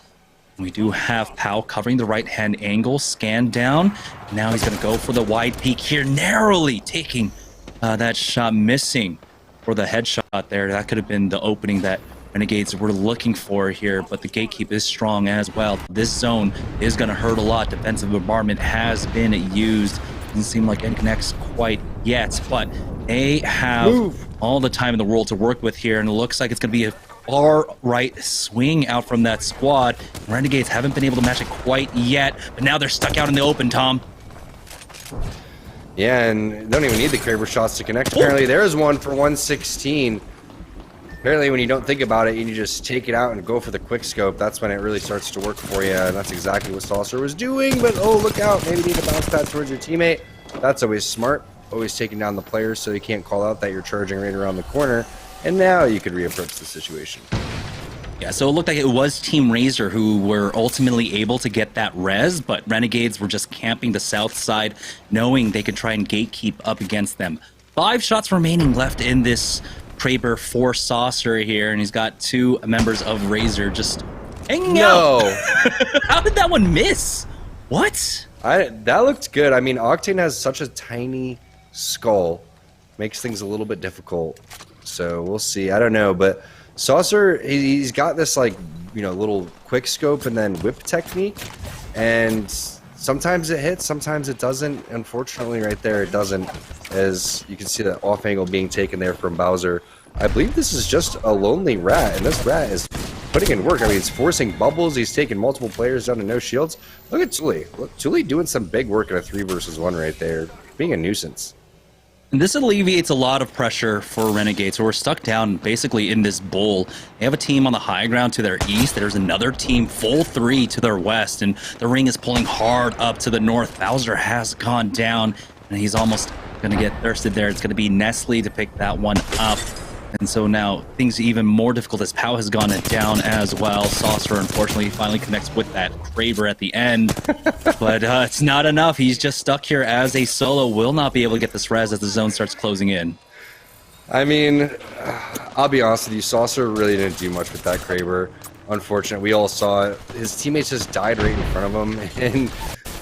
We do have Pau covering the right-hand angle, scan down. Now he's going to go for the wide peak here, narrowly taking that shot, missing for the headshot there. That could have been the opening that Renegades were looking for here, but the gatekeep is strong as well. This zone is going to hurt a lot. Defensive bombardment has been used. Doesn't seem like it connects quite yet, but they have all the time in the world to work with here, and it looks like it's going to be a far right swing out from that squad. Renegades haven't been able to match it quite yet, but now they're stuck out in the open, Tom. Yeah, and don't even need the Kraber shots to connect. Apparently, there is one for 116. Apparently, when you don't think about it, you just take it out and go for the quick scope. That's when it really starts to work for you, and that's exactly what Saucer was doing. But oh, look out! Maybe you need to bounce pad towards your teammate. That's always smart. Always taking down the players so you can't call out that you're charging right around the corner. And now you could reapproach the situation. Yeah, so it looked like it was Team Razor who were ultimately able to get that res, but Renegades were just camping the south side, knowing they could try and gatekeep up against them. 5 shots remaining left in this Kraber for Saucer here, and he's got 2 members of Razor just hanging out. How did that one miss? What? That looked good. I mean, Octane has such a tiny skull. Makes things a little bit difficult. So we'll see. I don't know, but Saucer, he's got this like, you know, little quick scope and then whip technique, and sometimes it hits, sometimes it doesn't. Unfortunately, right there, it doesn't, as you can see that off angle being taken there from Bowser. I believe this is just a lonely rat, and this rat is putting in work. I mean, he's forcing bubbles, he's taking multiple players down to no shields. Look at Tuli. Look, Tuli doing some big work in a 3 versus 1 right there, being a nuisance. And this alleviates a lot of pressure for Renegades, who are stuck down basically in this bowl. They have a team on the high ground to their east. There's another team, full 3 to their west, and the ring is pulling hard up to the north. Bowser has gone down, and he's almost going to get thirsted there. It's going to be Nestle to pick that one up. And so now things are even more difficult as Pow has gone down as well. Saucer, unfortunately, finally connects with that Kraber at the end. But it's not enough. He's just stuck here as a solo. Will not be able to get this res as the zone starts closing in. I mean, I'll be honest with you, Saucer really didn't do much with that Kraber. Unfortunate. We all saw it. His teammates just died right in front of him, and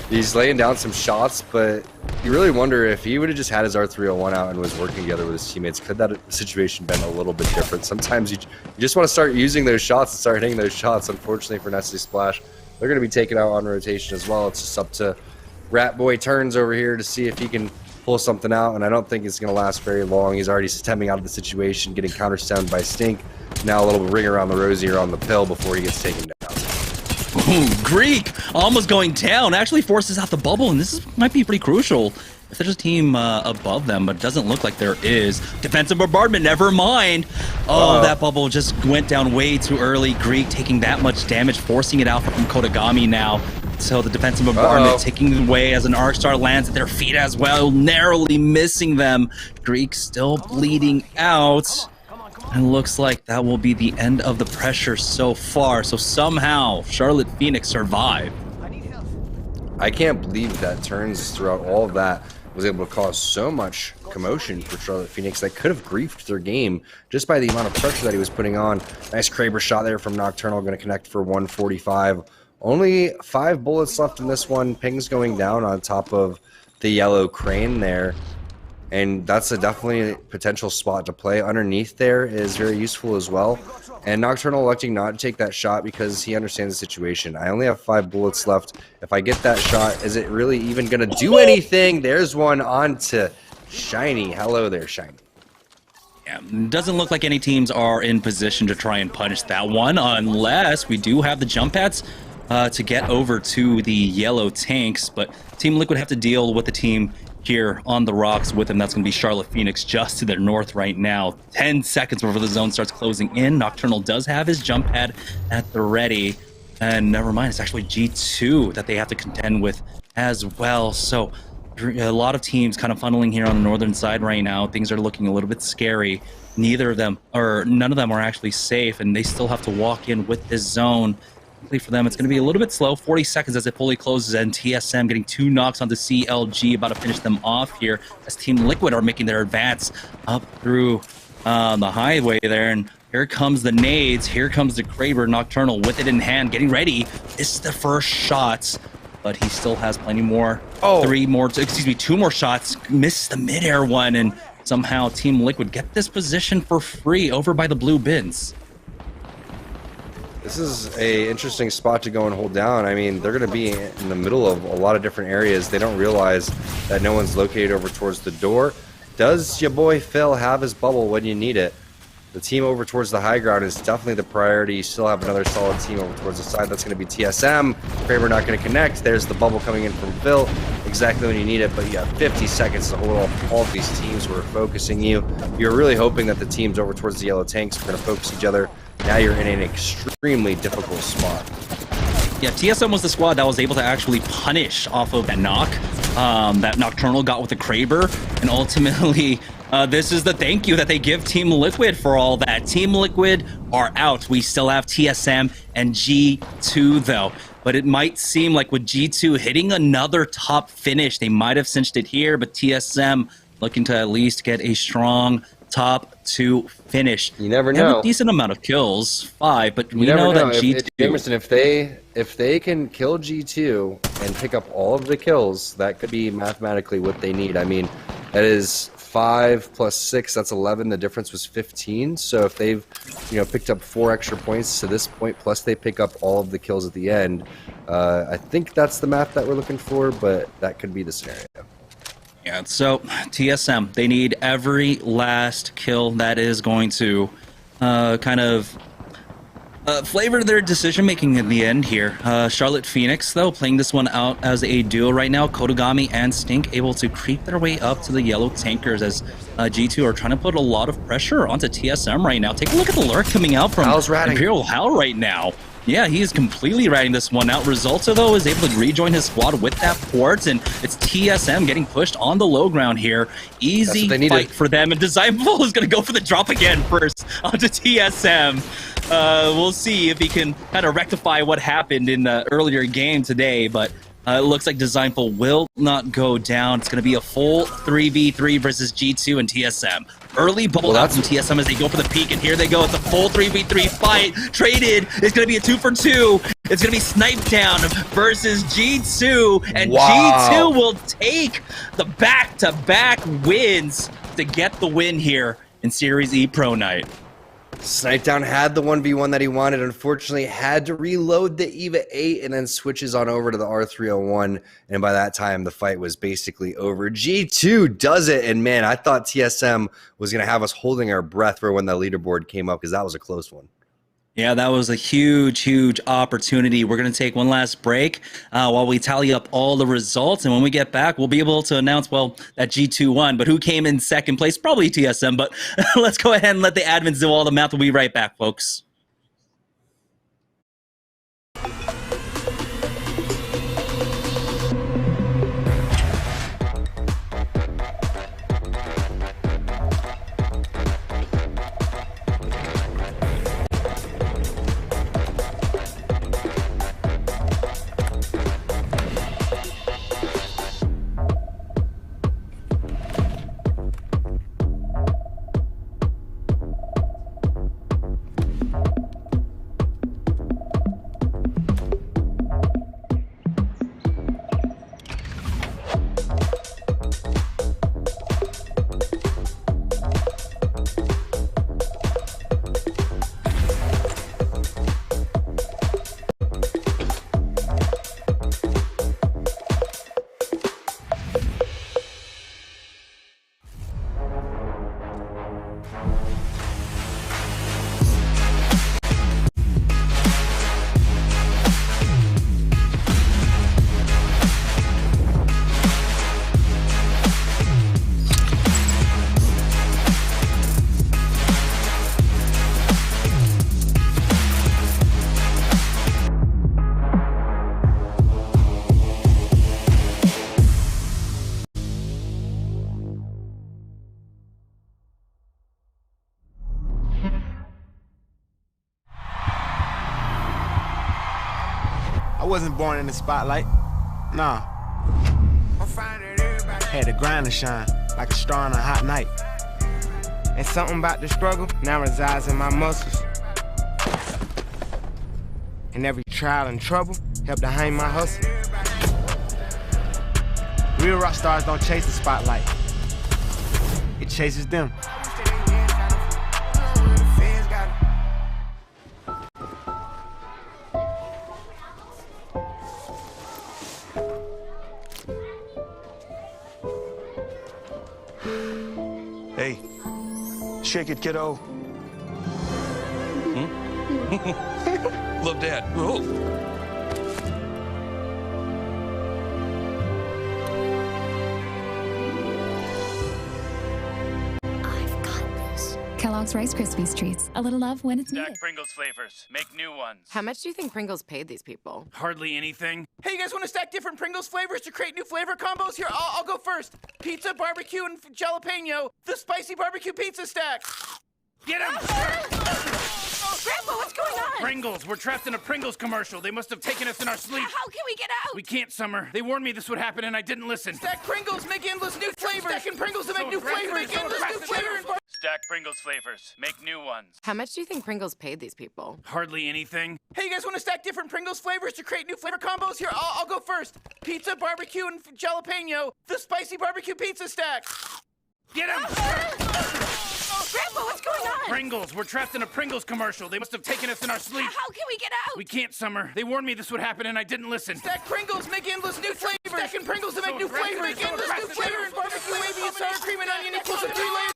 he's laying down some shots, but you really wonder if he would have just had his R301 out and was working together with his teammates, could that situation been a little bit different? Sometimes you just want to start using those shots and start hitting those shots. Unfortunately for Nestle Splash, they're going to be taken out on rotation as well. It's just up to Rat Boy Turns over here to see if he can pull something out, and I don't think it's going to last very long. He's already stemming out of the situation, getting counter-stunned by Stink. Now a little ring around the rosy or on the pill before he gets taken down. Ooh, Greek almost going down, actually forces out the bubble, and might be pretty crucial if there's a team above them, but it doesn't look like there is. Defensive bombardment, never mind. Oh, that bubble just went down way too early. Greek taking that much damage, forcing it out from Kodagami now. So the defensive bombardment taking away as an Arc Star lands at their feet as well, narrowly missing them. Greek still bleeding out. And looks like that will be the end of the pressure so far. So somehow, Charlotte Phoenix survived. I can't believe that Turns throughout all of that was able to cause so much commotion for Charlotte Phoenix that could have griefed their game just by the amount of pressure that he was putting on. Nice Kraber shot there from Nocturnal, going to connect for 145. Only 5 bullets left in this one. Ping's going down on top of the yellow crane there. And that's definitely a potential spot to play. Underneath there is very useful as well. And Nocturnal electing not to take that shot because he understands the situation. I only have 5 bullets left. If I get that shot, is it really even going to do anything? There's one onto Shiny. Hello there, Shiny. Yeah, doesn't look like any teams are in position to try and punish that one unless we do have the jump pads to get over to the yellow tanks. But Team Liquid have to deal with the team here on the rocks with him. That's going to be Charlotte Phoenix just to their north right now. 10 seconds before the zone starts closing in. Nocturnal does have his jump pad at the ready. And never mind, it's actually G2 that they have to contend with as well. So a lot of teams kind of funneling here on the northern side right now. Things are looking a little bit scary. Neither of them, or none of them are actually safe, and they still have to walk in with this zone. For them, it's going to be a little bit slow. 40 seconds as it fully closes, and TSM getting 2 knocks onto CLG, about to finish them off here as Team Liquid are making their advance up through the highway there. And here comes the nades. Here comes the Kraber. Nocturnal with it in hand, getting ready. This is the first shots, but he still has plenty more. 2 more shots. Missed the midair one, and somehow Team Liquid get this position for free over by the blue bins. This is a interesting spot to go and hold down. I mean, they're going to be in the middle of a lot of different areas. They don't realize that no one's located over towards the door. Does your boy Phil have his bubble when you need it? The team over towards the high ground is definitely the priority. You still have another solid team over towards the side. That's going to be TSM. Kraber not going to connect. There's the bubble coming in from Phil. Exactly when you need it, but you have 50 seconds to hold off all of these teams who are focusing you. You're really hoping that the teams over towards the yellow tanks are going to focus each other. Now you're in an extremely difficult spot. Yeah, TSM was the squad that was able to actually punish off of that knock that Nocturnal got with the Kraber, and ultimately This is the thank you that they give Team Liquid for all that. Team Liquid are out. We still have TSM and G2 though. But it might seem like with G2 hitting another top finish, they might have cinched it here, but TSM looking to at least get a strong top 2 finish. You never They have know. a decent amount of kills, 5, but we never know that If- G2... Jamerson, if they can kill G2 and pick up all of the kills, that could be mathematically what they need. I mean, that is 5 plus 6, that's 11. The difference was 15. So if they've, picked up 4 extra points to this point, plus they pick up all of the kills at the end, I think that's the math that we're looking for, but that could be the scenario. Yeah, so TSM, they need every last kill that is going to kind of flavor their decision-making in the end here. Charlotte Phoenix, though, playing this one out as a duo right now. Kotogami and Stink able to creep their way up to the yellow tankers as G2 are trying to put a lot of pressure onto TSM right now. Take a look at the lurk coming out from Imperial Hal right now. Yeah, he is completely riding this one out. Resulta, though, is able to rejoin his squad with that port, and it's TSM getting pushed on the low ground here. Easy fight for them, and Designful is going to go for the drop again first onto TSM. We'll see if he can kind of rectify what happened in the earlier game today, but it looks like Designful will not go down. It's going to be a full 3v3 versus G2 and TSM. Early bubble out from TSM as they go for the peak, and here they go. It's a full 3v3 fight. Traded. It's going to be a 2-for-2. It's going to be Snipe Down versus G2, and G2 will take the back-to-back wins to get the win here in Series E Pro Night. Snipedown had the 1v1 that he wanted, unfortunately had to reload the EVA 8 and then switches on over to the R301, and by that time the fight was basically over. G2 does it, and man, I thought TSM was going to have us holding our breath for when the leaderboard came up because that was a close one. Yeah, that was a huge, huge opportunity. We're going to take one last break while we tally up all the results. And when we get back, we'll be able to announce, well, that G2 won. But who came in second place? Probably TSM. But let's go ahead and let the admins do all the math. We'll be right back, folks. I wasn't born in the spotlight. Nah. Had to grind and shine like a star on a hot night. And something about the struggle now resides in my muscles. And every trial and trouble helped to hang my hustle. Real rock stars don't chase the spotlight. It chases them. Hey, shake it, kiddo. Love Dad. Oh. Kellogg's Rice Krispies Treats. A little love when it's Stack needed. Pringles flavors. Make new ones. How much do you think Pringles paid these people? Hardly anything. Hey, you guys want to stack different Pringles flavors to create new flavor combos? Here, I'll go first. Pizza, barbecue, and jalapeno. The spicy barbecue pizza stack. Get him! Grandpa, what's going on? Pringles. We're trapped in a Pringles commercial. They must have taken us in our sleep. How can we get out? We can't, Summer. They warned me this would happen, and I didn't listen. Stack Pringles, make endless new flavors. Stacking Pringles to make new flavors. Make endless new flavors. Stack Pringles flavors. Make new ones. How much do you think Pringles paid these people? Hardly anything. Hey, you guys want to stack different Pringles flavors to create new flavor combos? Here, I'll go first. Pizza, barbecue, and jalapeno. The spicy barbecue pizza stack. Get him! Grandpa, what's going on? Pringles. We're trapped in a Pringles commercial. They must have taken us in our sleep. How can we get out? We can't, Summer. They warned me this would happen, and I didn't listen. Stack Pringles, make endless new flavors. Stacking Pringles to make new flavors. Make endless new flavors. Barbecue, wavy, and sour cream and onion equals a 3 layers.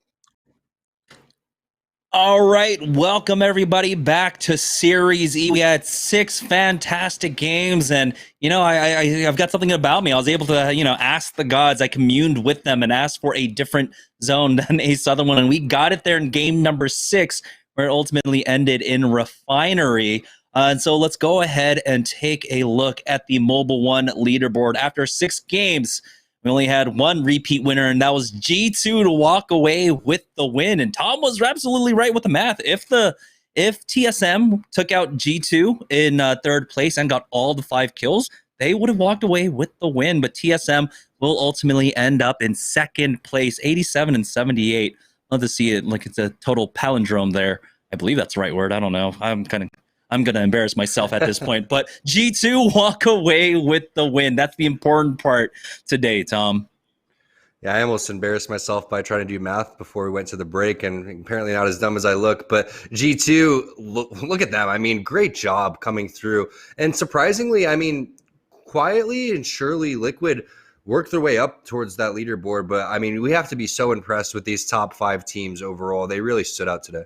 All right, welcome everybody back to Series E. We had 6 fantastic games, and I've got something about me. I was able to ask the gods. I communed with them and asked for a different zone than a southern one, and we got it there in game number 6, where it ultimately ended in Refinery. And so let's go ahead and take a look at the Mobile One leaderboard. After 6 games, we only had one repeat winner, and that was G2 to walk away with the win. And Tom was absolutely right with the math. If TSM took out G2 in 3rd place and got all the 5 kills, they would have walked away with the win. But TSM will ultimately end up in 2nd place, 87 and 78. Love to see it. Like, it's a total palindrome there. I believe that's the right word. I don't know. I'm going to embarrass myself at this point. But G2 walk away with the win. That's the important part today, Tom. Yeah, I almost embarrassed myself by trying to do math before we went to the break, and apparently not as dumb as I look. But G2, look at them. I mean, great job coming through. And surprisingly, I mean, quietly and surely Liquid worked their way up towards that leaderboard. But, I mean, we have to be so impressed with these top 5 teams overall. They really stood out today.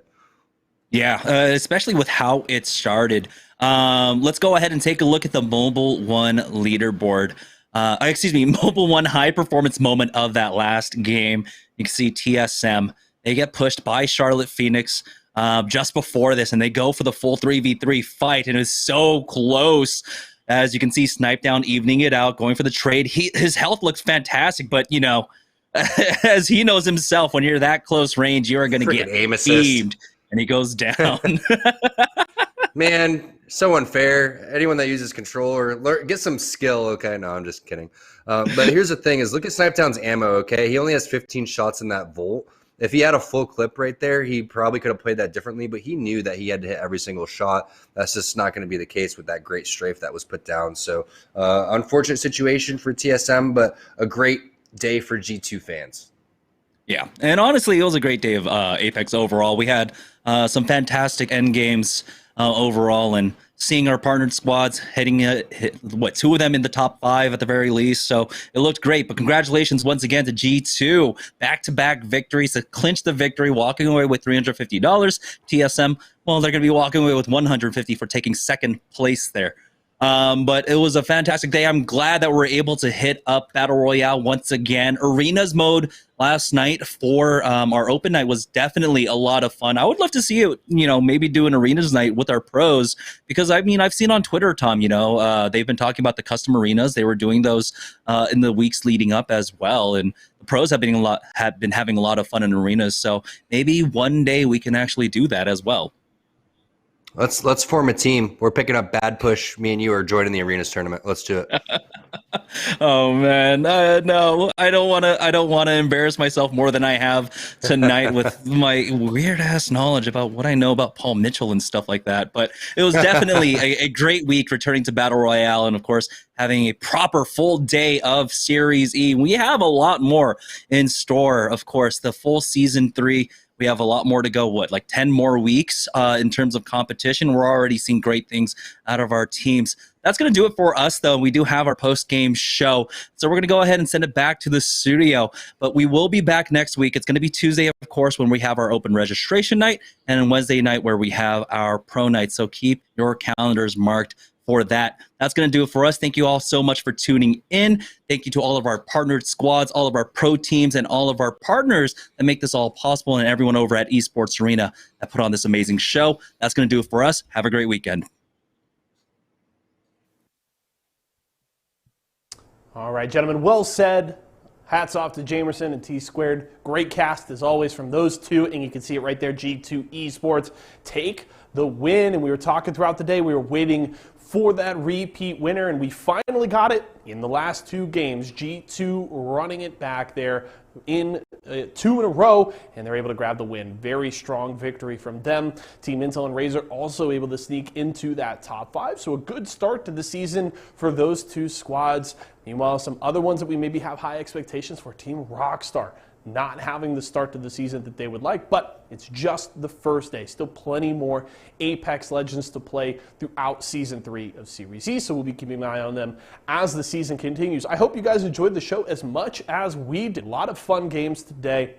Yeah, especially with how it started. Let's go ahead and take a look at the Mobile One leaderboard. Mobile One high performance moment of that last game. You can see TSM. They get pushed by Charlotte Phoenix just before this, and they go for the full 3v3 fight, and it's so close. As you can see, Snipe Down evening it out, going for the trade. His health looks fantastic, but as he knows himself, when you're that close range, you are going to get beamed. And he goes down. Man, so unfair. Anyone that uses controller, get some skill. Okay, no, I'm just kidding. But here's the thing: is look at Snipedown's ammo. Okay, he only has 15 shots in that Volt. If he had a full clip right there, he probably could have played that differently. But he knew that he had to hit every single shot. That's just not going to be the case with that great strafe that was put down. So, unfortunate situation for TSM, but a great day for G2 fans. Yeah, and honestly, it was a great day of Apex overall. We had some fantastic end games overall, and seeing our partnered squads heading 2 of them in the top 5 at the very least. So it looked great. But congratulations once again to G2, back-to-back victories to clinch the victory, walking away with $350. TSM, well, they're going to be walking away with $150 for taking 2nd place there. But it was a fantastic day. I'm glad that we're able to hit up Battle Royale once again. Arenas mode last night for our open night was definitely a lot of fun. I would love to see it, maybe do an Arenas night with our pros, because I mean, I've seen on Twitter, Tom, they've been talking about the custom arenas. They were doing those in the weeks leading up as well. And the pros have been having a lot of fun in arenas. So maybe one day we can actually do that as well. Let's form a team. We're picking up Bad Push. Me and you are joining the Arenas tournament. Let's do it. Oh man, no, I don't want to embarrass myself more than I have tonight with my weird ass knowledge about what I know about Paul Mitchell and stuff like that. But it was definitely a great week returning to Battle Royale, and of course having a proper full day of Series E. We have a lot more in store. Of course, the full Season 3. We have a lot more to go, like 10 more weeks in terms of competition. We're already seeing great things out of our teams. That's going to do it for us, though. We do have our post-game show. So we're going to go ahead and send it back to the studio. But we will be back next week. It's going to be Tuesday, of course, when we have our open registration night, and on Wednesday night where we have our pro night. So keep your calendars marked for that. That's going to do it for us. Thank you all so much for tuning in. Thank you to all of our partnered squads, all of our pro teams, and all of our partners that make this all possible, and everyone over at Esports Arena that put on this amazing show. That's going to do it for us. Have a great weekend. All right, gentlemen, well said. Hats off to Jamerson and T-Squared. Great cast, as always, from those two, and you can see it right there, G2 Esports take the win. And we were talking throughout the day. We were waiting for that repeat winner, and we finally got it in the last two games. G2 running it back there in 2 in a row, and they're able to grab the win. Very strong victory from them. Team Intel and Razor also able to sneak into that top 5, so a good start to the season for those two squads. Meanwhile, some other ones that we maybe have high expectations for, Team Rockstar not having the start to the season that they would like, but it's just the first day. Still plenty more Apex Legends to play throughout Season 3 of Series E, so we'll be keeping an eye on them as the season continues. I hope you guys enjoyed the show as much as we did. A lot of fun games today.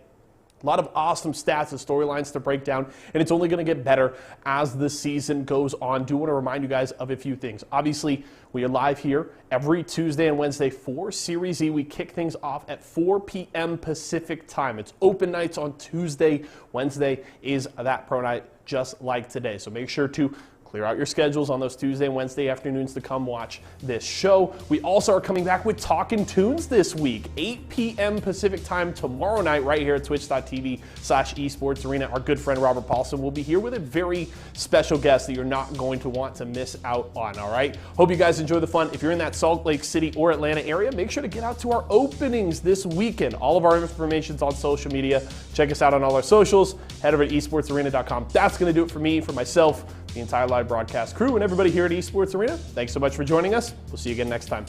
A lot of awesome stats and storylines to break down, and it's only going to get better as the season goes on. Do want to remind you guys of a few things. Obviously, we are live here every Tuesday and Wednesday for Series E. We kick things off at 4 p.m. Pacific time. It's open nights on Tuesday. Wednesday is that pro night, just like today. So make sure to clear out your schedules on those Tuesday and Wednesday afternoons to come watch this show. We also are coming back with Talkin' Tunes this week, 8 p.m. Pacific time tomorrow night right here at twitch.tv/esports arena. Our good friend Robert Paulson will be here with a very special guest that you're not going to want to miss out on, all right? Hope you guys enjoy the fun. If you're in that Salt Lake City or Atlanta area, make sure to get out to our openings this weekend. All of our information's on social media. Check us out on all our socials. Head over to esportsarena.com. That's going to do it for me, for myself, the entire live broadcast crew, and everybody here at Esports Arena. Thanks so much for joining us. We'll see you again next time.